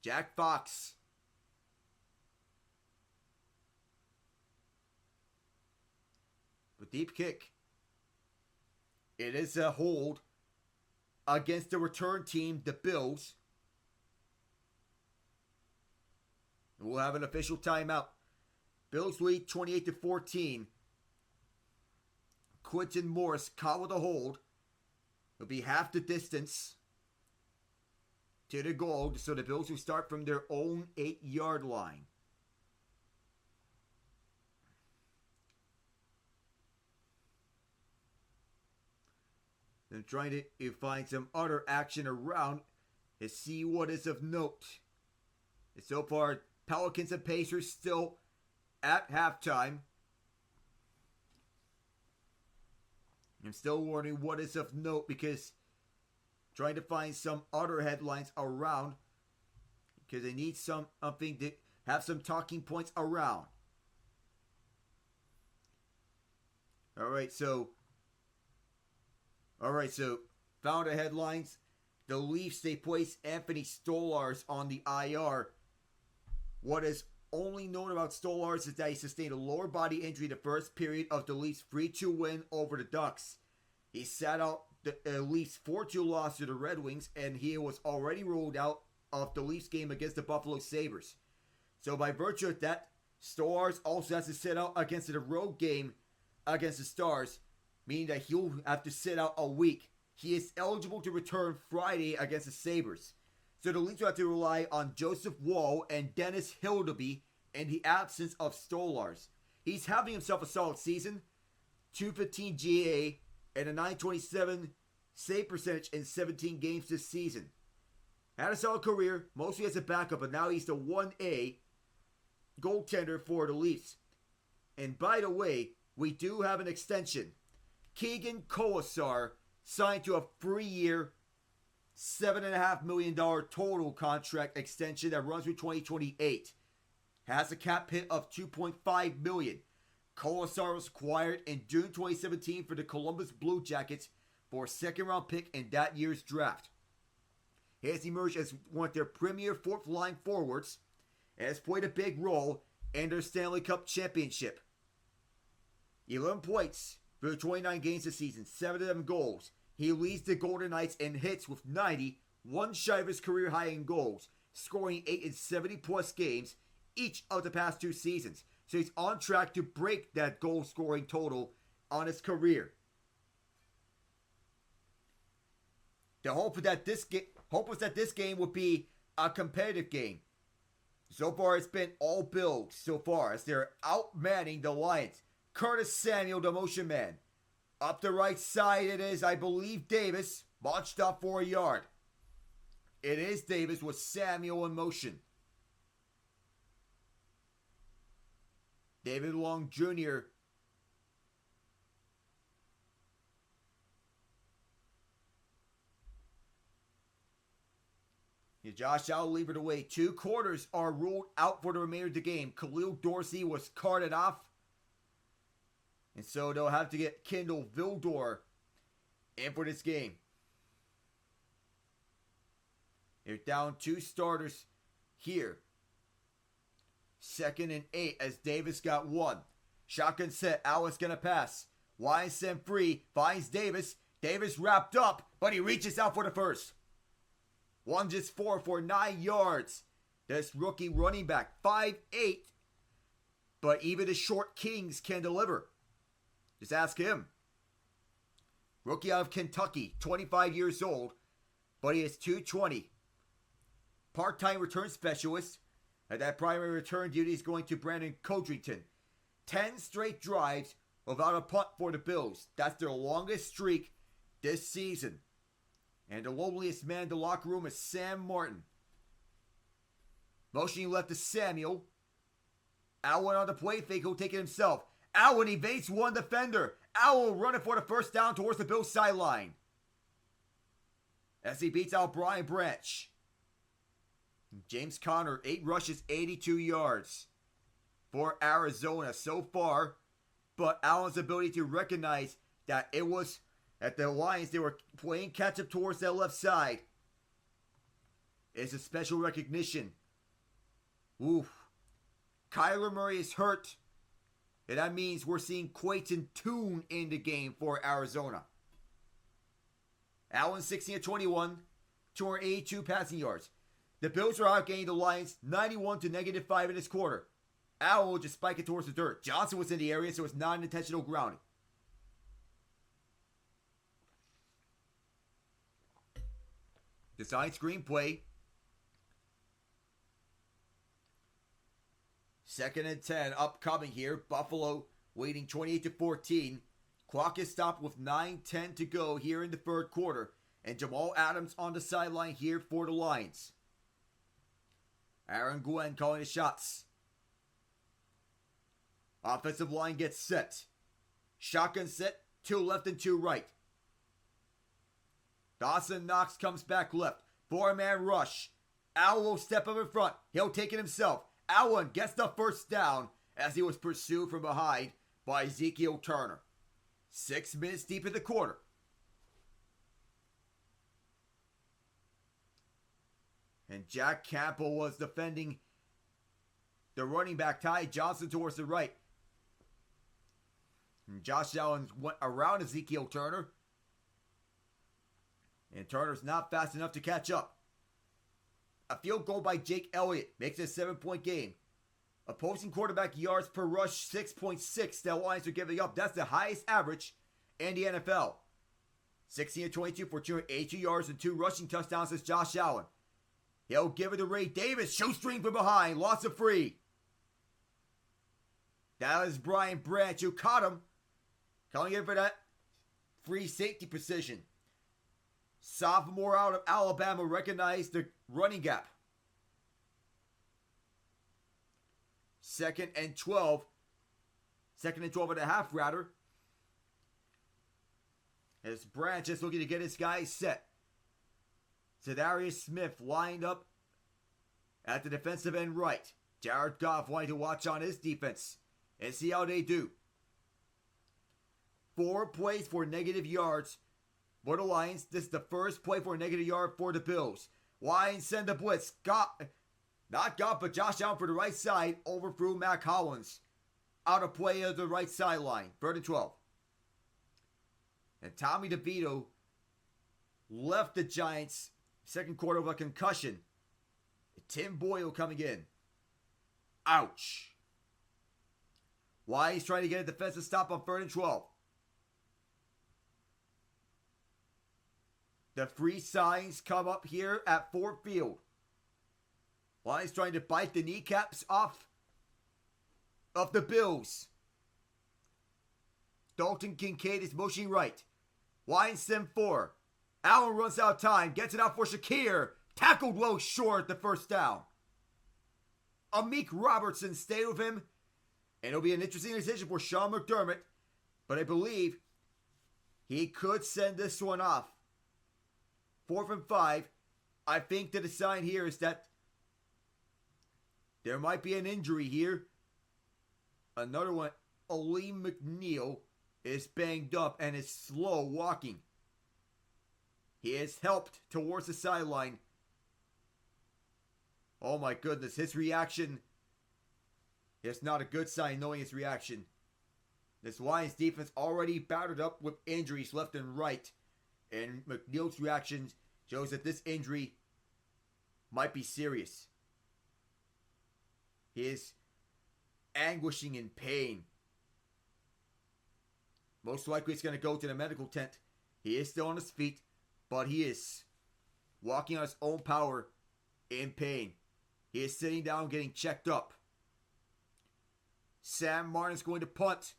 Jack Fox. The deep kick. It is a hold against the return team, the Bills. We'll have an official timeout. Bills lead 28-14. Quentin Morris caught with a hold. It'll be half the distance to the goal, so the Bills will start from their own 8-yard line. Then trying to find some other action around to see what is of note. And so far, Pelicans and Pacers still at halftime. I'm still wondering what is of note because trying to find some other headlines around because they need something to have some talking points around. Alright, so found the headlines. The Leafs, they place Anthony Stolarz on the IR. What is only known about Stolarz is that he sustained a lower body injury the first period of the Leafs' 3-2 win over the Ducks. He sat out the Leafs' 4-2 loss to the Red Wings, and he was already ruled out of the Leafs game against the Buffalo Sabres. So by virtue of that, Stolarz also has to sit out against the road game against the Stars, meaning that he'll have to sit out a week. He is eligible to return Friday against the Sabres. So the Leafs will have to rely on Joseph Woll and Dennis Hildeby in the absence of Stolarz. He's having himself a solid season. 215 GA and a 927 save percentage in 17 games this season. Had a solid career, mostly as a backup, but now he's the 1A goaltender for the Leafs. And by the way, we do have an extension. Keegan Colasar signed to a 3-year, $7.5 million total contract extension that runs through 2028. Has a cap hit of $2.5 million. Colasar was acquired in June 2017 for the Columbus Blue Jackets for a second-round pick in that year's draft. He has emerged as one of their premier fourth-line forwards and has played a big role in their Stanley Cup championship. 11 points for 29 games this season, 7 of them goals. He leads the Golden Knights in hits with 90, one shy of his career high in goals, scoring 8 in 70-plus games each of the past 2 seasons. So he's on track to break that goal-scoring total on his career. The hope was that this game would be a competitive game. So far, it's been all Bills so far as they're outmanning the Lions. Curtis Samuel, the motion man. Up the right side it is, I believe, Davis. Launched up for a yard. It is Davis with Samuel in motion. David Long Jr. Josh Allen levered away. 2 quarters are ruled out for the remainder of the game. Khalil Dorsey was carted off. And so they'll have to get Kendall Vildor in for this game. They're down 2 starters here. 2nd and 8 as Davis got 1. Shotgun set. Allen's going to pass. Wine sent free. Finds Davis. Davis wrapped up, but he reaches out for the first. 1 just 4 for 9 yards. This rookie running back, 5'8". But even the short kings can deliver. Just ask him. Rookie out of Kentucky, 25 years old, but he is 220. Part-time return specialist. And that primary return duty is going to Brandon Codrington. 10 straight drives without a punt for the Bills. That's their longest streak this season. And the loneliest man in the locker room is Sam Martin. Motioning left to Samuel. Allen on the play fake, he'll take it himself. Allen evades one defender. Allen running for the first down towards the Bills sideline. As he beats out Brian Branch. James Conner, 8 rushes, 82 yards for Arizona so far. But Allen's ability to recognize that it was at the Lions, they were playing catch-up towards that left side. It's a special recognition. Oof. Kyler Murray is hurt. And that means we're seeing Quayton Tune in the game for Arizona. Allen 16-21, 282 passing yards. The Bills are outgaining the Lions 91 to -5 in this quarter. Allen will just spike it towards the dirt. Johnson was in the area, so it's not an intentional grounding. Design screenplay. 2nd and 10 upcoming here. Buffalo leading 28-14. Clock is stopped with 9:10 to go here in the 3rd quarter. And Jamal Adams on the sideline here for the Lions. Aaron Glenn calling the shots. Offensive line gets set. Shotgun set. 2 left and 2 right. Dawson Knox comes back left. 4-man rush. Allen will step up in front. He'll take it himself. Allen gets the first down as he was pursued from behind by Ezekiel Turner. 6 minutes deep in the quarter. And Jack Campbell was defending the running back, Ty Johnson, towards the right. And Josh Allen went around Ezekiel Turner. And Turner's not fast enough to catch up. A field goal by Jake Elliott makes it a 7-point game. Opposing quarterback yards per rush, 6.6 that Lions are giving up. That's the highest average in the NFL. 16-22 for 282 yards and 2 rushing touchdowns as Josh Allen. He'll give it to Ray Davis. Shoestring from behind. Lots of free. That is Brian Branch who caught him. Calling in for that free safety position. Sophomore out of Alabama recognized the running gap. 2nd and 12. Second and 12 and a half, rather. As Branch is looking to get his guys set. Za'Darius Smith lined up at the defensive end right. Jared Goff wanting to watch on his defense and see how they do. 4 plays for negative yards for the Lions. This is the first play for a negative yard for the Bills. Lions send the blitz. Not Goff, but Josh Allen for the right side. Overthrew Mac Hollins. Out of play of the right sideline. 3rd and 12. And Tommy DeVito left the Giants second quarter with a concussion. Tim Boyle coming in. Ouch. Lions trying to get a defensive stop on 3rd and 12. The free signs come up here at Ford Field. Lions trying to bite the kneecaps off of the Bills. Dalton Kincaid is motioning right. Lions send 4. Allen runs out of time. Gets it out for Shakir. Tackled low short the first down. Amik Robertson stayed with him. And it'll be an interesting decision for Sean McDermott. But I believe he could send this one off. 4th and 5. I think the sign here is that there might be an injury here. Another one, Aleem McNeil, is banged up and is slow walking. He is helped towards the sideline. Oh my goodness, his reaction is not a good sign knowing his reaction. This Lions defense already battered up with injuries left and right. And McNeil's reaction shows that this injury might be serious. He is anguishing in pain. Most likely it's going to go to the medical tent. He is still on his feet, but he is walking on his own power in pain. He is sitting down getting checked up. Sam Martin's going to punt.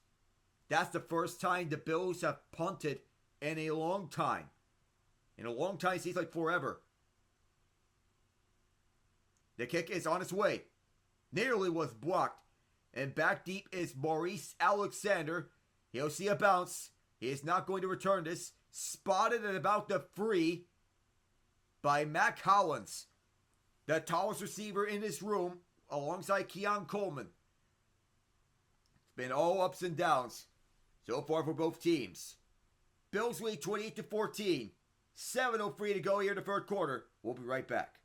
That's the first time the Bills have punted in a long time. In a long time, it seems like forever. The kick is on its way. Nearly was blocked. And back deep is Maurice Alexander. He'll see a bounce. He is not going to return this. Spotted at about the 3 by Mac Hollins, the tallest receiver in this room, alongside Keon Coleman. It's been all ups and downs so far for both teams. Bills lead 28-14. 7:03 to go here in the 3rd quarter. We'll be right back.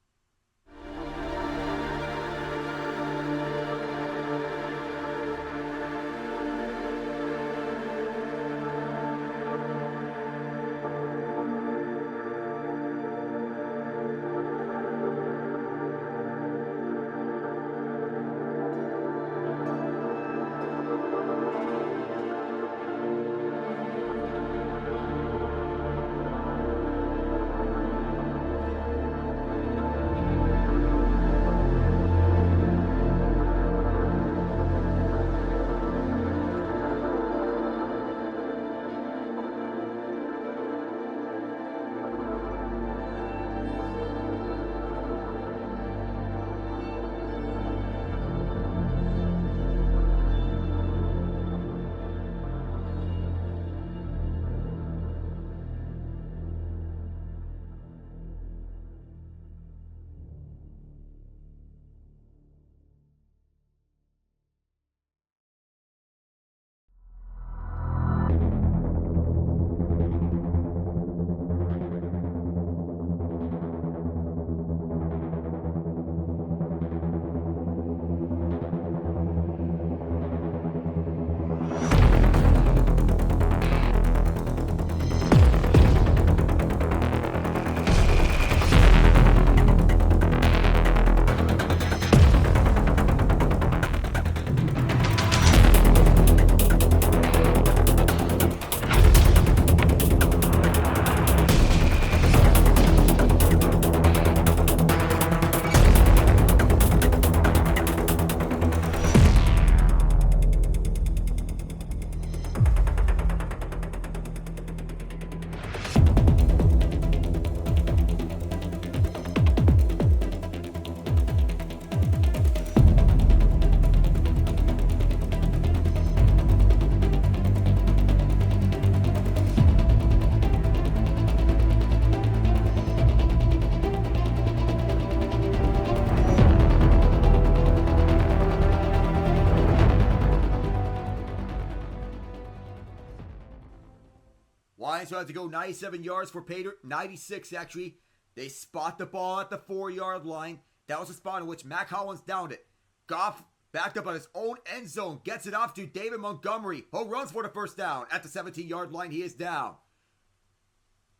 also had to go 97 yards for Pater, 96 actually. They spot the ball at the 4-yard line. That was the spot in which Mac Hollins downed it. Goff backed up on his own end zone, gets it off to David Montgomery, who runs for the first down. At the 17-yard line, he is down.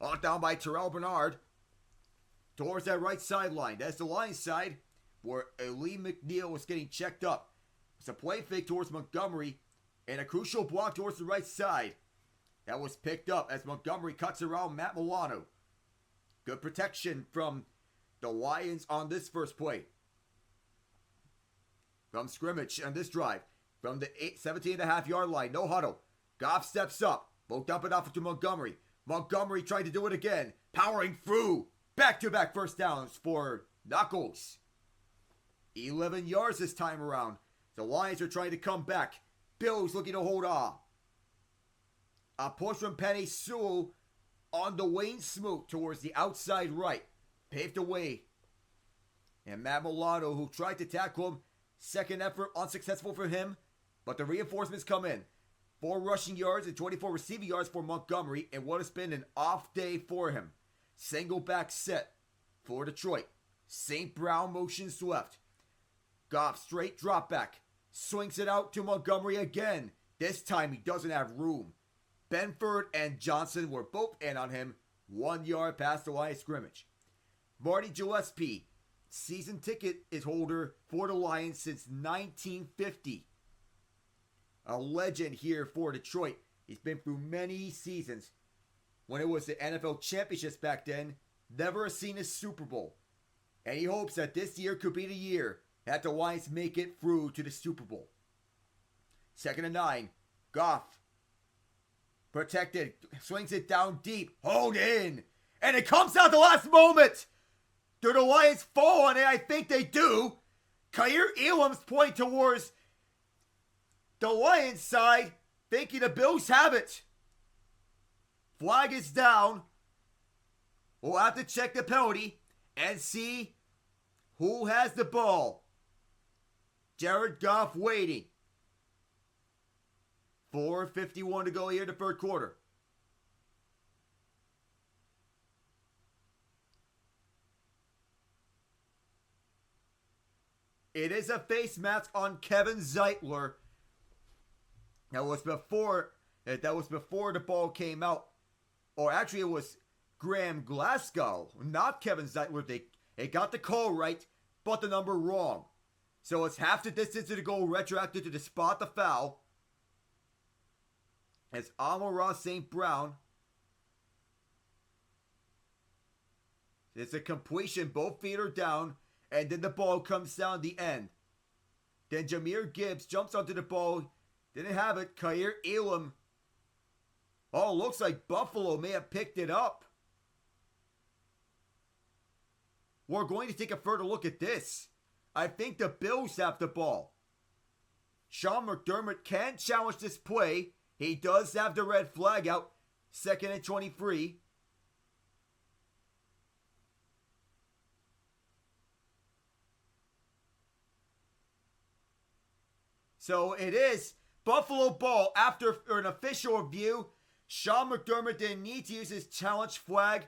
On down by Terrell Bernard towards that right sideline. That's the Lions side where Lee McNeil was getting checked up. It's a play fake towards Montgomery and a crucial block towards the right side. That was picked up as Montgomery cuts around Matt Milano. Good protection from the Lions on this first play. From scrimmage on this drive. From the 17.5-yard line. No huddle. Goff steps up. Both dump it off to Montgomery. Montgomery tried to do it again. Powering through. Back-to-back first downs for Knuckles. 11 yards this time around. The Lions are trying to come back. Bills looking to hold on. A push from Penei Sewell on the Wayne Smoot towards the outside right. Paved the way. And Matt Milano, who tried to tackle him. Second effort unsuccessful for him. But the reinforcements come in. 4 rushing yards and 24 receiving yards for Montgomery. And what has been an off day for him. Single back set for Detroit. St. Brown motions left. Goff straight drop back. Swings it out to Montgomery again. This time he doesn't have room. Benford and Johnson were both in on him. 1 yard past the line of scrimmage. Marty Gillespie, season ticket is holder for the Lions since 1950. A legend here for Detroit. He's been through many seasons. When it was the NFL championships back then, never seen a Super Bowl. And he hopes that this year could be the year that the Lions make it through to the Super Bowl. 2nd and 9. Goff. Protected. Swings it down deep. Hold in. And it comes out the last moment. Do the Lions fall on it? I think they do. Kaiir Elam's pointing towards the Lions side, thinking the Bills have it. Flag is down. We'll have to check the penalty and see who has the ball. Jared Goff waiting. 4:51 to go here in the third quarter. It is a face mask on Kevin Zeitler. That was before the ball came out. Or actually it was Graham Glasgow, not Kevin Zeitler. They got the call right, but the number wrong. So it's half the distance to the goal, retroactive to spot the foul. As Amon-Ra St. Brown. It's a completion. Both feet are down. And then the ball comes down the end. Then Jahmyr Gibbs jumps onto the ball. Didn't have it. Kaiir Elam. Oh, looks like Buffalo may have picked it up. We're going to take a further look at this. I think the Bills have the ball. Sean McDermott can challenge this play. He does have the red flag out. 2nd and 23. So it is Buffalo ball after an official review. Sean McDermott didn't need to use his challenge flag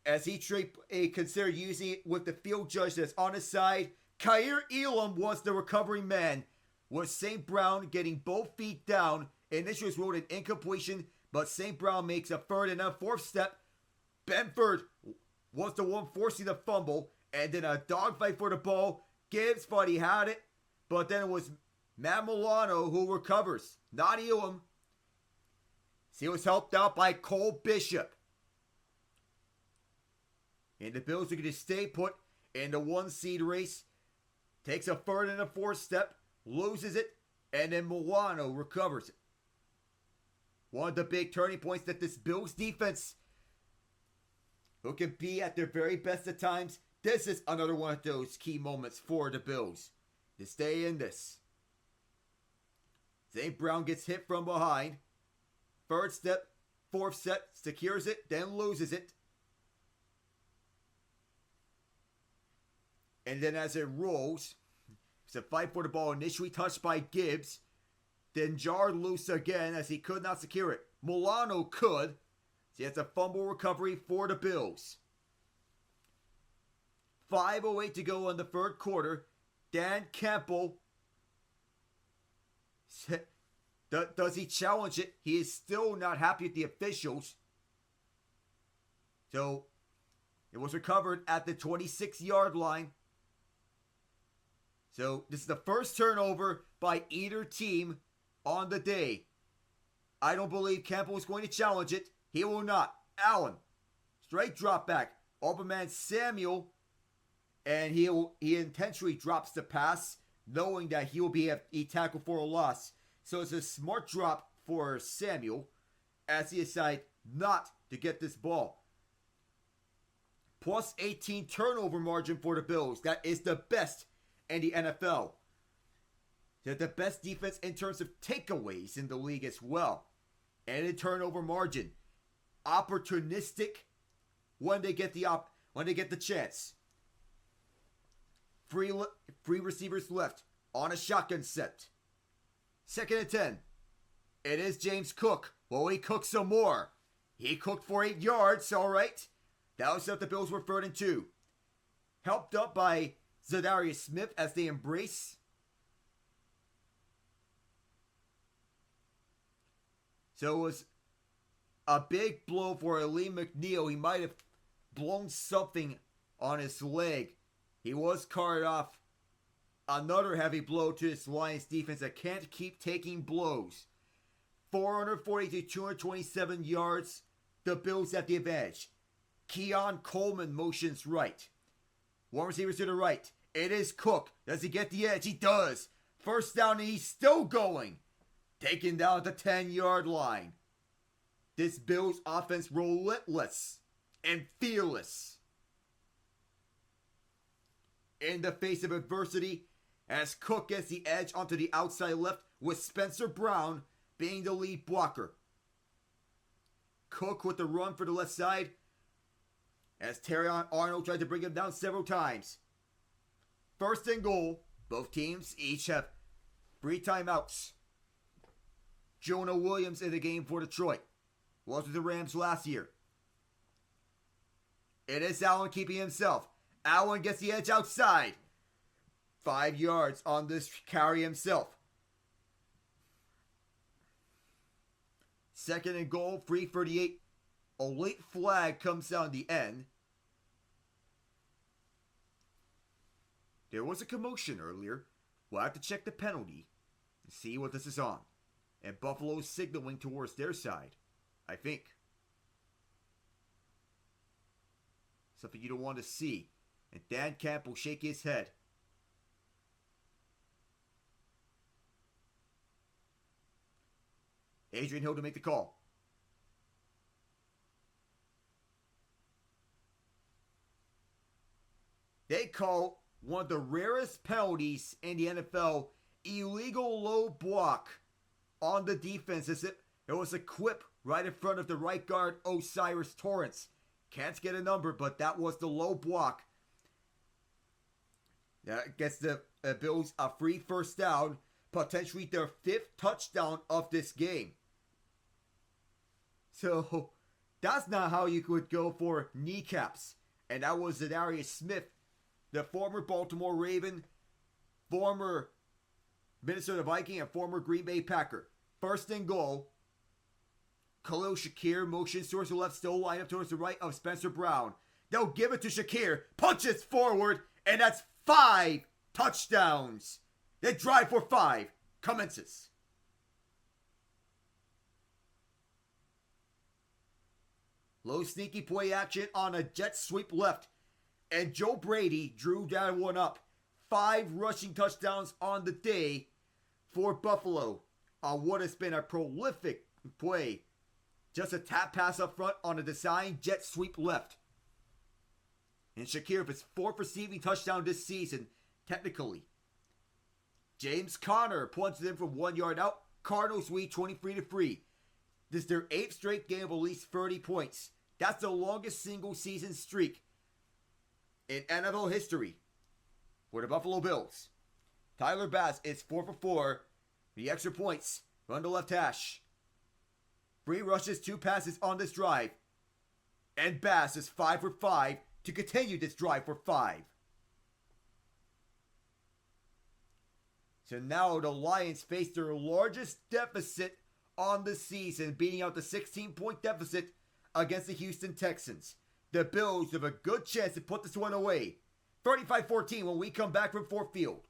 as he considered using it with the field judge that's on his side. Kaiir Elam was the recovering man, with St. Brown getting both feet down. Initially was ruled an incompletion, but St. Brown makes a 3rd and a 4th step. Benford was the one forcing the fumble, and then a dogfight for the ball. Gibbs thought he had it, but then it was Matt Milano who recovers, not Elam. He was helped out by Cole Bishop. And the Bills are going to stay put in the 1-seed race. Takes a 3rd and a 4th step, loses it, and then Milano recovers it. One of the big turning points that this Bills defense, who can be at their very best at times, this is another one of those key moments for the Bills to stay in this. St. Brown gets hit from behind. 3rd step, 4th set, secures it, then loses it. And then as it rolls, it's a fight for the ball initially touched by Gibbs. Then jarred loose again as he could not secure it. Milano could. See, it's a fumble recovery for the Bills. 5:08 to go in the third quarter. Dan Campbell, does he challenge it? He is still not happy with the officials. So, it was recovered at the 26-yard line. So, this is the first turnover by either team on the day. I don't believe Campbell is going to challenge it. He will not. Allen, straight drop back. Open man Samuel, and he intentionally drops the pass, knowing that he will be a tackle for a loss. So it's a smart drop for Samuel as he decides not to get this ball. Plus 18 turnover margin for the Bills. That is the best in the NFL. They're the best defense in terms of takeaways in the league as well. And in turnover margin. Opportunistic when they get the chance. Free receivers left on a shotgun set. 2nd and 10. It is James Cook. Well, he cooked some more. He cooked for 8 yards, all right. That was what the Bills were 3rd and 2. Helped up by Zadarius Smith as they embrace. So it was a big blow for Aleem McNeil. He might have blown something on his leg. He was carted off. Another heavy blow to this Lions defense that can't keep taking blows. 440 to 227 yards. The Bills have the advantage. Keon Coleman motions right. One receiver to the right. It is Cook. Does he get the edge? He does. First down and he's still going. Taken down at the 10-yard line. This Bills offense relentless and fearless. In the face of adversity, as Cook gets the edge onto the outside left with Spencer Brown being the lead blocker. Cook with the run for the left side as Terrion Arnold tried to bring him down several times. 1st and goal. Both teams each have 3 timeouts. Jonah Williams in the game for Detroit. Was with the Rams last year. It is Allen keeping himself. Allen gets the edge outside. 5 yards on this carry himself. 2nd and goal, 3:38. A late flag comes down the end. There was a commotion earlier. We'll have to check the penalty and see what this is on. And Buffalo's signaling towards their side, I think. Something you don't want to see. And Dan Camp will shake his head. Adrian Hill to make the call. They call one of the rarest penalties in the NFL, illegal low block on the defense. It was a quip right in front of the right guard, Osiris Torrance. Can't get a number, but that was the low block. That gets the Bills a free first down, potentially their 5th touchdown of this game. So, that's not how you could go for kneecaps. And that was Zadarius Smith, the former Baltimore Raven, former Minnesota Viking, and former Green Bay Packer. 1st and goal. Khalil Shakir motions towards the left, still lined up towards the right of Spencer Brown. They'll give it to Shakir, punches forward, and that's 5 touchdowns. The drive for 5 commences. Low sneaky play action on a jet sweep left. And Joe Brady drew that one up. 5 rushing touchdowns on the day for Buffalo on what has been a prolific play. Just a tap pass up front on a design jet sweep left. And Shakir with his 4th receiving touchdown this season, technically. James Conner plunges in from 1 yard out. Cardinals lead 23-3. This is their 8th straight game of at least 30 points. That's the longest single season streak in NFL history for the Buffalo Bills. Tyler Bass is 4 for 4. The extra points run to left hash. 3 rushes, 2 passes on this drive. And Bass is 5 for 5 to continue this drive for 5. So now the Lions face their largest deficit on the season, beating out the 16-point deficit against the Houston Texans. The Bills have a good chance to put this one away. 35-14 when we come back from Ford Field.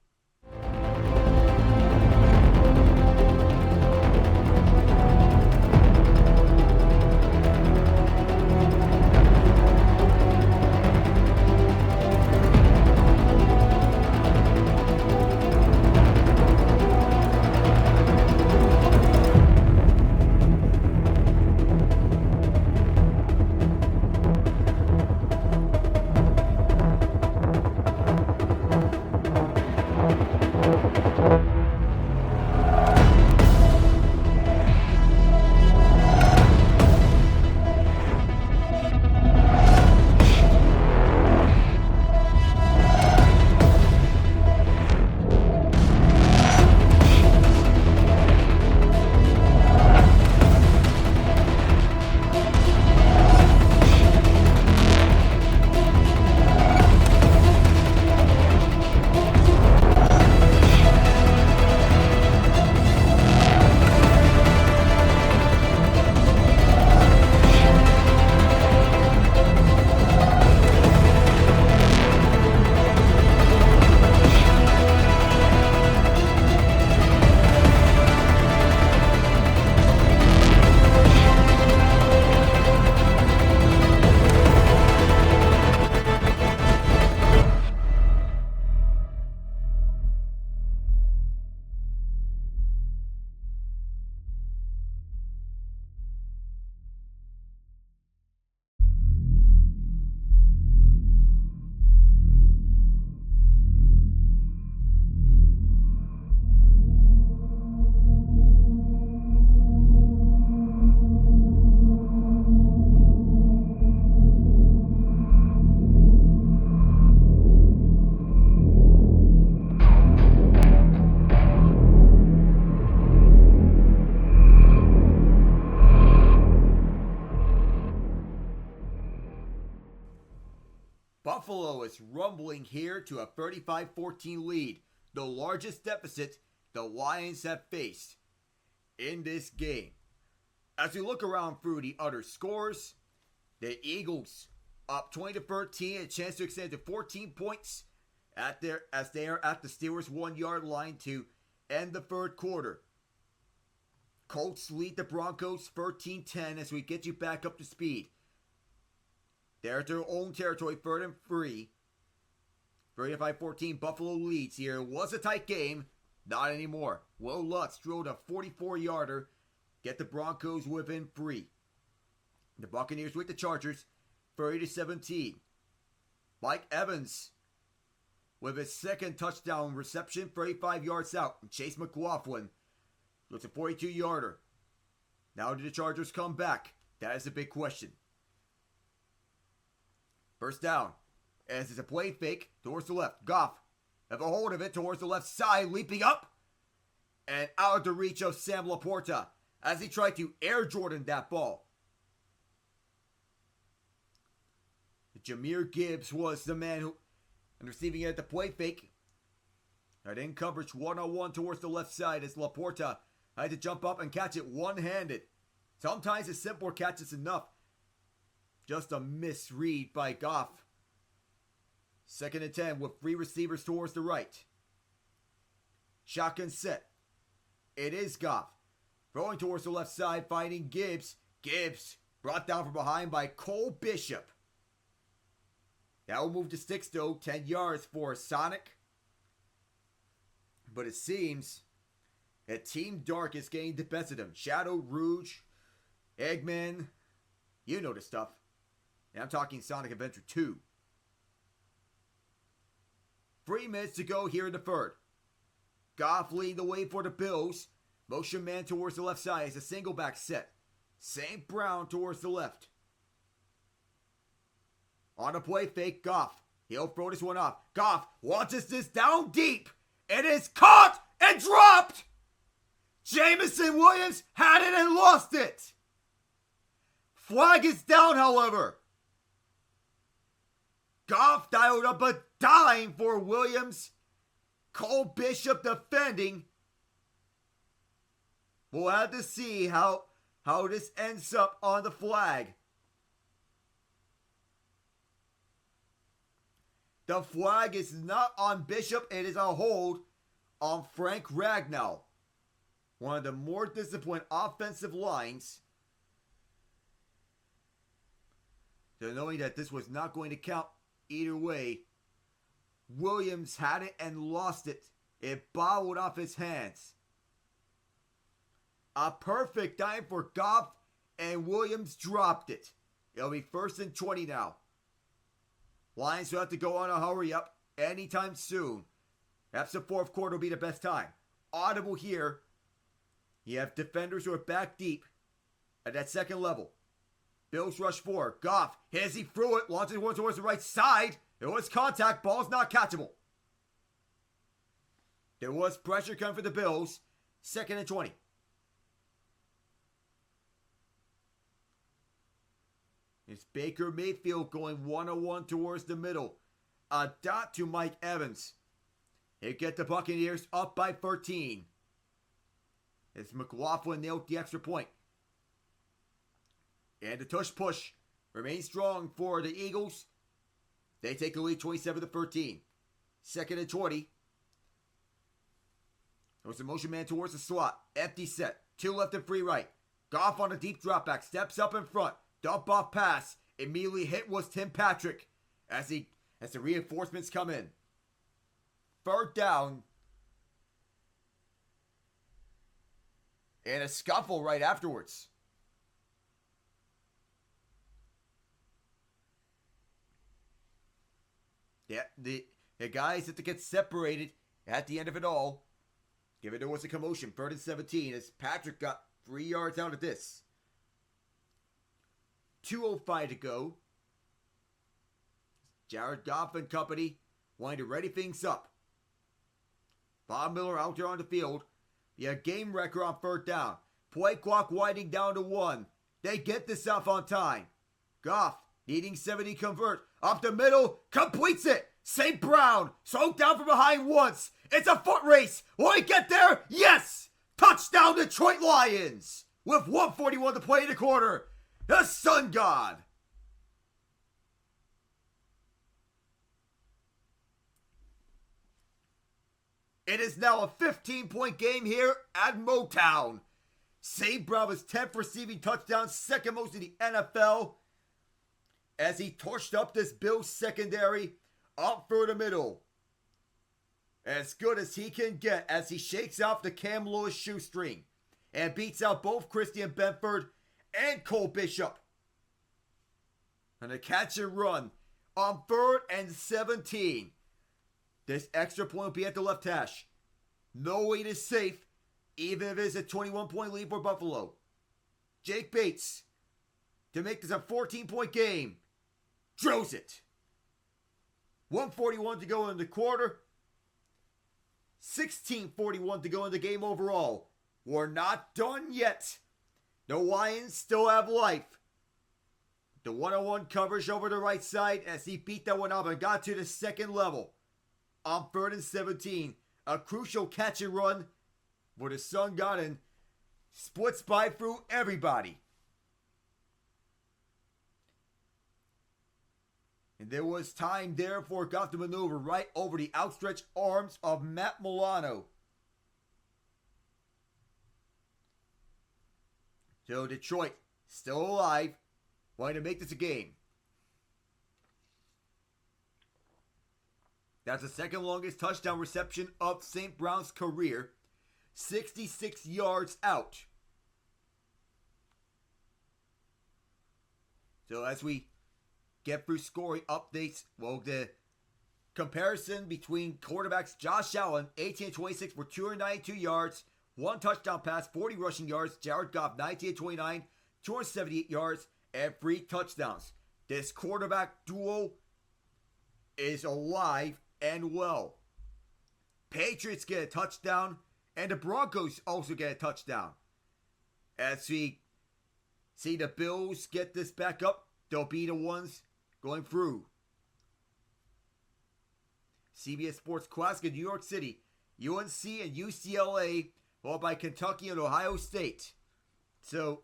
Buffalo is rumbling here to a 35-14 lead, the largest deficit the Lions have faced in this game. As we look around through the other scores, the Eagles up 20-13, a chance to extend to 14 points as they are at the Steelers' 1-yard line to end the third quarter. Colts lead the Broncos 13-10 as we get you back up to speed. They're at their own territory, 3rd and 3. 35-14, Buffalo leads here. It was a tight game. Not anymore. Will Lutz drilled a 44-yarder. Get the Broncos within 3. The Buccaneers with the Chargers, 30-17. Mike Evans with his second touchdown reception, 35 yards out. And Chase McLaughlin looks a 42-yarder. Now do the Chargers come back? That is a big question. First down, as it's a play fake towards the left. Goff have a hold of it towards the left side, leaping up and out of the reach of Sam LaPorta as he tried to Air Jordan that ball. Jahmyr Gibbs was the man who, and receiving it at the play fake. Right in coverage, one-on-one towards the left side as LaPorta had to jump up and catch it one-handed. Sometimes a simpler catch is enough. Just a misread by Goff. 2nd and 10 with 3 receivers towards the right. Shotgun set. It is Goff. Throwing towards the left side, finding Gibbs. Gibbs brought down from behind by Cole Bishop. That will move to sticks though. 10 yards for Sonic. But it seems that Team Dark is getting the best of them. Shadow, Rouge, Eggman. You know the stuff. And I'm talking Sonic Adventure 2. 3 minutes to go here in the third. Goff leading the way for the Bills. Motion man towards the left side as a single back set. St. Brown towards the left. On a play fake, Goff. He'll throw this one off. Goff launches this down deep. It is caught and dropped. Jameson Williams had it and lost it. Flag is down, however. Goff dialed up a dime for Williams. Cole Bishop defending. We'll have to see how this ends up on the flag. The flag is not on Bishop. It is a hold on Frank Ragnow. One of the more disciplined offensive lines. So knowing that this was not going to count either way, Williams had it and lost it. It bobbled off his hands. A perfect dime for Goff, and Williams dropped it. It'll be 1st and 20 now. Lions will have to go on a hurry up anytime soon. Perhaps the fourth quarter will be the best time. Audible here. You have defenders who are back deep at that second level. Bills rush forward. Goff, as he threw it, launches one towards the right side. It was contact. Ball's not catchable. There was pressure coming for the Bills. 2nd and 20. It's Baker Mayfield going one-on-one towards the middle. A dot to Mike Evans. They get the Buccaneers up by 13. As McLaughlin nailed the extra point. And the tush push remains strong for the Eagles. They take the lead 27-13. 2nd and 20. There was a motion man towards the slot. Empty set. 2 left and 3 right. Goff on a deep drop back. Steps up in front. Dump off pass. Immediately hit was Tim Patrick as the reinforcements come in. 3rd down. And a scuffle right afterwards. Yeah, the guys have to get separated at the end of it all. Given there was a commotion. 3rd and 17 as Patrick got 3 yards out of this. 2:05 to go. Jared Goff and company wanting to ready things up. Bob Miller out there on the field. Yeah, game wrecker on 3rd down. Play clock winding down to 1. They get this off on time. Goff needing 70 convert. Up the middle. Completes it. St. Brown slowed down from behind once. It's a foot race. Will he get there? Yes! Touchdown Detroit Lions. With 1:41 to play in the quarter. The Sun God. It is now a 15-point game here at Motown. St. Brown was 10th receiving touchdown, 2nd most in the NFL. As he torched up this Bills secondary up through the middle. As good as he can get as he shakes off the Cam Lewis shoestring. And beats out both Christian Benford and Cole Bishop. And a catch and run on 3rd and 17. This extra point will be at the left hash. No way is safe, even if it is a 21-point lead for Buffalo. Jake Bates, to make this a 14-point game, drills it. 1:41 to go in the quarter. 16:41 to go in the game overall. We're not done yet. The Lions still have life. The one-on-one coverage over the right side as he beat that one up and got to the second level. On 3rd and 17, a crucial catch and run for the Sun God and splits by through everybody. And there was time there for Goff to maneuver right over the outstretched arms of Matt Milano. So Detroit, still alive, wanting to make this a game. That's the 2nd longest touchdown reception of St. Brown's career. 66 yards out. So as we get through scoring updates, well, the comparison between quarterbacks, Josh Allen, 18-26 for 292 yards, 1 touchdown pass, 40 rushing yards. Jared Goff, 19-29, 278 yards, and 3 touchdowns. This quarterback duo is alive and well. Patriots get a touchdown, and the Broncos also get a touchdown. As we see the Bills get this back up, they'll be the ones going through. CBS Sports Classic in New York City. UNC and UCLA, followed by Kentucky and Ohio State. So,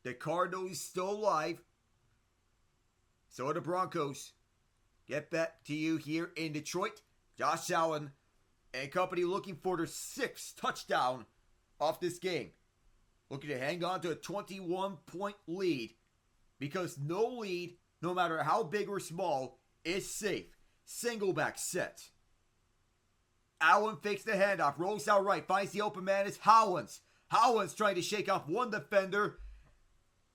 the Cardinals still alive. So are the Broncos. Get back to you here in Detroit. Josh Allen and company looking for their 6th touchdown off this game. Looking to hang on to a 21-point lead. Because no lead, no matter how big or small, is safe. Single back set. Allen fakes the handoff, rolls out right, finds the open man. It's Hollins. Hollins trying to shake off one defender,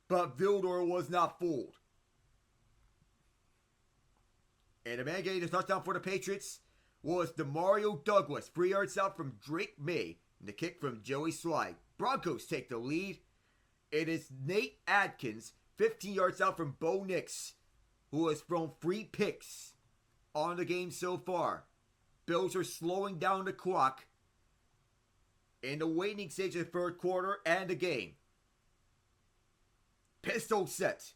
but Vildor was not fooled. And the man getting the touchdown for the Patriots was Demario Douglas, 3 yards out from Drake May, and the kick from Joey Slye. Broncos take the lead. It is Nate Adkins, 15 yards out from Bo Nix, who has thrown 3 picks on the game so far. Bills are slowing down the clock in the waning stage of the 3rd quarter and the game. Pistol set.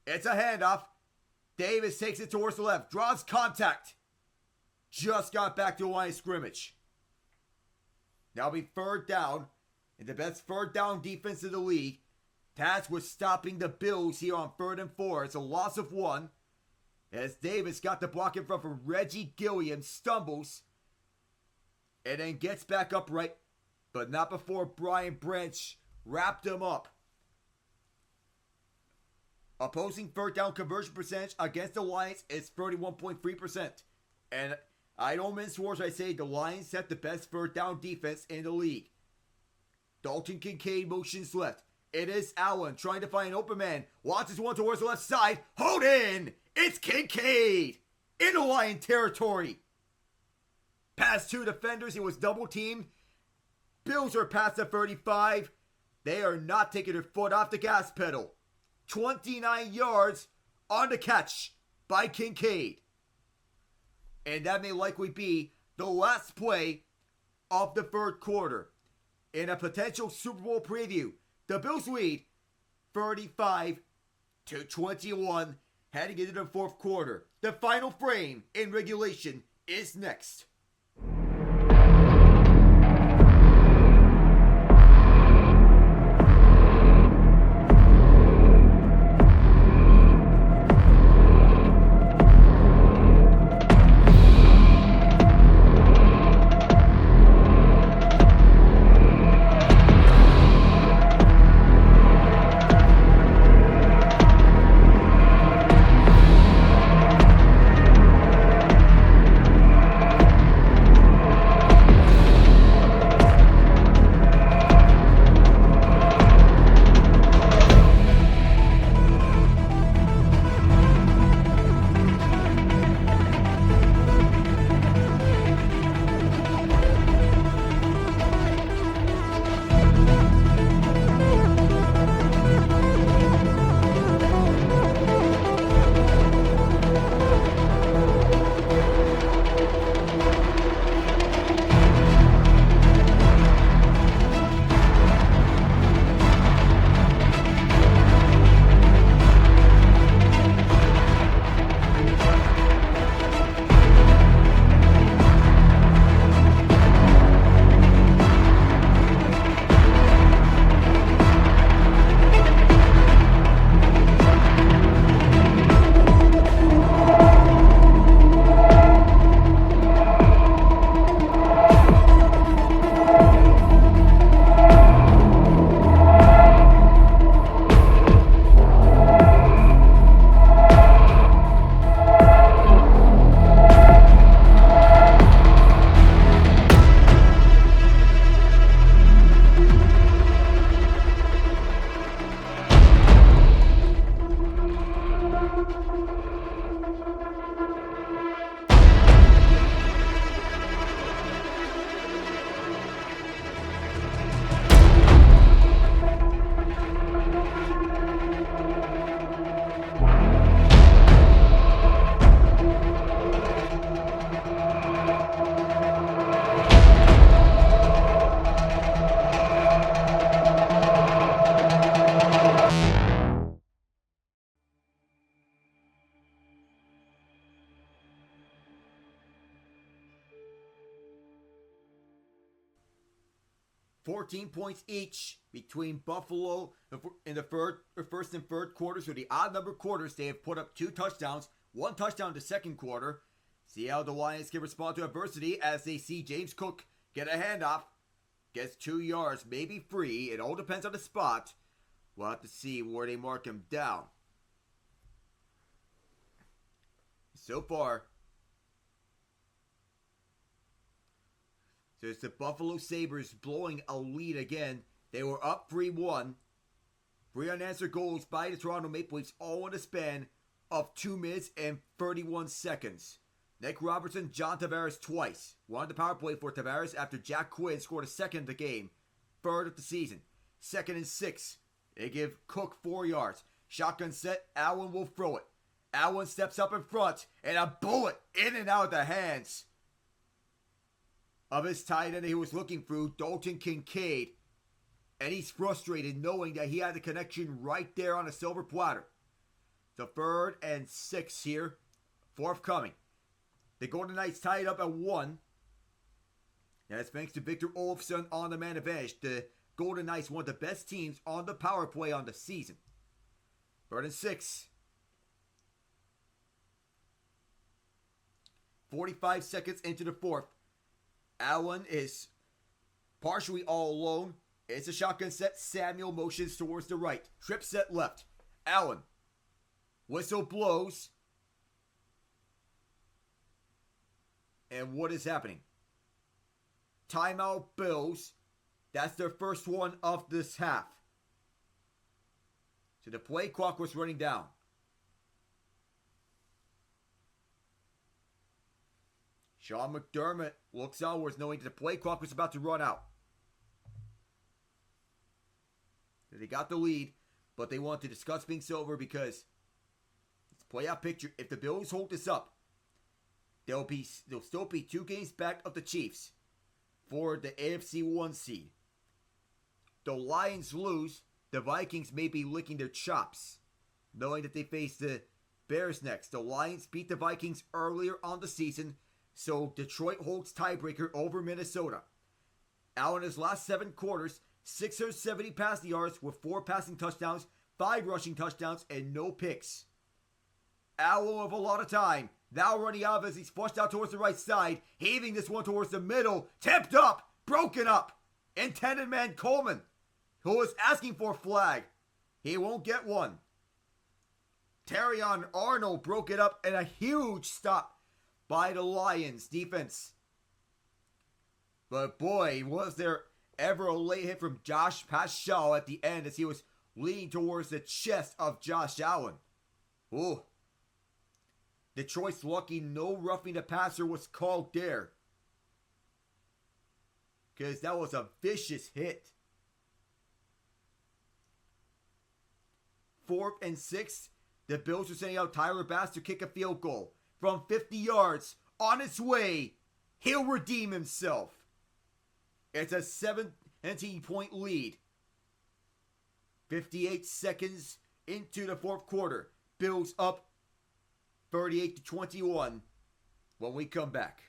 It's a handoff. Davis takes it towards the left. Draws contact. Just got back to the line of scrimmage. Now be 3rd down. And the best 3rd down defense in the league. Tasked with stopping the Bills here on 3rd and 4. It's a loss of 1. As Davis got the block in front from Reggie Gilliam. Stumbles. And then gets back upright. But not before Brian Branch wrapped him up. Opposing 3rd down conversion percentage against the Lions is 31.3%. And I don't mince words when I say the Lions have the best 3rd down defense in the league. Dalton Kincaid motions left. It is Allen trying to find an open man. Launches one towards the left side. Hold in! It's Kincaid! In the Lion territory. Past 2 defenders. It was double teamed. Bills are past the 35. They are not taking their foot off the gas pedal. 29 yards on the catch by Kincaid. And that may likely be the last play of the 3rd quarter. In a potential Super Bowl preview, the Bills lead 35-21 heading into the 4th quarter. The final frame in regulation is next. 14 points each between Buffalo in the first and third quarters. So the odd number quarters, they have put up 2 touchdowns, 1 touchdown in the second quarter. See how the Lions can respond to adversity as they see James Cook get a handoff. Gets 2 yards, maybe 3. It all depends on the spot. We'll have to see where they mark him down. So far, so it's the Buffalo Sabres blowing a lead again. They were up 3-1. 3 unanswered goals by the Toronto Maple Leafs, all in a span of 2 minutes and 31 seconds. Nick Robertson, John Tavares twice. One on the power play for Tavares after Jack Quinn scored a second of the game. Third of the season. 2nd and 6. They give Cook 4 yards. Shotgun set, Allen will throw it. Allen steps up in front, and a bullet in and out of the hands of his tight end he was looking through, Dalton Kincaid. And he's frustrated knowing that he had the connection right there on a silver platter. So 3rd and 6 here. Forthcoming. The Golden Knights tied up at 1. That's thanks to Victor Olofsson on the man advantage. The Golden Knights, one of the best teams on the power play on the season. 3rd and 6. 45 seconds into the 4th. Allen is partially all alone. It's a shotgun set. Samuel motions towards the right. Trip set left. Allen. Whistle blows. And what is happening? Timeout Bills. That's their first one of this half. So the play clock was running down. Sean McDermott looks outwards knowing that the play clock was about to run out. They got the lead, but they want to discuss things over because it's a playoff picture. If the Bills hold this up, they'll still be 2 games back of the Chiefs for the AFC 1 seed. The Lions lose, the Vikings may be licking their chops, knowing that they face the Bears next. The Lions beat the Vikings earlier on the season, so Detroit holds tiebreaker over Minnesota. Allen in his last 7 quarters, 670 passing yards with 4 passing touchdowns, 5 rushing touchdowns, and no picks. Allen with a lot of time. Now running out as he's flushed out towards the right side, heaving this one towards the middle, tipped up, broken up. Intended man Coleman, who was asking for a flag. He won't get one. Terrion Arnold broke it up and a huge stop by the Lions defense. But boy, was there ever a late hit from Josh Paschal at the end as he was leaning towards the chest of Josh Allen. Ooh. Detroit's lucky no roughing the passer was called there. Because that was a vicious hit. 4th and 6. The Bills are sending out Tyler Bass to kick a field goal. From 50 yards, on its way, he'll redeem himself. It's a 17-point lead. 58 seconds into the 4th quarter. Bills up 38-21 when we come back.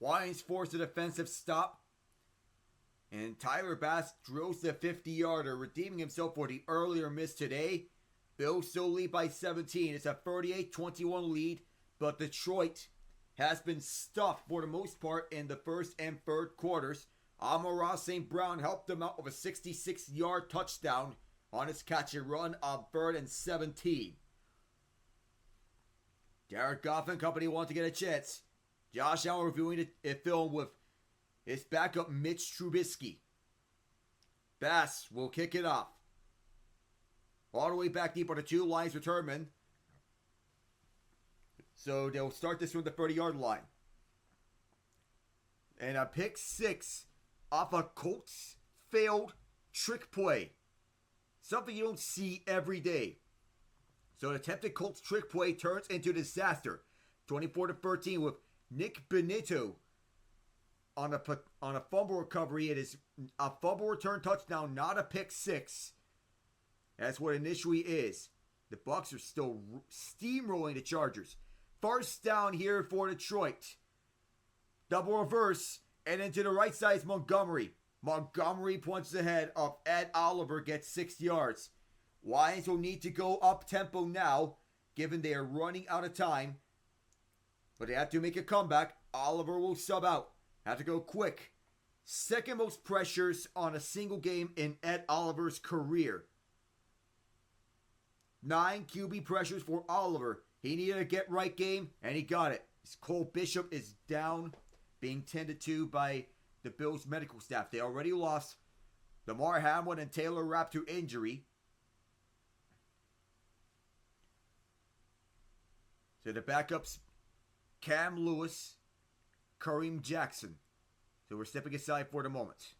Lions force a defensive stop. And Tyler Bass drills the 50-yarder, redeeming himself for the earlier miss today. Bills still lead by 17. It's a 38-21 lead, but Detroit has been stuffed for the most part in the first and third quarters. Amon-Ra St. Brown helped them out with a 66-yard touchdown on his catch and run on 3rd and 17. Jared Goff and company want to get a chance. Josh Allen reviewing the film with his backup Mitch Trubisky. Bass will kick it off. All the way back deep are the two Lions returnmen. So they'll start this from the 30-yard line. And a pick six off a Colts failed trick play. Something you don't see every day. So an attempted Colts trick play turns into disaster. 24-13 with Nick Benito on a fumble recovery. It is a fumble return touchdown, not a pick six. That's what it initially is. The Bucs are still steamrolling the Chargers. First down here for Detroit. Double reverse, and into the right side is Montgomery. Montgomery punches ahead of Ed Oliver, gets 6 yards. Lions will need to go up tempo now, given they are running out of time. But they have to make a comeback. Oliver will sub out. Have to go quick. Second most pressures on a single game in Ed Oliver's career. 9 QB pressures for Oliver. He needed a get-right game, and he got it. Cole Bishop is down, being tended to by the Bills' medical staff. They already lost Damar Hamlin and Taylor Rapp to injury. So the backups, Cam Lewis, Kareem Jackson. So we're stepping aside for the moment.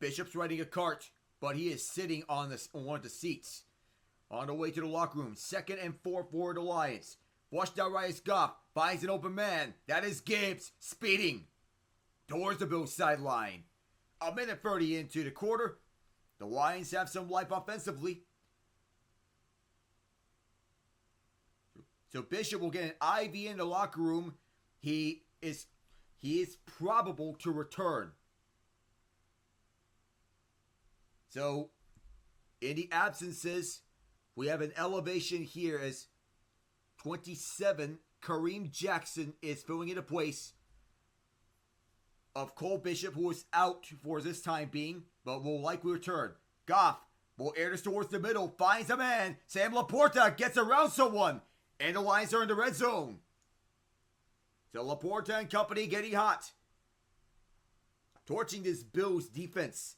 Bishop's riding a cart, but he is sitting on one of the seats. On the way to the locker room, 2nd and 4 for the Lions. Washed out right is Goff, finds an open man. That is Gibbs, speeding towards the Bills sideline. A minute 30 into the quarter. The Lions have some life offensively. So Bishop will get an IV in the locker room. He is probable to return. So In the absences, we have an elevation here as 27, Kareem Jackson is filling in the place of Cole Bishop, who is out for this time being, but will likely return. Goff will air this towards the middle, finds a man. Sam LaPorta gets around someone, and the Lions are in the red zone. So LaPorta and company getting hot, torching this Bills defense.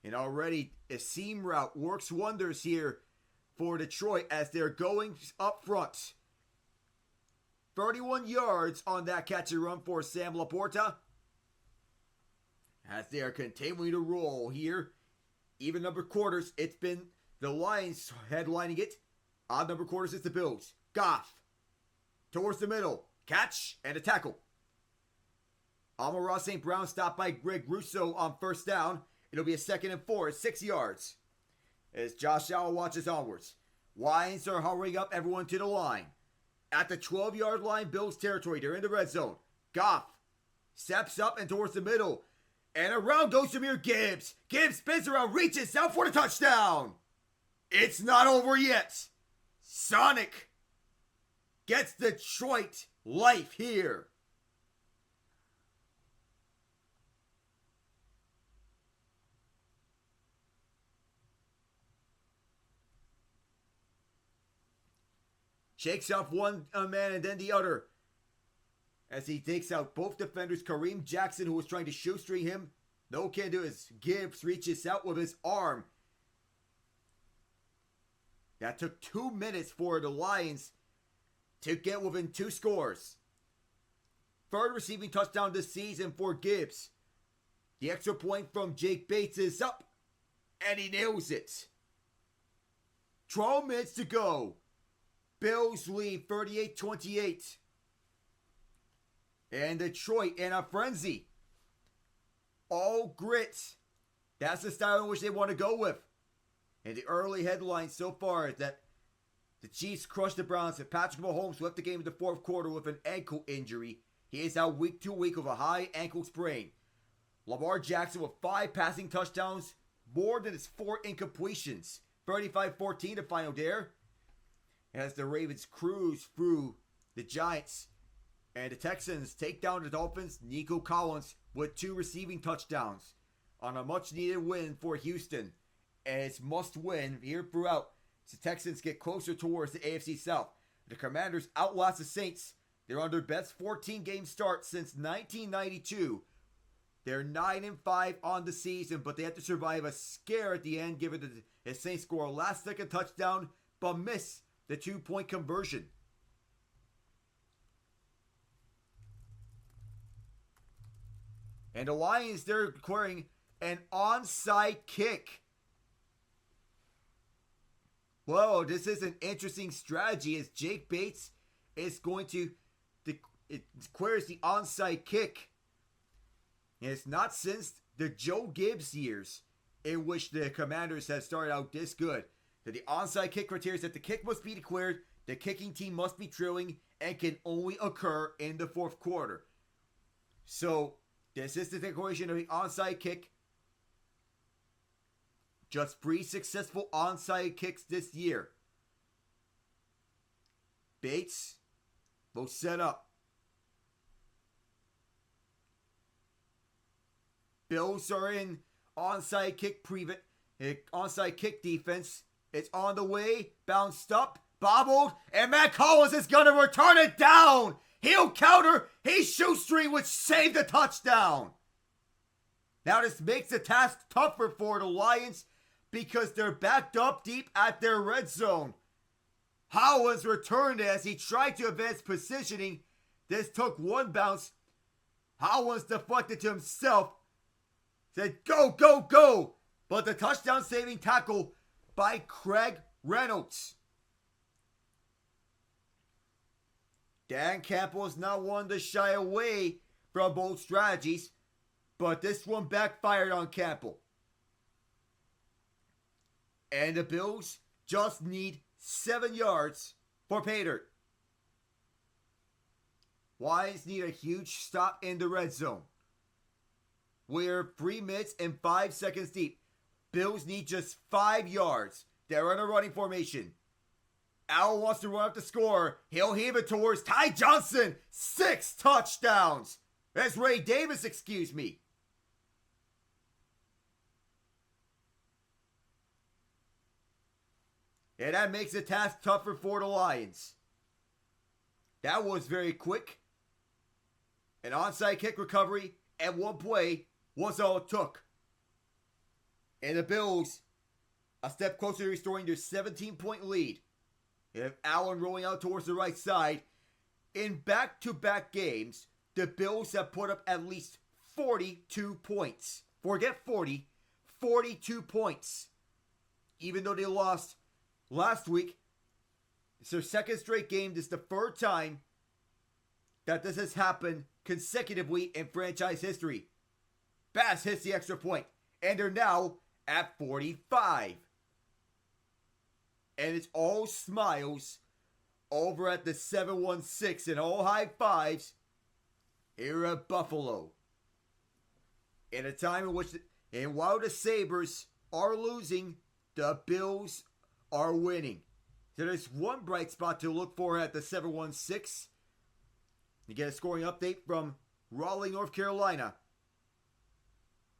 And already a seam route works wonders here for Detroit as they're going up front. 31 yards on that catch and run for Sam LaPorta. As they are continuing to roll here. Even number quarters, it's been the Lions headlining it. Odd number quarters, it's the Bills. Goff towards the middle. Catch and a tackle. Amon-Ra St. Brown stopped by Greg Russo on first down. It'll be a 2nd and 4 at 6 yards. As Josh Allen watches onwards. Lions are hurrying up everyone to the line. At the 12-yard line, Bills territory. They're in the red zone. Goff steps up and towards the middle. And around goes Jahmyr Gibbs. Gibbs spins around, reaches out for the touchdown. It's not over yet. Sonic gets Detroit life here. Shakes off one man and then the other. As he takes out both defenders, Kareem Jackson, who was trying to shoestring him. No can do as Gibbs reaches out with his arm. That took 2 minutes for the Lions to get within 2 scores. Third receiving touchdown this season for Gibbs. The extra point from Jake Bates is up, and he nails it. 12 minutes to go. Bills lead 38-28. And Detroit in a frenzy. All grit. That's the style in which they want to go with. And the early headlines so far is that the Chiefs crushed the Browns and Patrick Mahomes left the game in the fourth quarter with an ankle injury. He is out week to week with a high ankle sprain. Lamar Jackson with 5 passing touchdowns, more than his 4 incompletions. 35-14 the final there. As the Ravens cruise through the Giants. And the Texans take down the Dolphins. Nico Collins with 2 receiving touchdowns on a much needed win for Houston. And it's must win here throughout. The Texans get closer towards the AFC South. The Commanders outlast the Saints. They're on their best 14-game start since 1992. They're 9-5 on the season, but they have to survive a scare at the end, given the Saints score a last-second touchdown, but miss the 2-point conversion. And the Lions, they're acquiring an onside kick. Whoa, this is an interesting strategy as Jake Bates is going to acquires the onside kick. And it's not since the Joe Gibbs years in which the Commanders have started out this good. That the onside kick criteria is that the kick must be declared, the kicking team must be trailing, and can only occur in the fourth quarter. So, this is the declaration of the onside kick. Just 3 successful onside kicks this year. Bates will set up. Bills are in onside kick onside kick defense. It's on the way, bounced up, bobbled, and Matt Collins is going to return it down. He'll counter, he's shoestring, which saved the touchdown. Now this makes the task tougher for the Lions because they're backed up deep at their red zone. Howlands returned as he tried to advance positioning. This took one bounce. Howlands deflected to himself. Said, go, go, go. But the touchdown saving tackle by Craig Reynolds. Dan Campbell is not one to shy away from bold strategies, but this one backfired on Campbell. And the Bills just need 7 yards for pay dirt. Lions need a huge stop in the red zone. We're 3 minutes and 5 seconds deep. Bills need just 5 yards. They're in a running formation. Allen wants to run up the score. He'll heave it towards Ty Johnson. 6 touchdowns. That's Ray Davis, excuse me. And that makes the task tougher for the Lions. That was very quick. An onside kick recovery and one play was all it took. And the Bills, a step closer to restoring their 17-point lead. If Allen rolling out towards the right side, in back-to-back games, the Bills have put up at least 42 points. Forget 40, 42 points. Even though they lost last week, it's their second straight game. This is the third time that this has happened consecutively in franchise history. Bass hits the extra point, and they're now at 45. And it's all smiles over at the 716 and all high fives here at Buffalo. In a time in which, and while the Sabres are losing, the Bills are winning. So there's one bright spot to look for at the 716. You get a scoring update from Raleigh, North Carolina.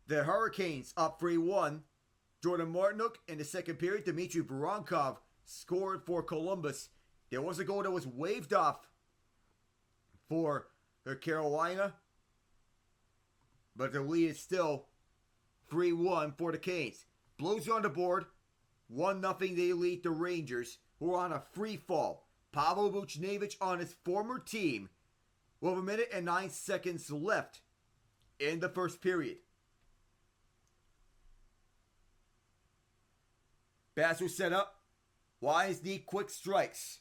The Hurricanes up 3-1. Jordan Martinook in the second period. Dmitry Voronkov scored for Columbus. There was a goal that was waved off for Carolina. But the lead is still 3-1 for the Canes. Blues are on the board. 1-0 they lead the Rangers, who are on a free fall. Pavel Buchnevich on his former team with 1 minute and 9 seconds left in the first period. Bass was set up. Lions need quick strikes.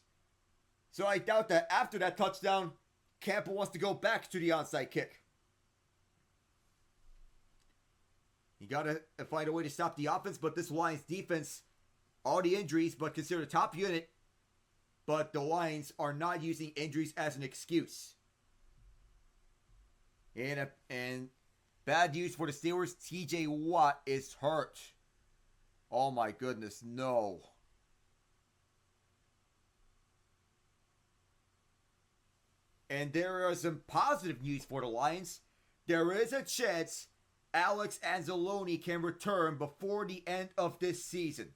So I doubt that after that touchdown, Campbell wants to go back to the onside kick. You got to find a way to stop the offense, but this Lions defense, all the injuries, but considered a top unit. But the Lions are not using injuries as an excuse. And bad news for the Steelers, TJ Watt is hurt. Oh my goodness, no. And there is some positive news for the Lions. There is a chance Alex Anzalone can return before the end of this season.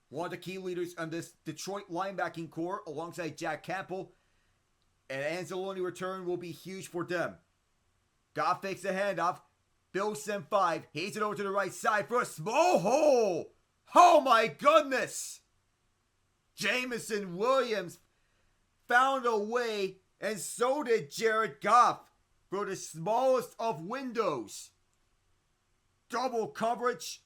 One of the key leaders on this Detroit linebacking core alongside Jack Campbell. And Anzalone return will be huge for them. Goff fakes the handoff. Bills send 5. He's it over to the right side for a small hole. Oh my goodness. Jameson Williams found a way, and so did Jared Goff for the smallest of windows. Double coverage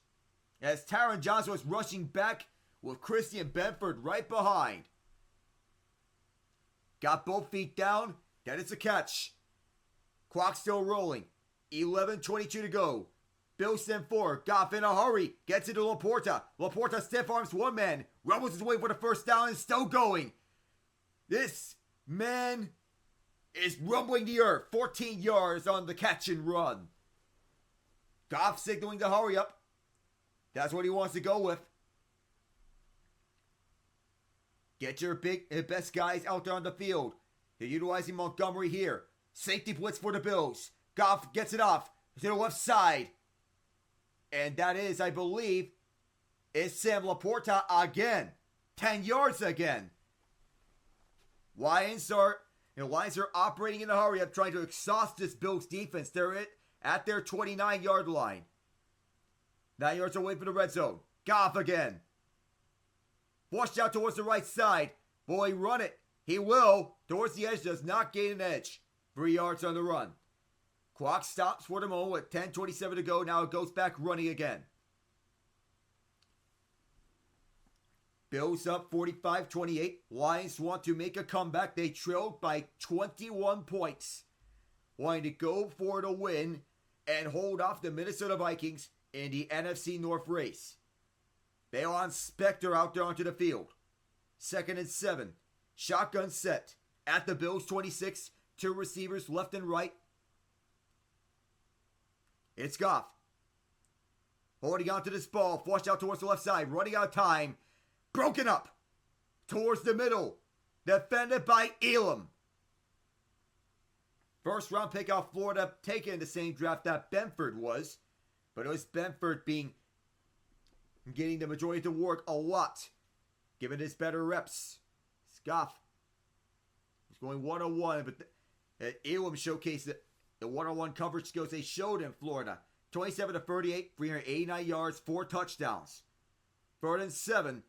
as Taron Johnson was rushing back with Christian Benford right behind. Got both feet down. That is a catch. Clock still rolling. 11:22 to go. Bills send 4. Goff in a hurry. Gets it to LaPorta. LaPorta stiff arms one man. Rumbles his way for the first down and still going. This man is rumbling the earth. 14 yards on the catch and run. Goff signaling to hurry up. That's what he wants to go with. Get your best guys out there on the field. They're utilizing Montgomery here. Safety blitz for the Bills. Goff gets it off to the left side. And that is, I believe, is Sam LaPorta again. 10 yards again. Lions are operating in a hurry up, trying to exhaust this Bills defense. They're at their 29-yard line. 9 yards away from the red zone. Goff again. Washed out towards the right side. Will he run it? He will. Towards the edge, does not gain an edge. 3 yards on the run. Clock stops for the moment with 10:27 to go. Now it goes back running again. Bills up 45-28. Lions want to make a comeback. They trailed by 21 points. Wanting to go for the win and hold off the Minnesota Vikings in the NFC North race. Balon Spector out there onto the field. 2nd and 7. Shotgun set at the Bills 26. 2 receivers left and right. It's Goff. Holding on to this ball. Flushed out towards the left side. Running out of time. Broken up. Towards the middle. Defended by Elam. First round pick out Florida, taken in the same draft that Benford was. But it was Benford getting the majority of the work a lot, given his better reps. Goff is going one-on-one, but Elam showcased the one-on-one coverage skills they showed in Florida. 27 to 38, 389 yards, 4 touchdowns. 3rd and 7.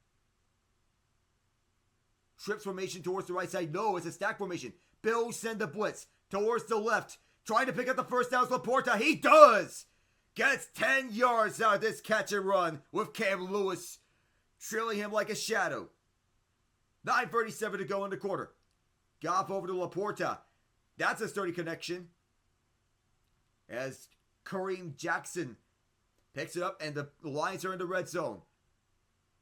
Trips formation towards the right side. No, it's a stack formation. Bills send the blitz towards the left. Trying to pick up the first down. LaPorta. He does! Gets 10 yards out of this catch and run with Cam Lewis trailing him like a shadow. 9:37 to go in the quarter. Goff over to LaPorta. That's a sturdy connection. As Kareem Jackson picks it up and the Lions are in the red zone.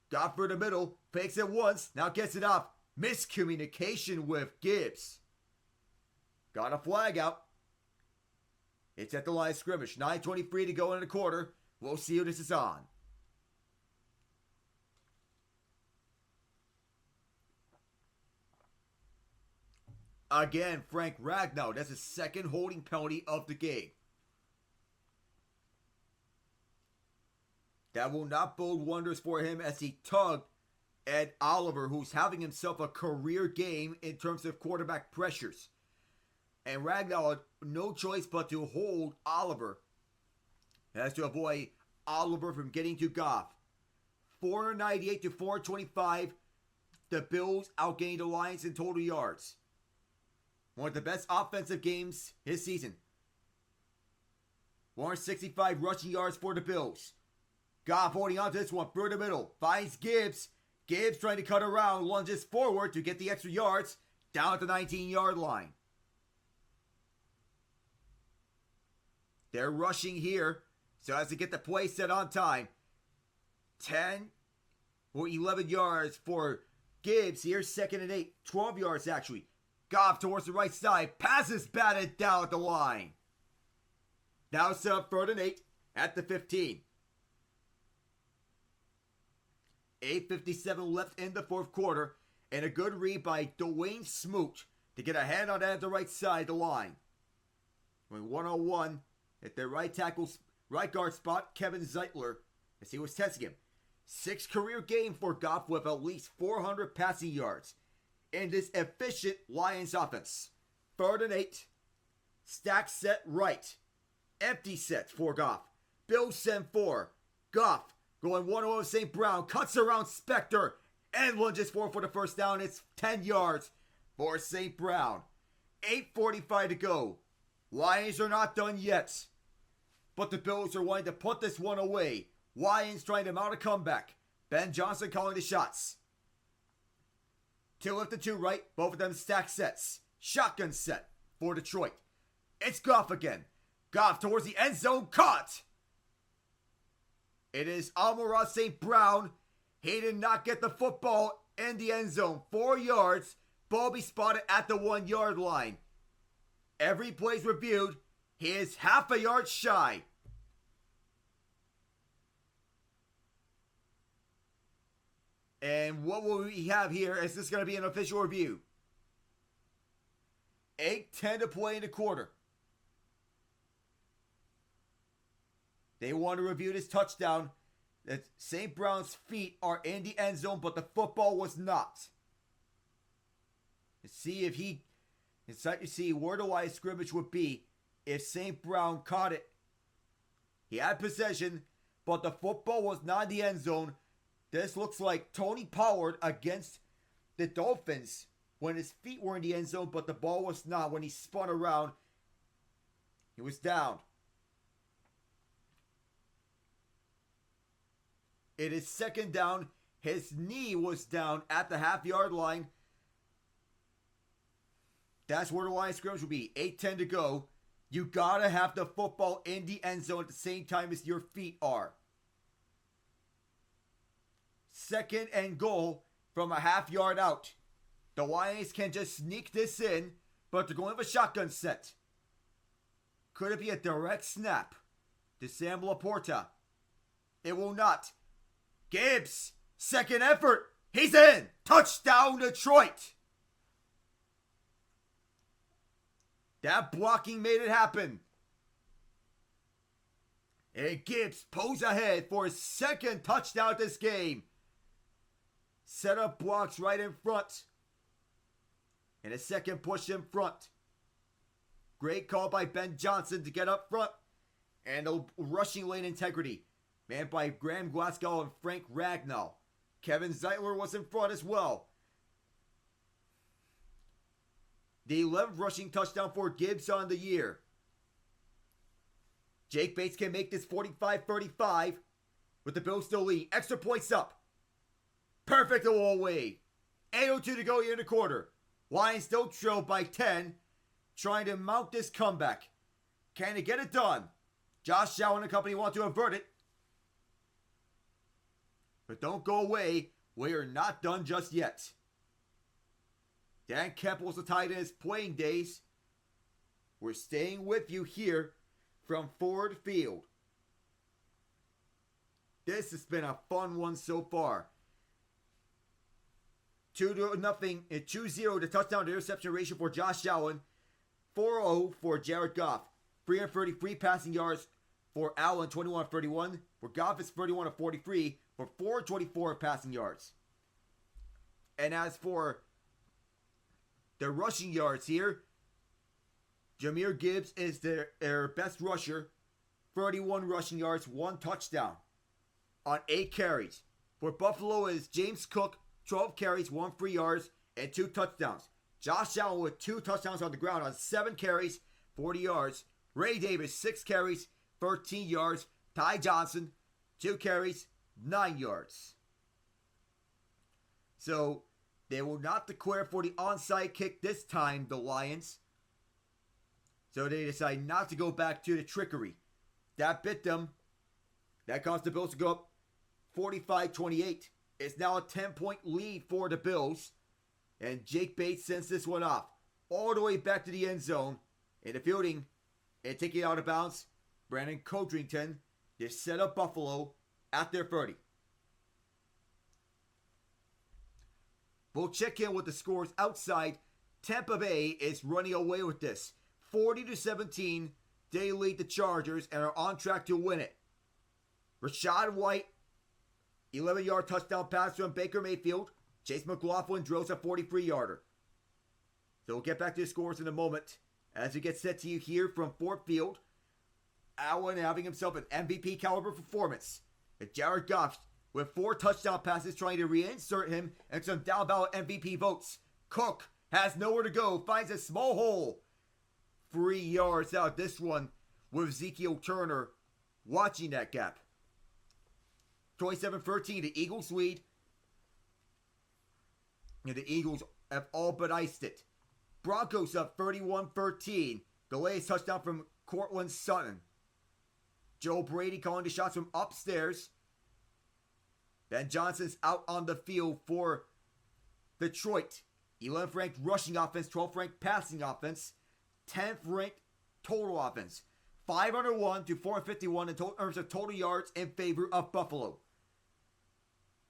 Goff for the middle. Fakes it once. Now gets it off. Miscommunication with Gibbs. Got a flag out. It's at the line of scrimmage. 9:23 to go in the quarter. We'll see who this is on. Again, Frank Ragnow. That's his second holding penalty of the game. That will not bode wonders for him as he tugged Ed Oliver, who's having himself a career game in terms of quarterback pressures. And Ragnow had no choice but to hold Oliver as to avoid Oliver from getting to Goff. 498 to 425. The Bills outgained the Lions in total yards. One of the best offensive games this season. 165 rushing yards for the Bills. Goff holding on to this one through the middle. Finds Gibbs. Gibbs trying to cut around. Lunges forward to get the extra yards. Down at the 19-yard line. They're rushing here so as to get the play set on time. 10 or 11 yards for Gibbs here. 2nd and 8. 12 yards actually. Goff towards the right side. Passes batted down at the line. Now set up 3rd and 8 at the 15. 8:57 left in the 4th quarter. And a good read by Dwayne Smoot to get a hand on that at the right side of the line. Going 1-on-1 at their right guard spot, Kevin Zeitler, as he was testing him. 6th career game for Goff with at least 400 passing yards in this efficient Lions offense. 3rd and 8. Stack set right. Empty set for Goff. Bills send 4. Goff going 1-0 St. Brown. Cuts around Spector and lunges forward for the first down. It's 10 yards for St. Brown. 8:45 to go. Lions are not done yet. But the Bills are wanting to put this one away. Lions trying to mount a comeback. Ben Johnson calling the shots. 2 left and 2 right. Both of them stack sets. Shotgun set for Detroit. It's Goff again. Goff towards the end zone. Caught. It is Amon-Ra St. Brown. He did not get the football in the end zone. 4 yards. Ball be spotted at the 1-yard line. Every play's reviewed. He is half a yard shy. And what will we have here? Is this going to be an official review? 8:10 to play in the quarter. They want to review this touchdown. That St. Brown's feet are in the end zone, but the football was not. Let's see if he... It's like to see where the line of scrimmage would be if St. Brown caught it. He had possession, but the football was not in the end zone. This looks like Tony Pollard against the Dolphins when his feet were in the end zone, but the ball was not. When he spun around, he was down. It is 2nd down. His knee was down at the half-yard line. That's where the line of scrimmage will be. 8:10 to go. You gotta have the football in the end zone at the same time as your feet are. 2nd and goal from a half-yard out. The Lions can just sneak this in, but they're going with a shotgun set. Could it be a direct snap to Sam LaPorta? It will not. Gibbs, second effort. He's in. Touchdown, Detroit. That blocking made it happen. And Gibbs pulls ahead for his second touchdown this game. Set up blocks right in front. And a second push in front. Great call by Ben Johnson to get up front. And a rushing lane integrity. Manned by Graham Glasgow and Frank Ragnall. Kevin Zeitler was in front as well. The 11th rushing touchdown for Gibbs on the year. Jake Bates can make this 45-35 with the Bills still lead. Extra points up. Perfect all the way. 8:02 to go here in the quarter. Lions still trail by 10, trying to mount this comeback. Can they get it done? Josh Allen and company want to avert it. But don't go away. We are not done just yet. Dan Kempel's the tight end his playing days. We're staying with you here from Ford Field. This has been a fun one so far. 2-0 and 2-0 the touchdown to interception ratio for Josh Allen. 4-0 for Jared Goff. 333 passing yards for Allen, 21-31. For Goff, it's 31-43 for 424 passing yards. And as for the rushing yards here, Jahmyr Gibbs is their best rusher. 31 rushing yards, 1 touchdown on 8 carries. For Buffalo is James Cook, 12 carries, 1 free yards, and 2 touchdowns. Josh Allen with 2 touchdowns on the ground on 7 carries, 40 yards. Ray Davis, 6 carries, 13 yards. Ty Johnson, 2 carries, 9 yards. So they will not declare for the onside kick this time, the Lions. So they decide not to go back to the trickery. That bit them. That caused the Bills to go up 45-28. It's now a 10-point lead for the Bills. And Jake Bates sends this one off all the way back to the end zone. In the fielding and taking it out of bounds, Brandon Codrington just set up Buffalo at their 30. We'll check in with the scores outside. Tampa Bay is running away with this. 40-17, they lead the Chargers and are on track to win it. Rachaad White, 11-yard touchdown pass from Baker Mayfield. Chase McLaughlin drills a 43-yarder. So we'll get back to the scores in a moment. As we get set to you here from Ford Field, Allen having himself an MVP caliber performance. And Jared Goff with 4 touchdown passes trying to reinsert him and some down ballot MVP votes. Cook has nowhere to go, finds a small hole. 3 yards out this one with Ezekiel Turner watching that gap. 27-13, the Eagles lead. And the Eagles have all but iced it. Broncos up 31-13. The latest touchdown from Cortland Sutton. Joe Brady calling the shots from upstairs. Ben Johnson's out on the field for Detroit. 11th ranked rushing offense, 12th ranked passing offense, 10th ranked total offense. 501 to 451 in terms of total yards in favor of Buffalo.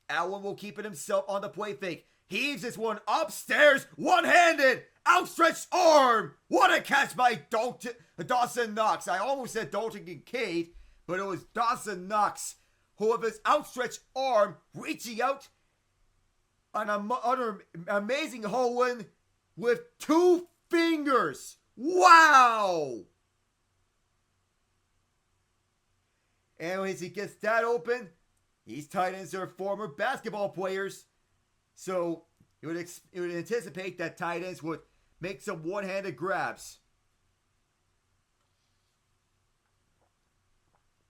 Allen will keep it himself on the play fake. Heaves this one upstairs, one-handed, outstretched arm. What a catch by Dawson Knox. I almost said Dalton Kincaid, but it was Dawson Knox who with his outstretched arm reaching out on an amazing hole-in with 2 fingers. Wow! And as he gets that open, these tight ends are former basketball players. So you would anticipate that tight ends would make some one-handed grabs.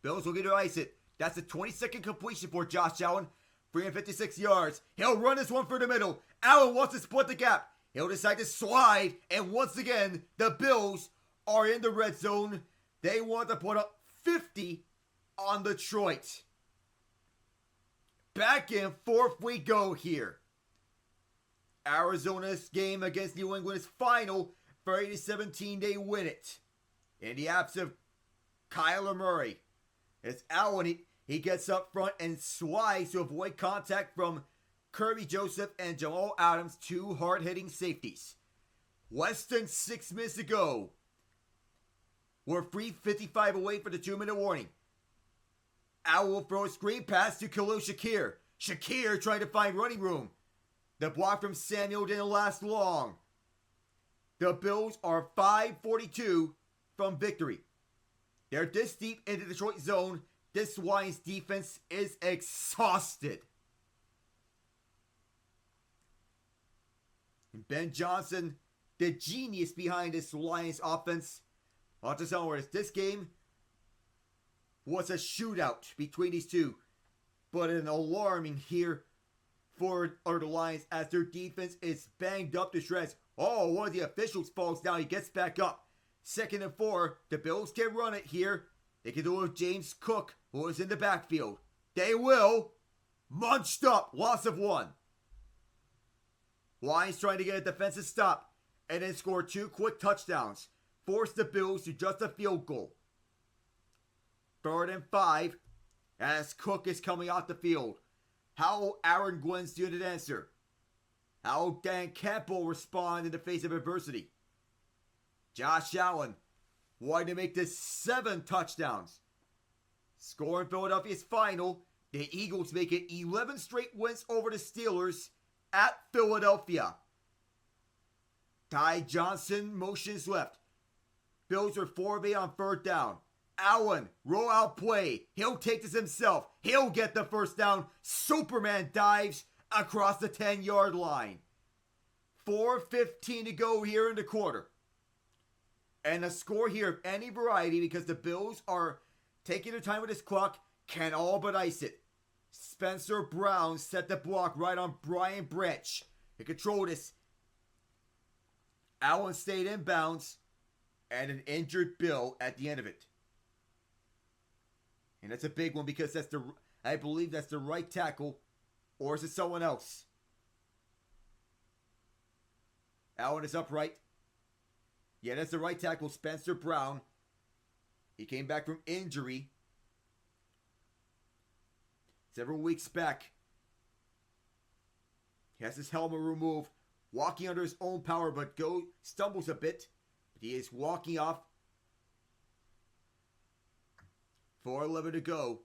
Bills will get to ice it. That's a 20-second completion for Josh Allen. 356 yards. He'll run this one for the middle. Allen wants to split the gap. He'll decide to slide. And once again, the Bills are in the red zone. They want to put up 50 on Detroit. Back in fourth we go here. Arizona's game against New England is final. 30-17, they win it. In the absence of Kyler Murray. It's Allen. He gets up front and slides to avoid contact from Kirby Joseph and Jamal Adams, two hard-hitting safeties. Less than 6 minutes to go. We're 3:55 away for the 2-minute warning. Owl will throw a screen pass to Khalil Shakir. Shakir trying to find running room. The block from Samuel didn't last long. The Bills are 5:42 from victory. They're this deep into the Detroit zone. This Lions defense is exhausted. And Ben Johnson, the genius behind this Lions offense, I'll just tell you this game was a shootout between these two, but an alarming here for the Lions as their defense is banged up to shreds. Oh, one of the officials falls down. He gets back up. 2nd and 4. The Bills can run it here. They can do it with James Cook, who is in the backfield. They will. Munched up. Loss of 1. Lions trying to get a defensive stop and then score 2 quick touchdowns. Force the Bills to just a field goal. 3rd and 5 as Cook is coming off the field. How will Aaron Gwynn's unit answer? How will Dan Campbell respond in the face of adversity? Josh Allen wanting to make this 7 touchdowns. Score in Philadelphia's final. The Eagles make it 11 straight wins over the Steelers at Philadelphia. Ty Johnson motions left. Bills are 4 of 8 on 3rd down. Allen, roll out play. He'll take this himself. He'll get the 1st down. Superman dives across the 10-yard line. 4:15 to go here in the quarter. And a score here of any variety because the Bills are taking their time with this clock, can all but ice it. Spencer Brown set the block right on Brian Branch. They control this. Allen stayed in bounds and an injured Bill at the end of it. And that's a big one because I believe that's the right tackle, or is it someone else? Allen is upright. Yeah, that's the right tackle, Spencer Brown. He came back from injury several weeks back. He has his helmet removed, walking under his own power, but stumbles a bit. But he is walking off. 4:11 to go.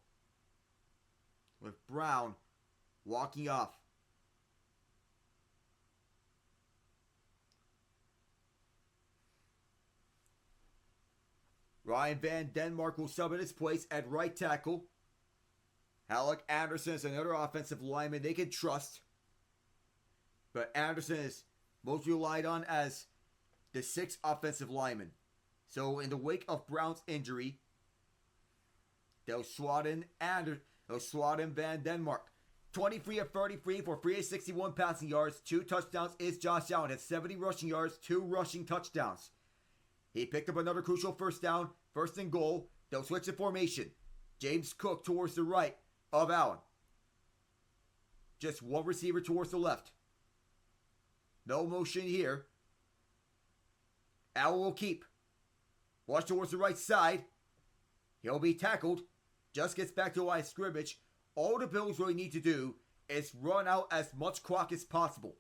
With Brown walking off. Ryan Van Denmark will sub in his place at right tackle. Alec Anderson is another offensive lineman they can trust. But Anderson is most relied on as the 6th offensive lineman. So in the wake of Brown's injury, they'll slot in Van Denmark. 23 of 33 for 361 passing yards, 2 touchdowns is Josh Allen. Has 70 rushing yards, 2 rushing touchdowns. He picked up another crucial 1st down, 1st and goal. They'll switch the formation. James Cook towards the right of Allen. Just one receiver towards the left. No motion here. Allen will keep. Watch towards the right side. He'll be tackled. Just gets back to the line of scrimmage. All the Bills really need to do is run out as much clock as possible.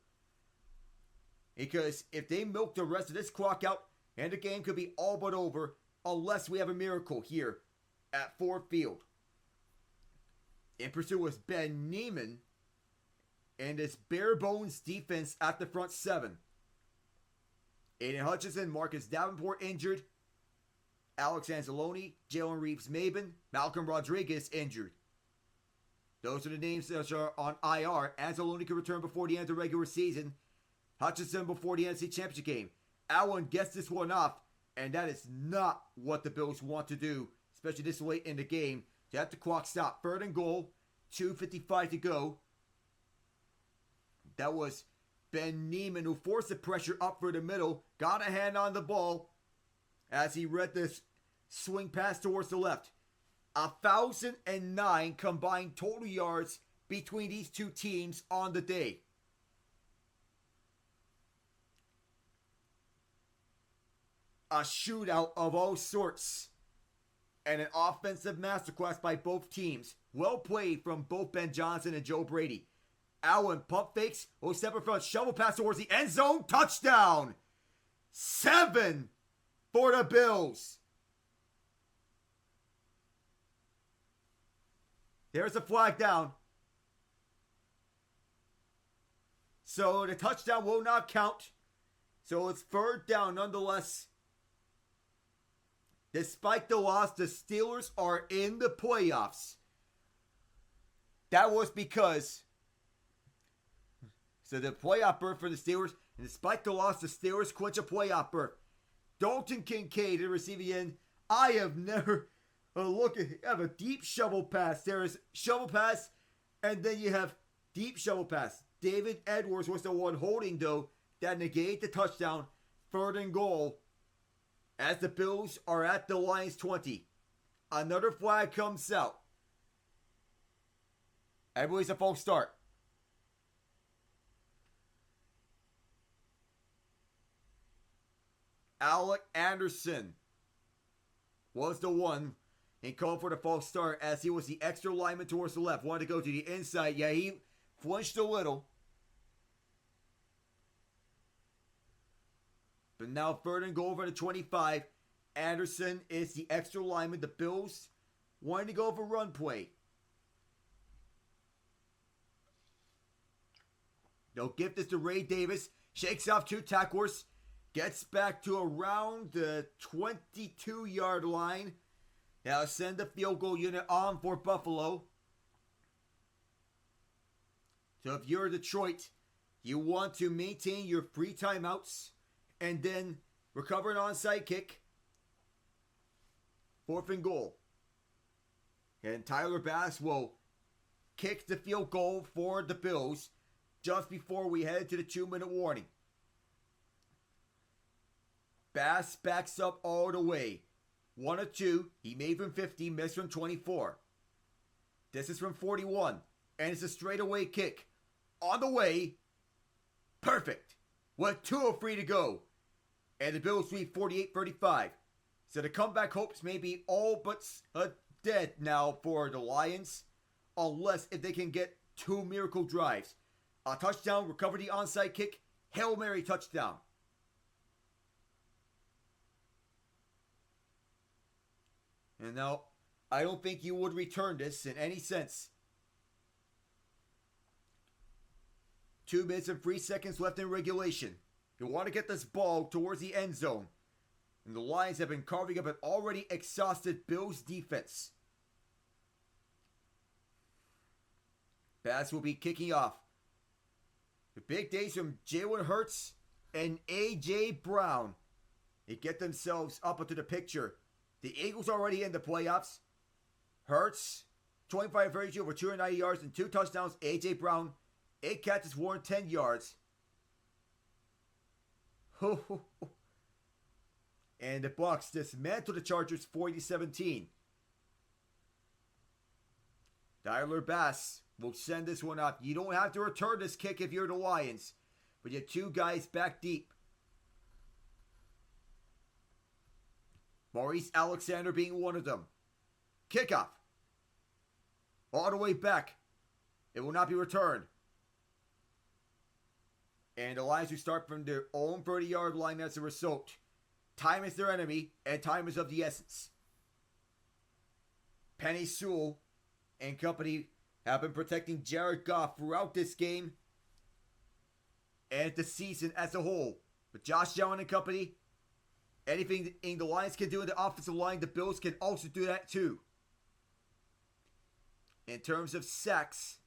Because if they milk the rest of this clock out, and the game could be all but over unless we have a miracle here at Ford Field. In pursuit was Ben Neiman and his bare bones defense at the front 7. Aiden Hutchinson, Marcus Davenport injured. Alex Anzalone, Jalen Reeves-Maben, Malcolm Rodriguez injured. Those are the names that are on IR. Anzalone can return before the end of the regular season. Hutchinson before the NFC Championship game. Allen gets this one off, and that is not what the Bills want to do, especially this late in the game. To have the clock stop. 3rd and goal, 2:55 to go. That was Ben Neiman who forced the pressure up for the middle, got a hand on the ball as he read this swing pass towards the left. 1,009 combined total yards between these two teams on the day. A shootout of all sorts. And an offensive masterclass by both teams. Well played from both Ben Johnson and Joe Brady. Allen pump fakes. Step in front. Shovel pass towards the end zone. Touchdown. 7 for the Bills. There's a flag down. So the touchdown will not count. So it's 3rd down nonetheless. Despite the loss, the Steelers are in the playoffs. That was because... So the playoff berth for the Steelers. And despite the loss, the Steelers clinch a playoff berth. Dalton Kincaid in receiving end. I have never... look, you have a deep shovel pass. There is shovel pass. And then you have deep shovel pass. David Edwards was the one holding, though, that negated the touchdown. 3rd and goal. As the Bills are at the Lions 20. Another flag comes out. I believe it's a false start. Alec Anderson was the one and called for the false start as he was the extra lineman towards the left. Wanted to go to the inside. Yeah, he flinched a little. But now 3rd and goal over the 25. Anderson is the extra lineman. The Bills wanted to go for run play. They'll give this to Ray Davis. Shakes off 2 tacklers. Gets back to around the 22-yard line. Now send the field goal unit on for Buffalo. So if you're Detroit, you want to maintain your free timeouts and then recover an onside kick. 4th and goal. And Tyler Bass will kick the field goal for the Bills just before we head to the 2-minute warning. Bass backs up all the way. 1 of 2. He made from 50, missed from 24. This is from 41. And it's a straightaway kick. On the way. Perfect. With 2:03 to go. And the Bills lead 48-35. So the comeback hopes may be all but dead now for the Lions. Unless if they can get 2 miracle drives. A touchdown, recover the onside kick. Hail Mary touchdown. And now, I don't think you would return this in any sense. 2 minutes and 3 seconds left in regulation. You want to get this ball towards the end zone. And the Lions have been carving up an already exhausted Bills defense. Bass will be kicking off. The big days from Jalen Hurts and A.J. Brown. They get themselves up into the picture. The Eagles already in the playoffs. Hurts, 25-32 over 290 yards and 2 touchdowns. A.J. Brown, 8 catches, 110 yards. And the Bucs dismantle the Chargers 40-17. Tyler Bass will send this one up. You don't have to return this kick if you're the Lions. But you have 2 guys back deep. Maurice Alexander being one of them. Kickoff. All the way back. It will not be returned. And the Lions will start from their own 30-yard line as a result. Time is their enemy, and time is of the essence. Penny Sewell and company have been protecting Jared Goff throughout this game and the season as a whole. But Josh Allen and company, anything the Lions can do in the offensive line, the Bills can also do that too. In terms of sacks,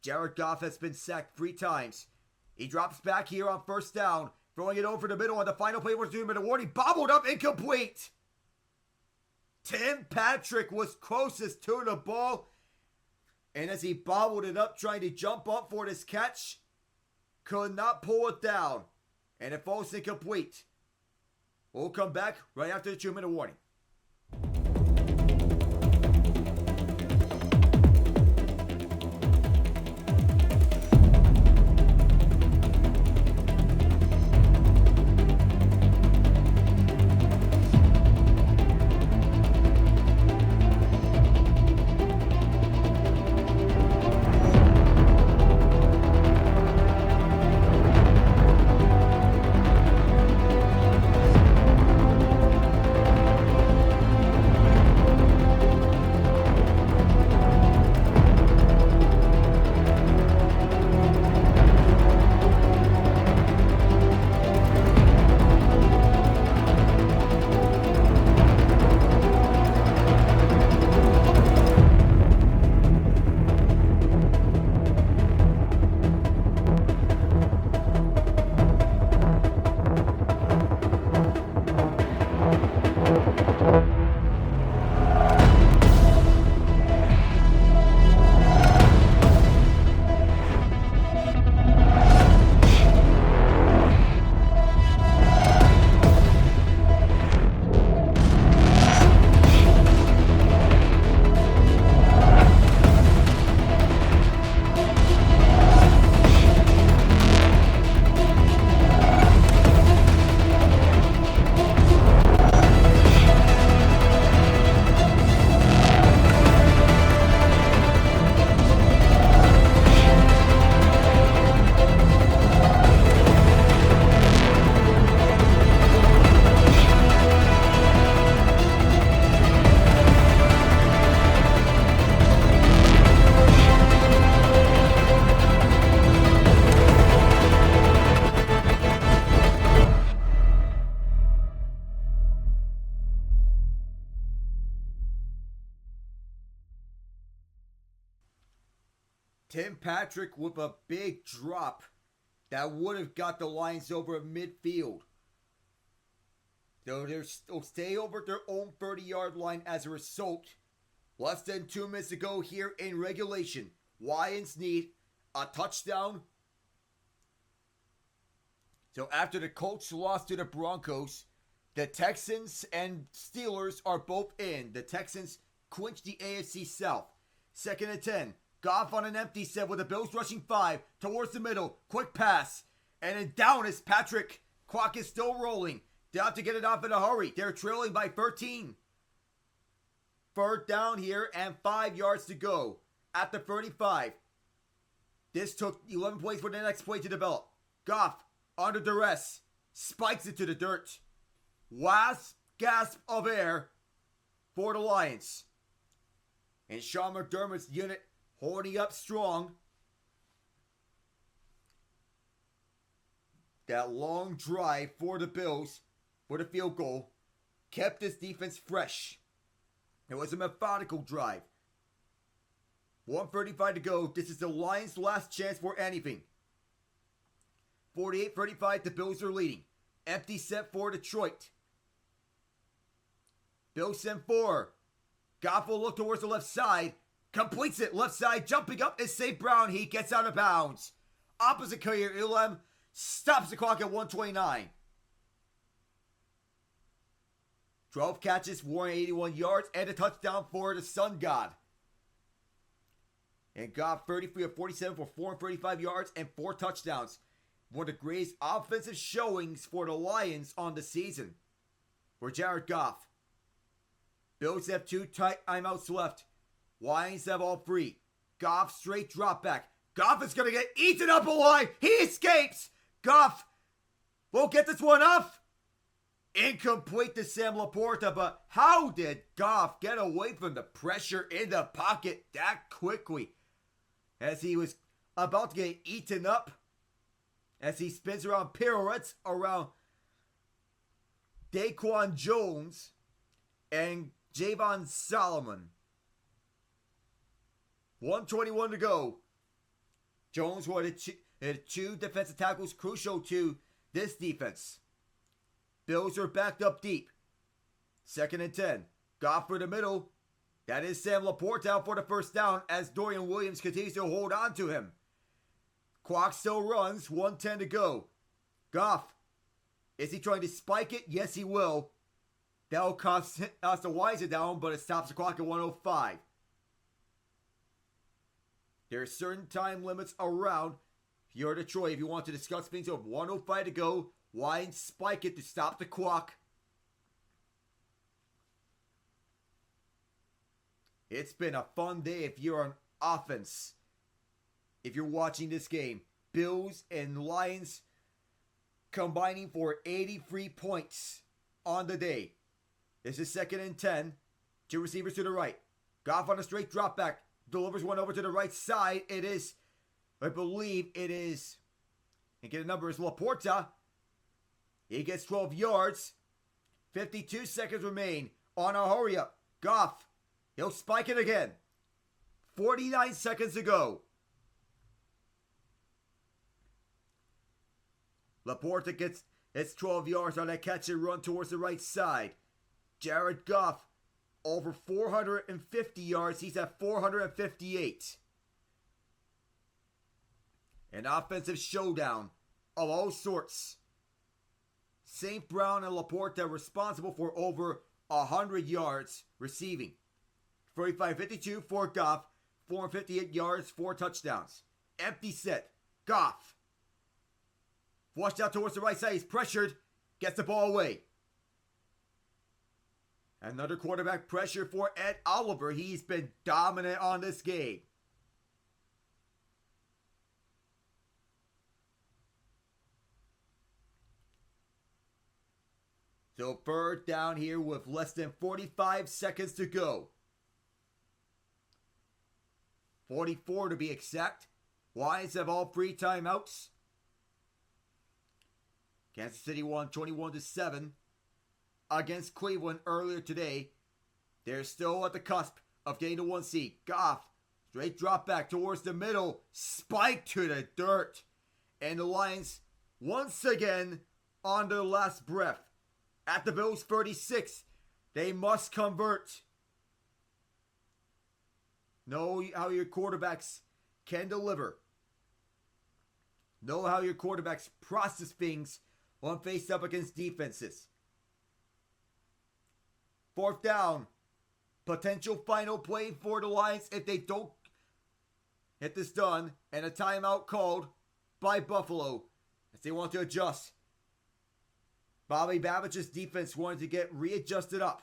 Jared Goff has been sacked 3 times. He drops back here on 1st down, throwing it over the middle on the final play was 2-minute warning. Bobbled up, incomplete. Tim Patrick was closest to the ball. And as he bobbled it up, trying to jump up for this catch, could not pull it down. And it falls incomplete. We'll come back right after the 2-minute warning. Tim Patrick with a big drop that would have got the Lions over midfield. They'll stay over their own 30-yard line as a result. Less than 2 minutes to go here in regulation. Lions need a touchdown. So after the Colts lost to the Broncos, the Texans and Steelers are both in. The Texans clinched the AFC South. 2nd and 10. Goff on an empty set with the Bills rushing 5 towards the middle. Quick pass. And then down is Patrick. Clock is still rolling. They have to get it off in a hurry. They're trailing by 13. 3rd down here and 5 yards to go at the 35. This took 11 plays for the next play to develop. Goff under duress. Spikes it to the dirt. Last gasp of air for the Lions. And Sean McDermott's unit holding up strong. That long drive for the Bills for the field goal kept this defense fresh. It was a methodical drive. 1:35 to go. This is the Lions' last chance for anything. 48-35, the Bills are leading. Empty set for Detroit. Bills send 4. Goff will look towards the left side. Completes it. Left side. Jumping up is St. Brown. He gets out of bounds. Opposite Kaiir Elam stops the clock at 1:29. 12 catches, 181 yards, and a touchdown for the Sun God. And Goff 33 of 47 for 435 yards and 4 touchdowns. One of the greatest offensive showings for the Lions on the season. For Jared Goff. Bills have 2 timeouts left. Lions have all 3. Goff straight drop back. Goff is going to get eaten up alive. He escapes. Goff will get this one off. Incomplete to Sam LaPorta, but how did Goff get away from the pressure in the pocket that quickly? As he was about to get eaten up. As he spins around, pirouettes around Daquan Jones and Javon Solomon. 1:21 to go. Jones had 2 defensive tackles crucial to this defense. Bills are backed up deep. 2nd and 10. Goff for the middle. That is Sam LaPorta out for the first down as Dorian Williams continues to hold on to him. Clock still runs. 1:10 to go. Goff. Is he trying to spike it? Yes, he will. That will cost the Lions down, but it stops the clock at 1:05. There are certain time limits around. If you're Detroit, if you want to discuss things of 1:05 to go, Lions spike it to stop the clock. It's been a fun day if you're on offense. If you're watching this game, Bills and Lions combining for 83 points on the day. This is 2nd and 10. 2 receivers to the right. Goff on a straight drop back. Delivers one over to the right side. It is, I believe it is, and get a number is LaPorta. He gets 12 yards. 52 seconds remain on a hurry up. Goff, he'll spike it again. 49 seconds to go. LaPorta gets its 12 yards on that catch and run towards the right side. Jared Goff, over 450 yards. He's at 458. An offensive showdown of all sorts. St. Brown and LaPorta responsible for over 100 yards receiving. 45-52 for Goff, 458 yards, 4 touchdowns. Empty set. Goff. Flushed out towards the right side. He's pressured. Gets the ball away. Another quarterback pressure for Ed Oliver. He's been dominant on this game. So third down here with less than 45 seconds to go. 44 to be exact. Lions have all 3 timeouts. Kansas City won 21-7 against Cleveland earlier today. They're still at the cusp of getting the 1 seed. Goff, straight drop back towards the middle. Spike to the dirt. And the Lions, once again, on their last breath. At the Bills' 36, they must convert. Know how your quarterbacks can deliver. Know how your quarterbacks process things when faced up against defenses. 4th down. Potential final play for the Lions if they don't get this done. And a timeout called by Buffalo as they want to adjust. Bobby Babbitt's defense wanted to get readjusted up.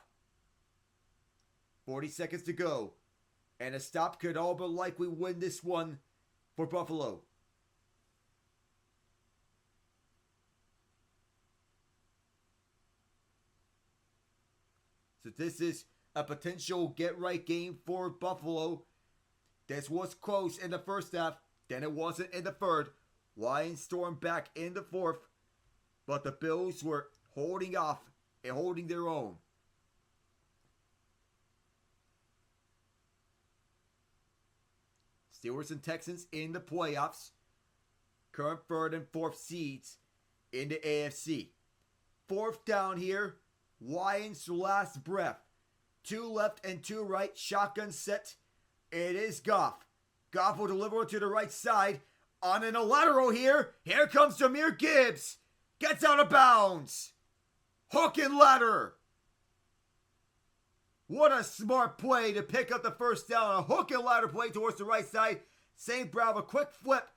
40 seconds to go. And a stop could all but likely win this one for Buffalo. So this is a potential get-right game for Buffalo. This was close in the first half. Then it wasn't in the third. Lions stormed back in the fourth. But the Bills were holding off and holding their own. Steelers and Texans in the playoffs. Current 3rd and 4th seeds in the AFC. 4th down here. Lions' last breath. 2 left and 2 right. Shotgun set. It is Goff. Goff will deliver it to the right side. On a lateral here. Here comes Jahmyr Gibbs. Gets out of bounds. Hook and ladder. What a smart play to pick up the first down. A hook and ladder play towards the right side. St. Brown, a quick flip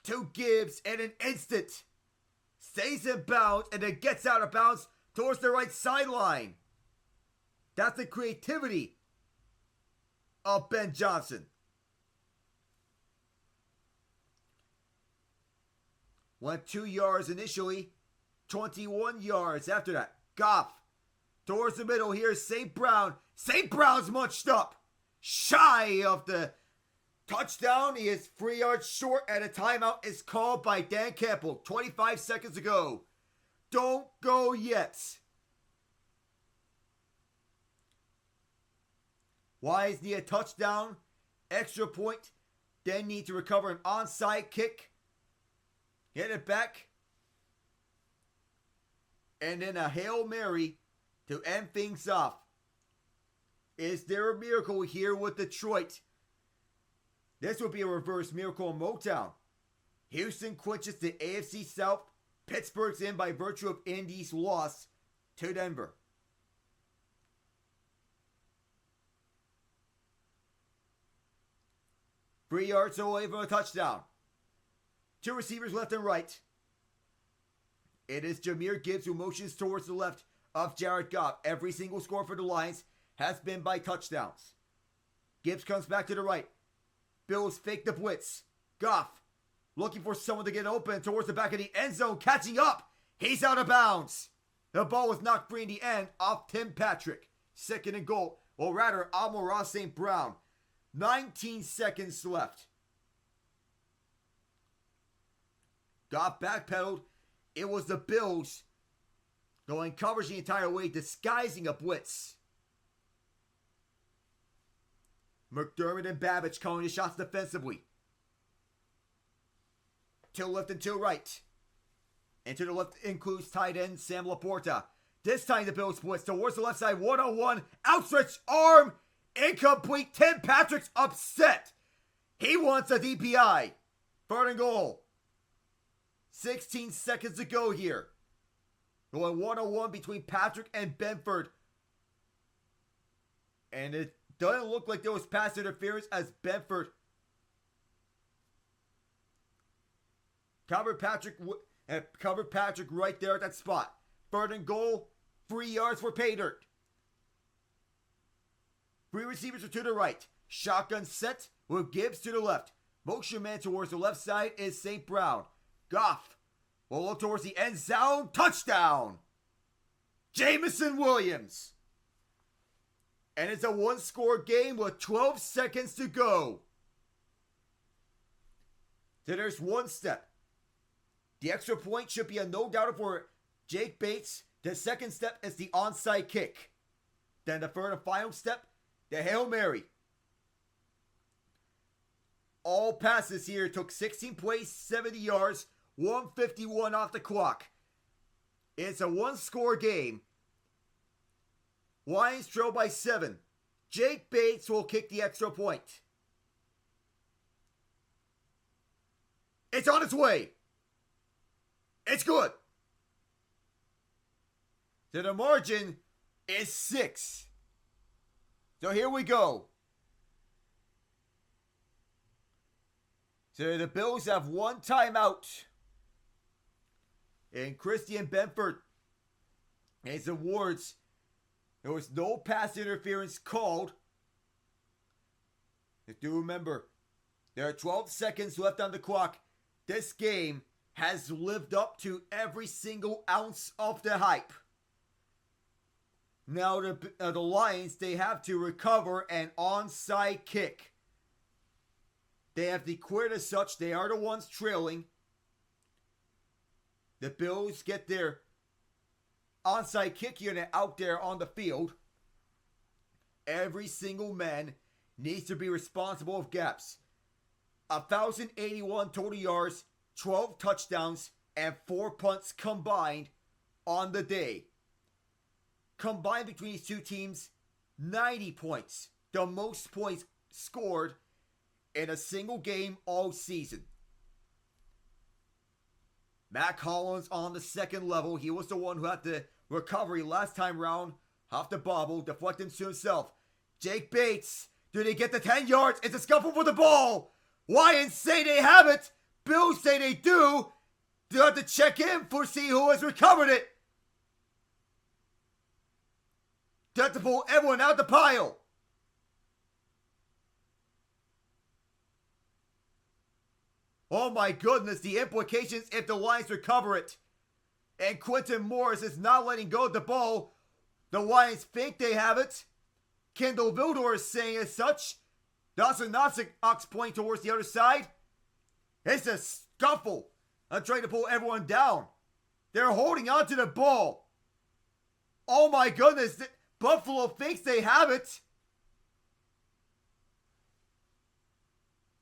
to Gibbs in an instant. Stays in bounds and then gets out of bounds towards the right sideline. That's the creativity of Ben Johnson. Went 2 yards initially. 21 yards after that. Goff towards the middle here. St. Brown. St. Brown's munched up. Shy of the touchdown. He is 3 yards short and a timeout is called by Dan Campbell. 25 seconds to go. Don't go yet. Lions need a touchdown. Extra point. Then need to recover an onside kick. Get it back. And then a Hail Mary to end things off. Is there a miracle here with Detroit? This would be a reverse miracle in Motown. Houston clinches the AFC South. Pittsburgh's in by virtue of Indy's loss to Denver. Three yards away from a touchdown. 2 receivers left and right. It is Jahmyr Gibbs who motions towards the left of Jared Goff. Every single score for the Lions has been by touchdowns. Gibbs comes back to the right. Bills fake the blitz. Goff looking for someone to get open towards the back of the end zone. Catching up. He's out of bounds. The ball was knocked free in the end off Tim Patrick. 2nd and goal. Or rather, Amon-Ra St. Brown. 19 seconds left. Goff backpedaled. It was the Bills going coverage the entire way, disguising a blitz. McDermott and Babbage calling the shots defensively. 2 left and 2 right. And to the left includes tight end Sam LaPorta. This time the Bills splits towards the left side, one-on-one, outstretched arm, incomplete. Tim Patrick's upset. He wants a DPI. Third and goal. 16 seconds to go here. Going one-on-one between Patrick and Benford. And it doesn't look like there was pass interference as Benford covered Patrick right there at that spot. Third and goal, 3 yards for pay dirt. 3 receivers are to the right. Shotgun set with Gibbs to the left. Motion man towards the left side is St. Brown. Goff will look towards the end zone. Touchdown! Jamison Williams. And it's a one-score game with 12 seconds to go. So there's one step. The extra point should be a no-doubter for Jake Bates. The second step is the onside kick. Then the third and final step, the Hail Mary. All passes here took 16 plays, 70 yards, 151 off the clock. It's a one-score game. Lions trail by 7. Jake Bates will kick the extra point. It's on its way. It's good. So the margin is 6. So here we go. So the Bills have one timeout. And Christian Benford and his awards. There was no pass interference called. But do remember, there are 12 seconds left on the clock. This game has lived up to every single ounce of the hype. Now the Lions, they have to recover an onside kick. They have declared as such. They are the ones trailing. The Bills get their onside kick unit out there on the field. Every single man needs to be responsible of gaps. 1,081 total yards, 12 touchdowns, and 4 punts combined on the day. Combined between these two teams, 90 points. The most points scored in a single game all season. Mac Hollins on the second level. He was the one who had the recovery last time round. Off the bobble, deflecting to himself. Jake Bates. Do they get the 10 yards? It's a scuffle for the ball. Lions say they have it. Bills say they do. They'll have to check in for see who has recovered it. They have to pull everyone out the pile. Oh my goodness, the implications if the Lions recover it. And Quentin Morris is not letting go of the ball. The Lions think they have it. Kendall Vildor is saying as such. Dawson Knox pointing towards the other side. It's a scuffle. I'm trying to pull everyone down. They're holding on to the ball. Oh my goodness. Buffalo thinks they have it.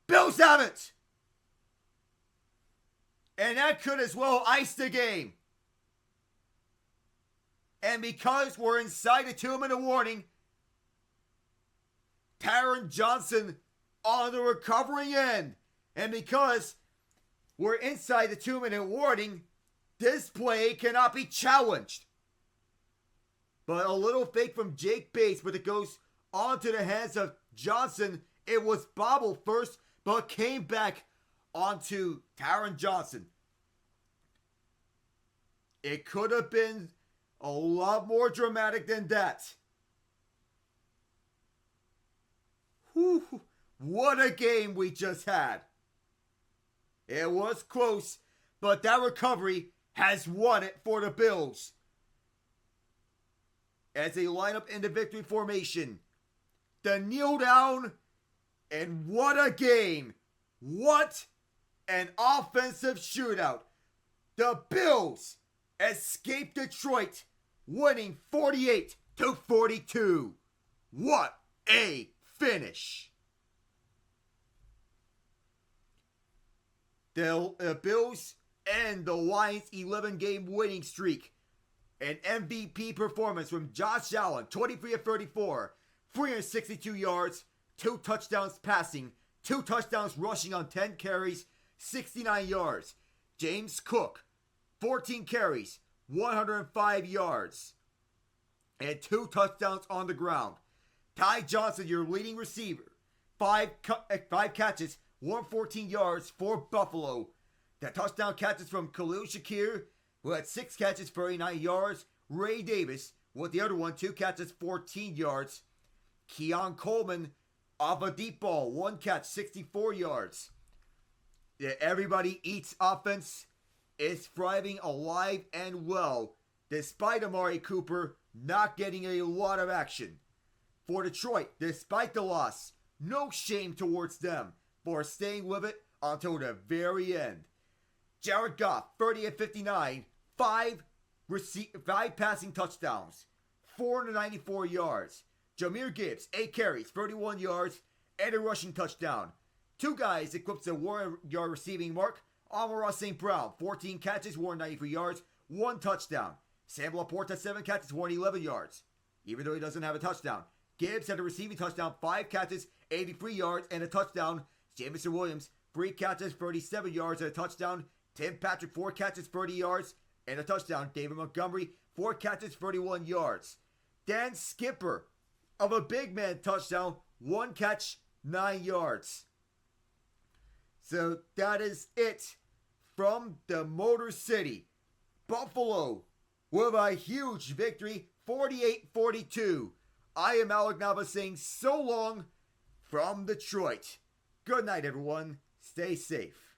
Bills have it. And that could as well ice the game. And because we're inside a 2-minute warning, Taron Johnson on the recovering end. And because we're inside the 2-minute warning, this play cannot be challenged. But a little fake from Jake Bates, but it goes onto the hands of Johnson. It was bobbled first, but came back onto Taron Johnson. It could have been a lot more dramatic than that. Whew, what a game we just had. It was close, but that recovery has won it for the Bills. As they line up in the victory formation, the kneel down, and what a game. What an offensive shootout. The Bills escape Detroit, winning 48-42. What a finish. The Bills end the Lions' 11-game winning streak An MVP performance from Josh Allen, 23 of 34, 362 yards, 2 touchdowns passing, 2 touchdowns rushing on 10 carries, 69 yards. James Cook, 14 carries, 105 yards, and 2 touchdowns on the ground. Ty Johnson, your leading receiver, 5 catches, 114 yards for Buffalo. The touchdown catches from Khalil Shakir, who had 6 catches, 39 yards. Ray Davis with the other one, 2 catches, 14 yards. Keon Coleman off a deep ball, 1 catch, 64 yards. The everybody eats offense is thriving alive and well, despite Amari Cooper not getting a lot of action. For Detroit, despite the loss, no shame towards them for staying with it until the very end. Jared Goff, 30 of 59, 5 passing touchdowns, 494 yards. Jahmyr Gibbs, 8 carries, 31 yards, and a rushing touchdown. 2 guys eclipsed the 100-yard receiving mark. Amon-Ra St. Brown, 14 catches, 193 yards, 1 touchdown. Sam LaPorta, 7 catches, 111 yards, even though he doesn't have a touchdown. Gibbs had a receiving touchdown, 5 catches, 83 yards, and a touchdown. Jamison Williams, 3 catches, 37 yards, and a touchdown. Tim Patrick, 4 catches, 30 yards, and a touchdown. David Montgomery, 4 catches, 31 yards. Dan Skipper, of a big man touchdown, 1 catch, 9 yards. So that is it from the Motor City. Buffalo with a huge victory, 48-42. I am Alec Nava saying so long from Detroit. Good night, everyone. Stay safe.